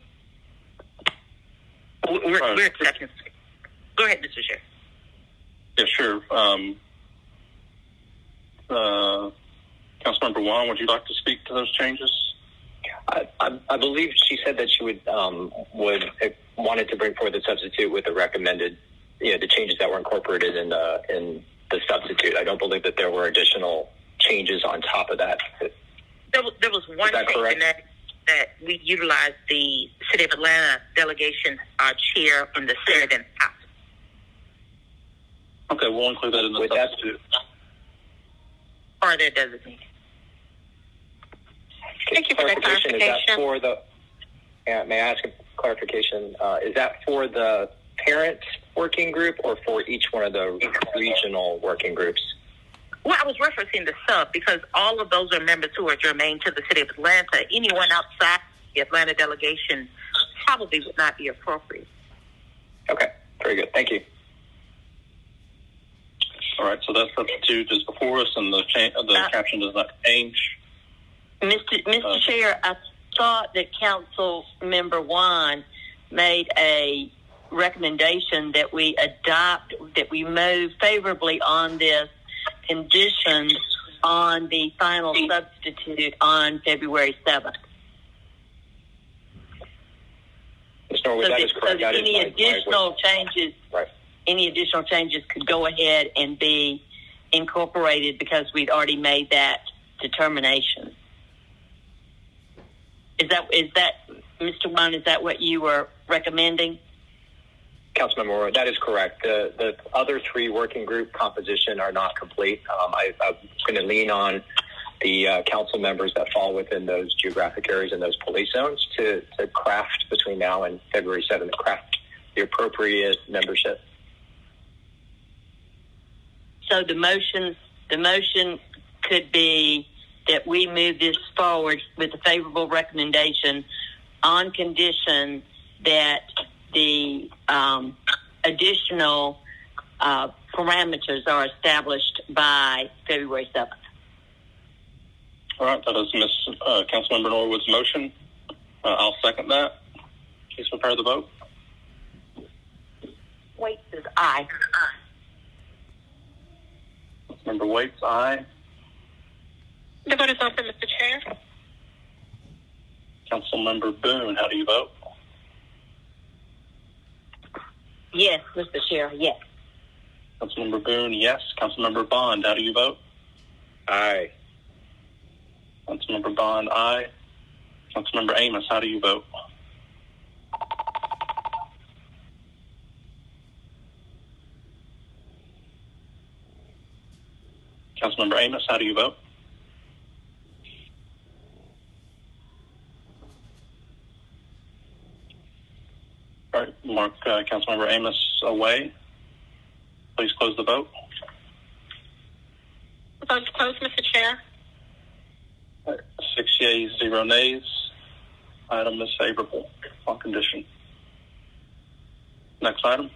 We're accepting. Go ahead, Mr. Chair. Yeah, sure. Councilmember Juan, would you like to speak to those changes? I believe she said that she wanted to bring forward the substitute with the recommended, the changes that were incorporated in the substitute. I don't believe that there were additional changes on top of that. There was one change in that we utilized the City of Atlanta delegation chair in the Senate and House. Okay, we'll include that in the substitute. Or their designated. Thank you for that clarification. Is that for may I ask a clarification? Is that for the parent working group or for each one of the regional working groups? Well, I was referencing the sub because all of those are members who are germane to the City of Atlanta. Anyone outside the Atlanta delegation probably would not be appropriate. Okay, very good. Thank you. All right, so that substitute is before us, and the caption does not change. Mr. Chair, I thought that Council Member Juan made a recommendation that we move favorably on this condition on the final substitute on February 7th. Ms. Norwood, that is correct. So any additional changes could go ahead and be incorporated because we'd already made that determination. Is that Mr. Juan, is that what you were recommending? Councilmember Moore, that is correct. The other 3 working group composition are not complete. I'm going to lean on the council members that fall within those geographic areas and those police zones to craft between now and February 7th, craft the appropriate membership. So the motion could be that we move this forward with a favorable recommendation on condition that the additional parameters are established by February 7th. All right, that is Councilmember Norwood's motion. I'll second that. Please prepare the vote. Waits is aye. Councilmember Waits, aye. The vote is open, Mr. Chair. Councilmember Boone, how do you vote? Yes, Mr. Chair, yes. Councilmember Boone, yes. Councilmember Bond, how do you vote? Aye. Councilmember Bond, aye. Councilmember Amos, how do you vote? Councilmember Amos, how do you vote? All right, mark Councilmember Amos away. Please close the vote. The vote's closed, Mr. Chair. 6 yeas, 0 nays. Item is favorable on condition. Next item.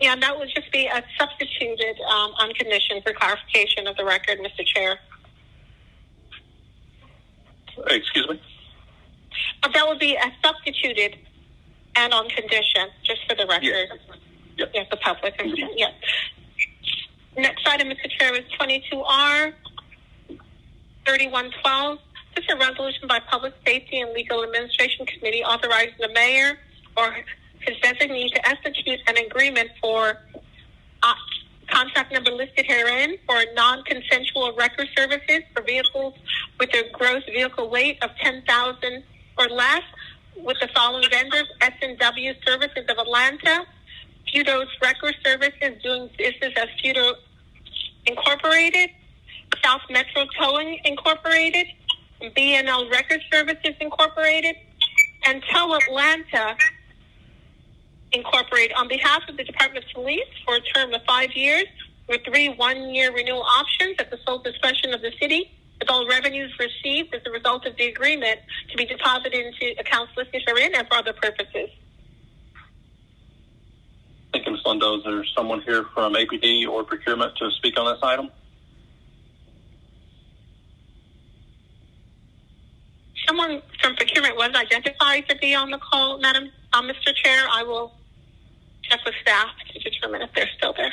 Yeah, that would just be a substituted on condition for clarification of the record, Mr. Chair. Excuse me? That would be a substituted and on condition, just for the record. Yes. Yes, the public. Yes. Next item, Mr. Chair, is 22R 3112. This is a resolution by Public Safety and Legal Administration Committee authorizing the mayor or his designee to execute an agreement for contract number listed herein for non-consensual record services for vehicles with a gross vehicle weight of 10,000 or less with the following vendors: S&W Services of Atlanta, Fudo's Record Services doing business as Fudo Incorporated, South Metro Towing Incorporated, B&L Record Services Incorporated, and Tow Atlanta Incorporated on behalf of the Department of Police for a term of 5 years with 3 one-year renewal options at the sole discretion of the city, with all revenues received as a result of the agreement to be deposited into accounts listed herein and for other purposes. Thank you, Ms. Lindo. Is there someone here from APD or procurement to speak on this item? Someone from procurement was identified to be on the call, Madam Mr. Chair. I will check with staff to determine if they're still there.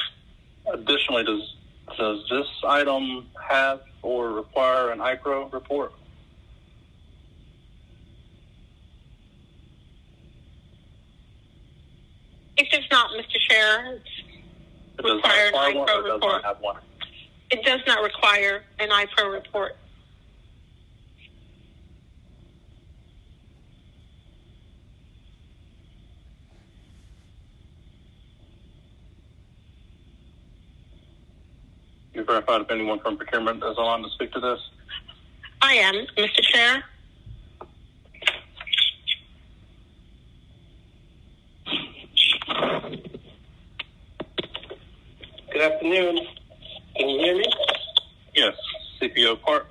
Additionally, does this item have or require an IPRO report? It does not, Mr. Chair. It does not require one or does not have one? It does not require an IPRO report. You verified if anyone from procurement is on to speak to this? I am, Mr. Chair. Good afternoon. Can you hear me? Yes. CPO Park.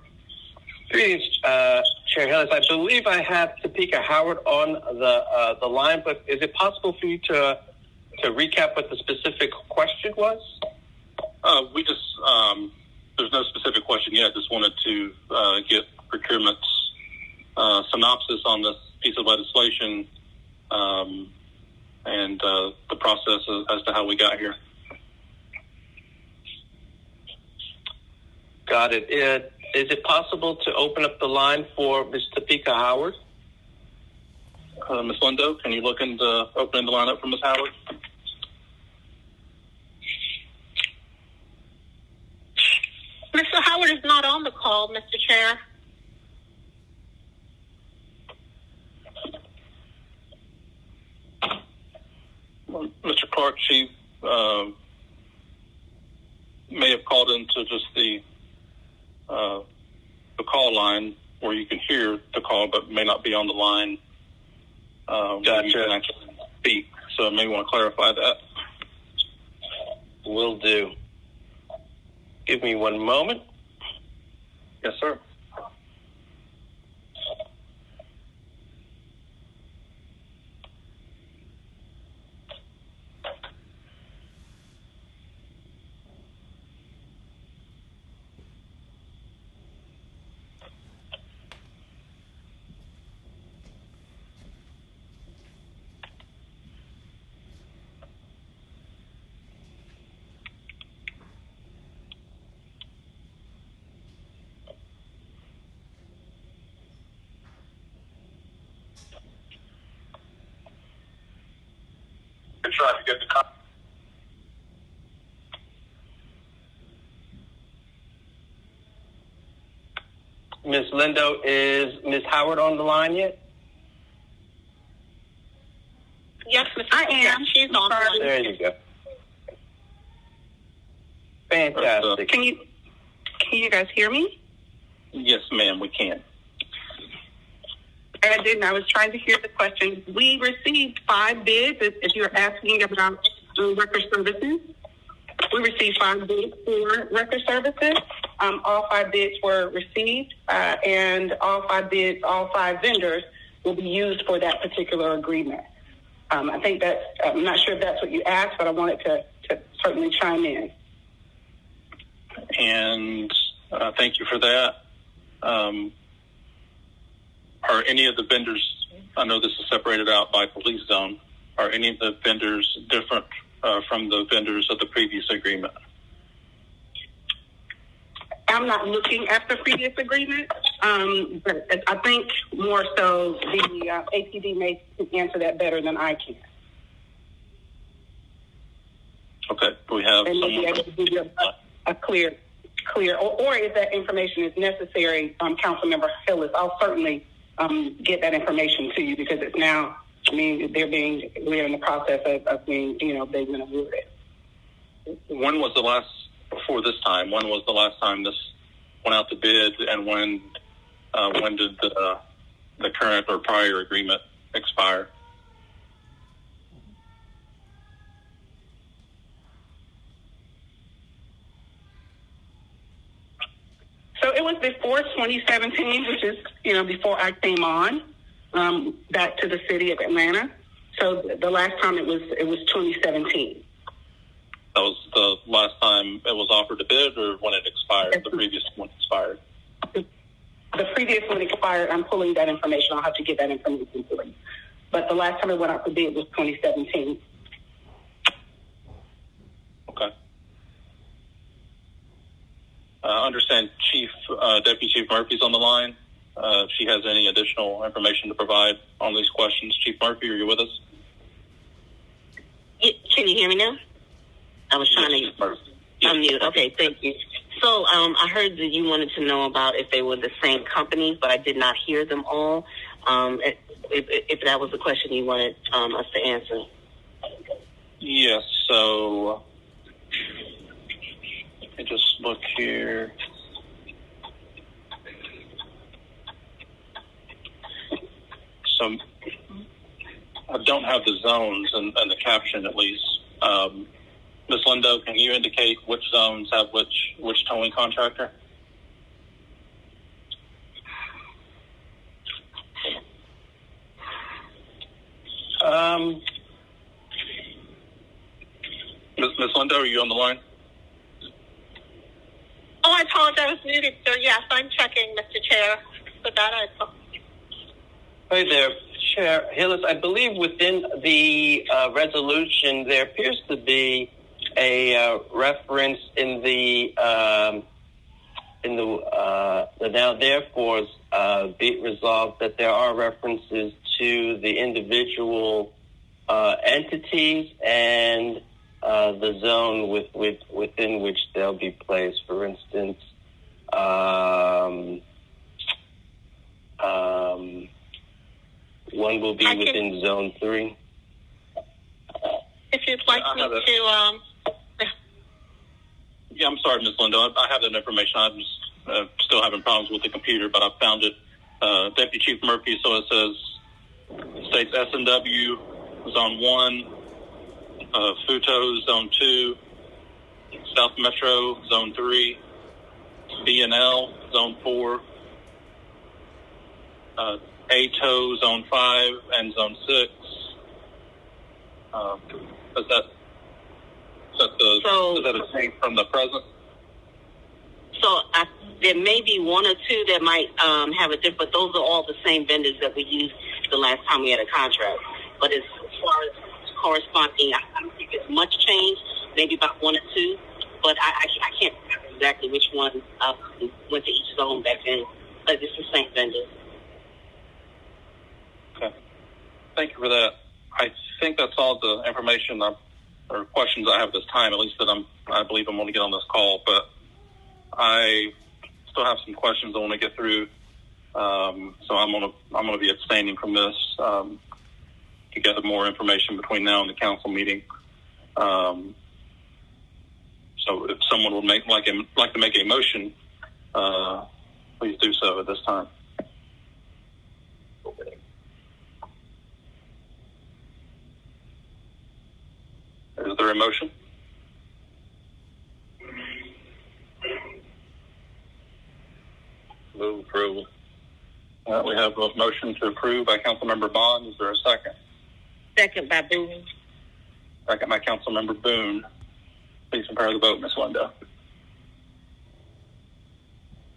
Greetings, Chair Hillis. I believe I have Topeka Howard on the line, but is it possible for you to recap what the specific question was? We just, there's no specific question yet. Just wanted to get procurement's synopsis on this piece of legislation and the process as to how we got here. Got it. Is it possible to open up the line for Ms. Topeka Howard? Ms. Lindo, can you look into opening the line up for Ms. Howard? Mr. Howard is not on the call, Mr. Chair. Well, Mr. Clark, she may have called into just the call line where you can hear the call, but may not be on the line where you can actually speak. So I may want to clarify that. Will do. Give me one moment. Yes, sir. Trying to get the Ms. Lindo, is Ms. Howard on the line yet? Yes, Ms. I am. She's on the line. There you go. Fantastic. Can you guys hear me? Yes, ma'am, we can. I didn't. I was trying to hear the question. We received 5 bids. If you're asking about record services, we received 5 bids for record services. All 5 bids were received, and all 5 vendors will be used for that particular agreement. I think that's, I'm not sure if that's what you asked, but I wanted to certainly chime in. And thank you for that. Are any of the vendors, I know this is separated out by police zone, are any of the vendors different from the vendors of the previous agreement? I'm not looking at the previous agreement, but I think more so the APD may answer that better than I can. Okay, we have and maybe able to give you a clear, or if that information is necessary, Councilmember Hillis, I'll certainly get that information to you, because it's now, we're in the process of being, they've been awarded. When was the last, before this time, when was the last time this went out to bid, and when did the current or prior agreement expire? So it was before 2017, which is, before I came on back to the city of Atlanta. So the last time it was 2017. That was the last time it was offered to bid, or when it expired? The previous one expired. The previous one expired. I'm pulling that information. I'll have to get that information to you. But the last time it went out to bid was 2017. Okay. I understand Deputy Chief Murphy's on the line. If she has any additional information to provide on these questions. Chief Murphy, are you with us? Can you hear me now? I was trying to unmute. Okay, thank you. So I heard that you wanted to know about if they were the same companies, but I did not hear them all. If that was the question you wanted us to answer. Yes, so let me just look here. So I don't have the zones and the caption, at least. Ms. Lindo, can you indicate which zones have which towing contractor? Ms. Lindo, are you on the line? Oh, I apologize. I was muted. So, yes, I'm checking, Mr. Chair. For that, I apologize. Hi there, Chair Hillis. I believe within the resolution there appears to be a reference in the now therefore be it resolved that there are references to the individual entities and the zone within which they'll be placed. For instance, one will be within Zone 3. If you'd like me to... Yeah, I'm sorry, Ms. Lindo. I have that information. I'm just still having problems with the computer, but I found it. Deputy Chief Murphy, so it says, states S&W, Zone 1, Futo, Zone 2, South Metro, Zone 3, B&L, Zone 4, ATO, Zone 5, and Zone 6. Is that a change from the present? So there may be one or two that might have a different, but those are all the same vendors that we used the last time we had a contract. But as far as corresponding, I don't think there's much change, maybe about one or two, but I can't remember exactly which one went to each zone back then, but it's the same vendor. Okay. Thank you for that. I think that's all the information or questions I have this time, at least that I believe I'm going to get on this call, but I still have some questions I want to get through. So I'm going to be abstaining from this to gather more information between now and the council meeting. So So if someone would like to make a motion, please do so at this time. Is there a motion? Move approval. We have a motion to approve by Councilmember Bond. Is there a second? Second by Boone. Second by Councilmember Boone. Please prepare the vote, Ms. Lindo.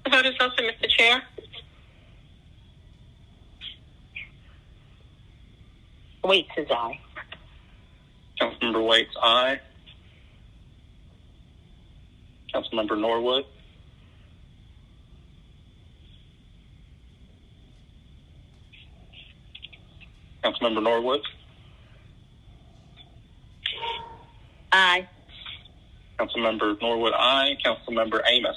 The vote is open, Mr. Chair. Waits is aye. Councilmember Waits, aye. Councilmember Norwood. Councilmember Norwood. Aye. Councilmember Norwood, aye. Councilmember Amos.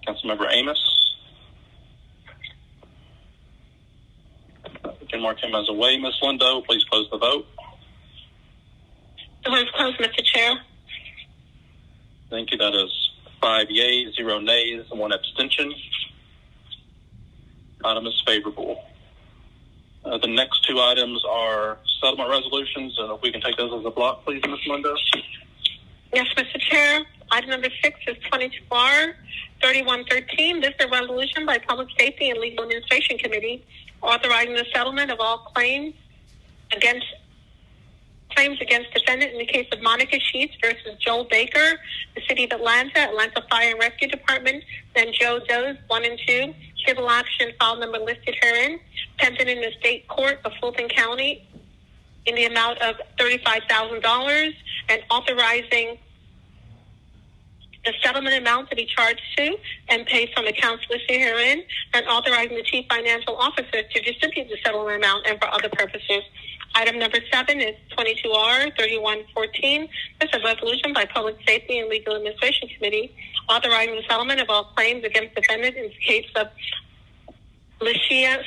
Councilmember Amos. We can mark him as away. Ms. Lindo, please close the vote. The vote is closed, Mr. Chair. Thank you. That is 5 yeas, 0 nays, and 1 abstention. Item is favorable. The next 2 items are settlement resolutions, and if we can take those as a block, please, Ms. Lindo. Yes, Mr. Chair. Item number 6 is 22R 3113. This is a resolution by Public Safety and Legal Administration Committee authorizing the settlement of all claims against defendant in the case of Monica Sheets versus Joel Baker, the City of Atlanta Fire and Rescue Department, then Joe Doe's 1 and 2, civil action file number listed herein, pending in the State Court of Fulton County in the amount of $35,000, and authorizing the settlement amount to be charged to and paid from accounts listed herein, and authorizing the Chief Financial Officer to distribute the settlement amount and for other purposes. Item number 7 is 22R 3114. This is a resolution by Public Safety and Legal Administration Committee authorizing the settlement of all claims against defendant in the case of Lashia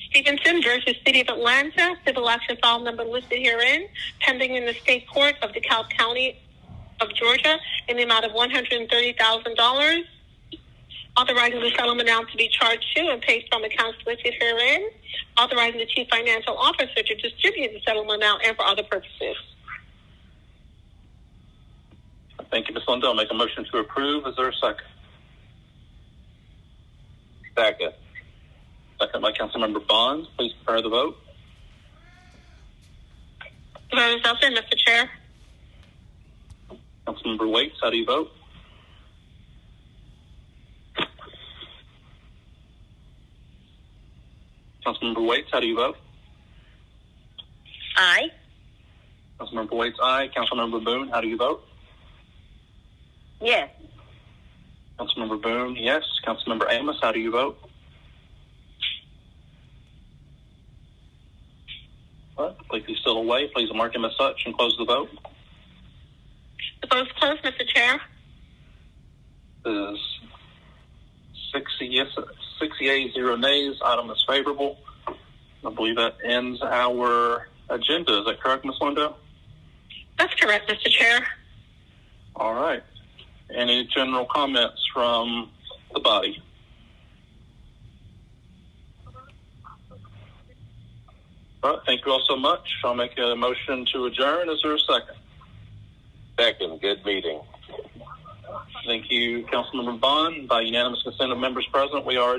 Stevenson versus City of Atlanta, civil action file number listed herein, pending in the State Court of DeKalb County of Georgia in the amount of $130,000. Authorizing the settlement amount to be charged to and paid from accounts listed herein. Authorizing the Chief Financial Officer to distribute the settlement amount and for other purposes. Thank you, Ms. Lindo. I'll make a motion to approve. Is there a second? Second. Second by Councilmember Bond. Please prepare the vote. The vote is open, Mr. Chair. Councilmember Waits, how do you vote? Councilmember Waits, how do you vote? Aye. Councilmember Waits, aye. Councilmember Boone, how do you vote? Yes. Councilmember Boone, yes. Councilmember Amos, how do you vote? Well, if he's still away, please mark him as such and close the vote. The vote is closed, Mr. Chair. Is 6 yeas, 0 nays. Item is favorable. I believe that ends our agenda. Is that correct, Ms. Lindo? That's correct, Mr. Chair. All right. Any general comments from the body? All right. Thank you all so much. I'll make a motion to adjourn. Is there a second? Second. Good meeting. Thank you, Councilmember Bond. By unanimous consent of members present, we are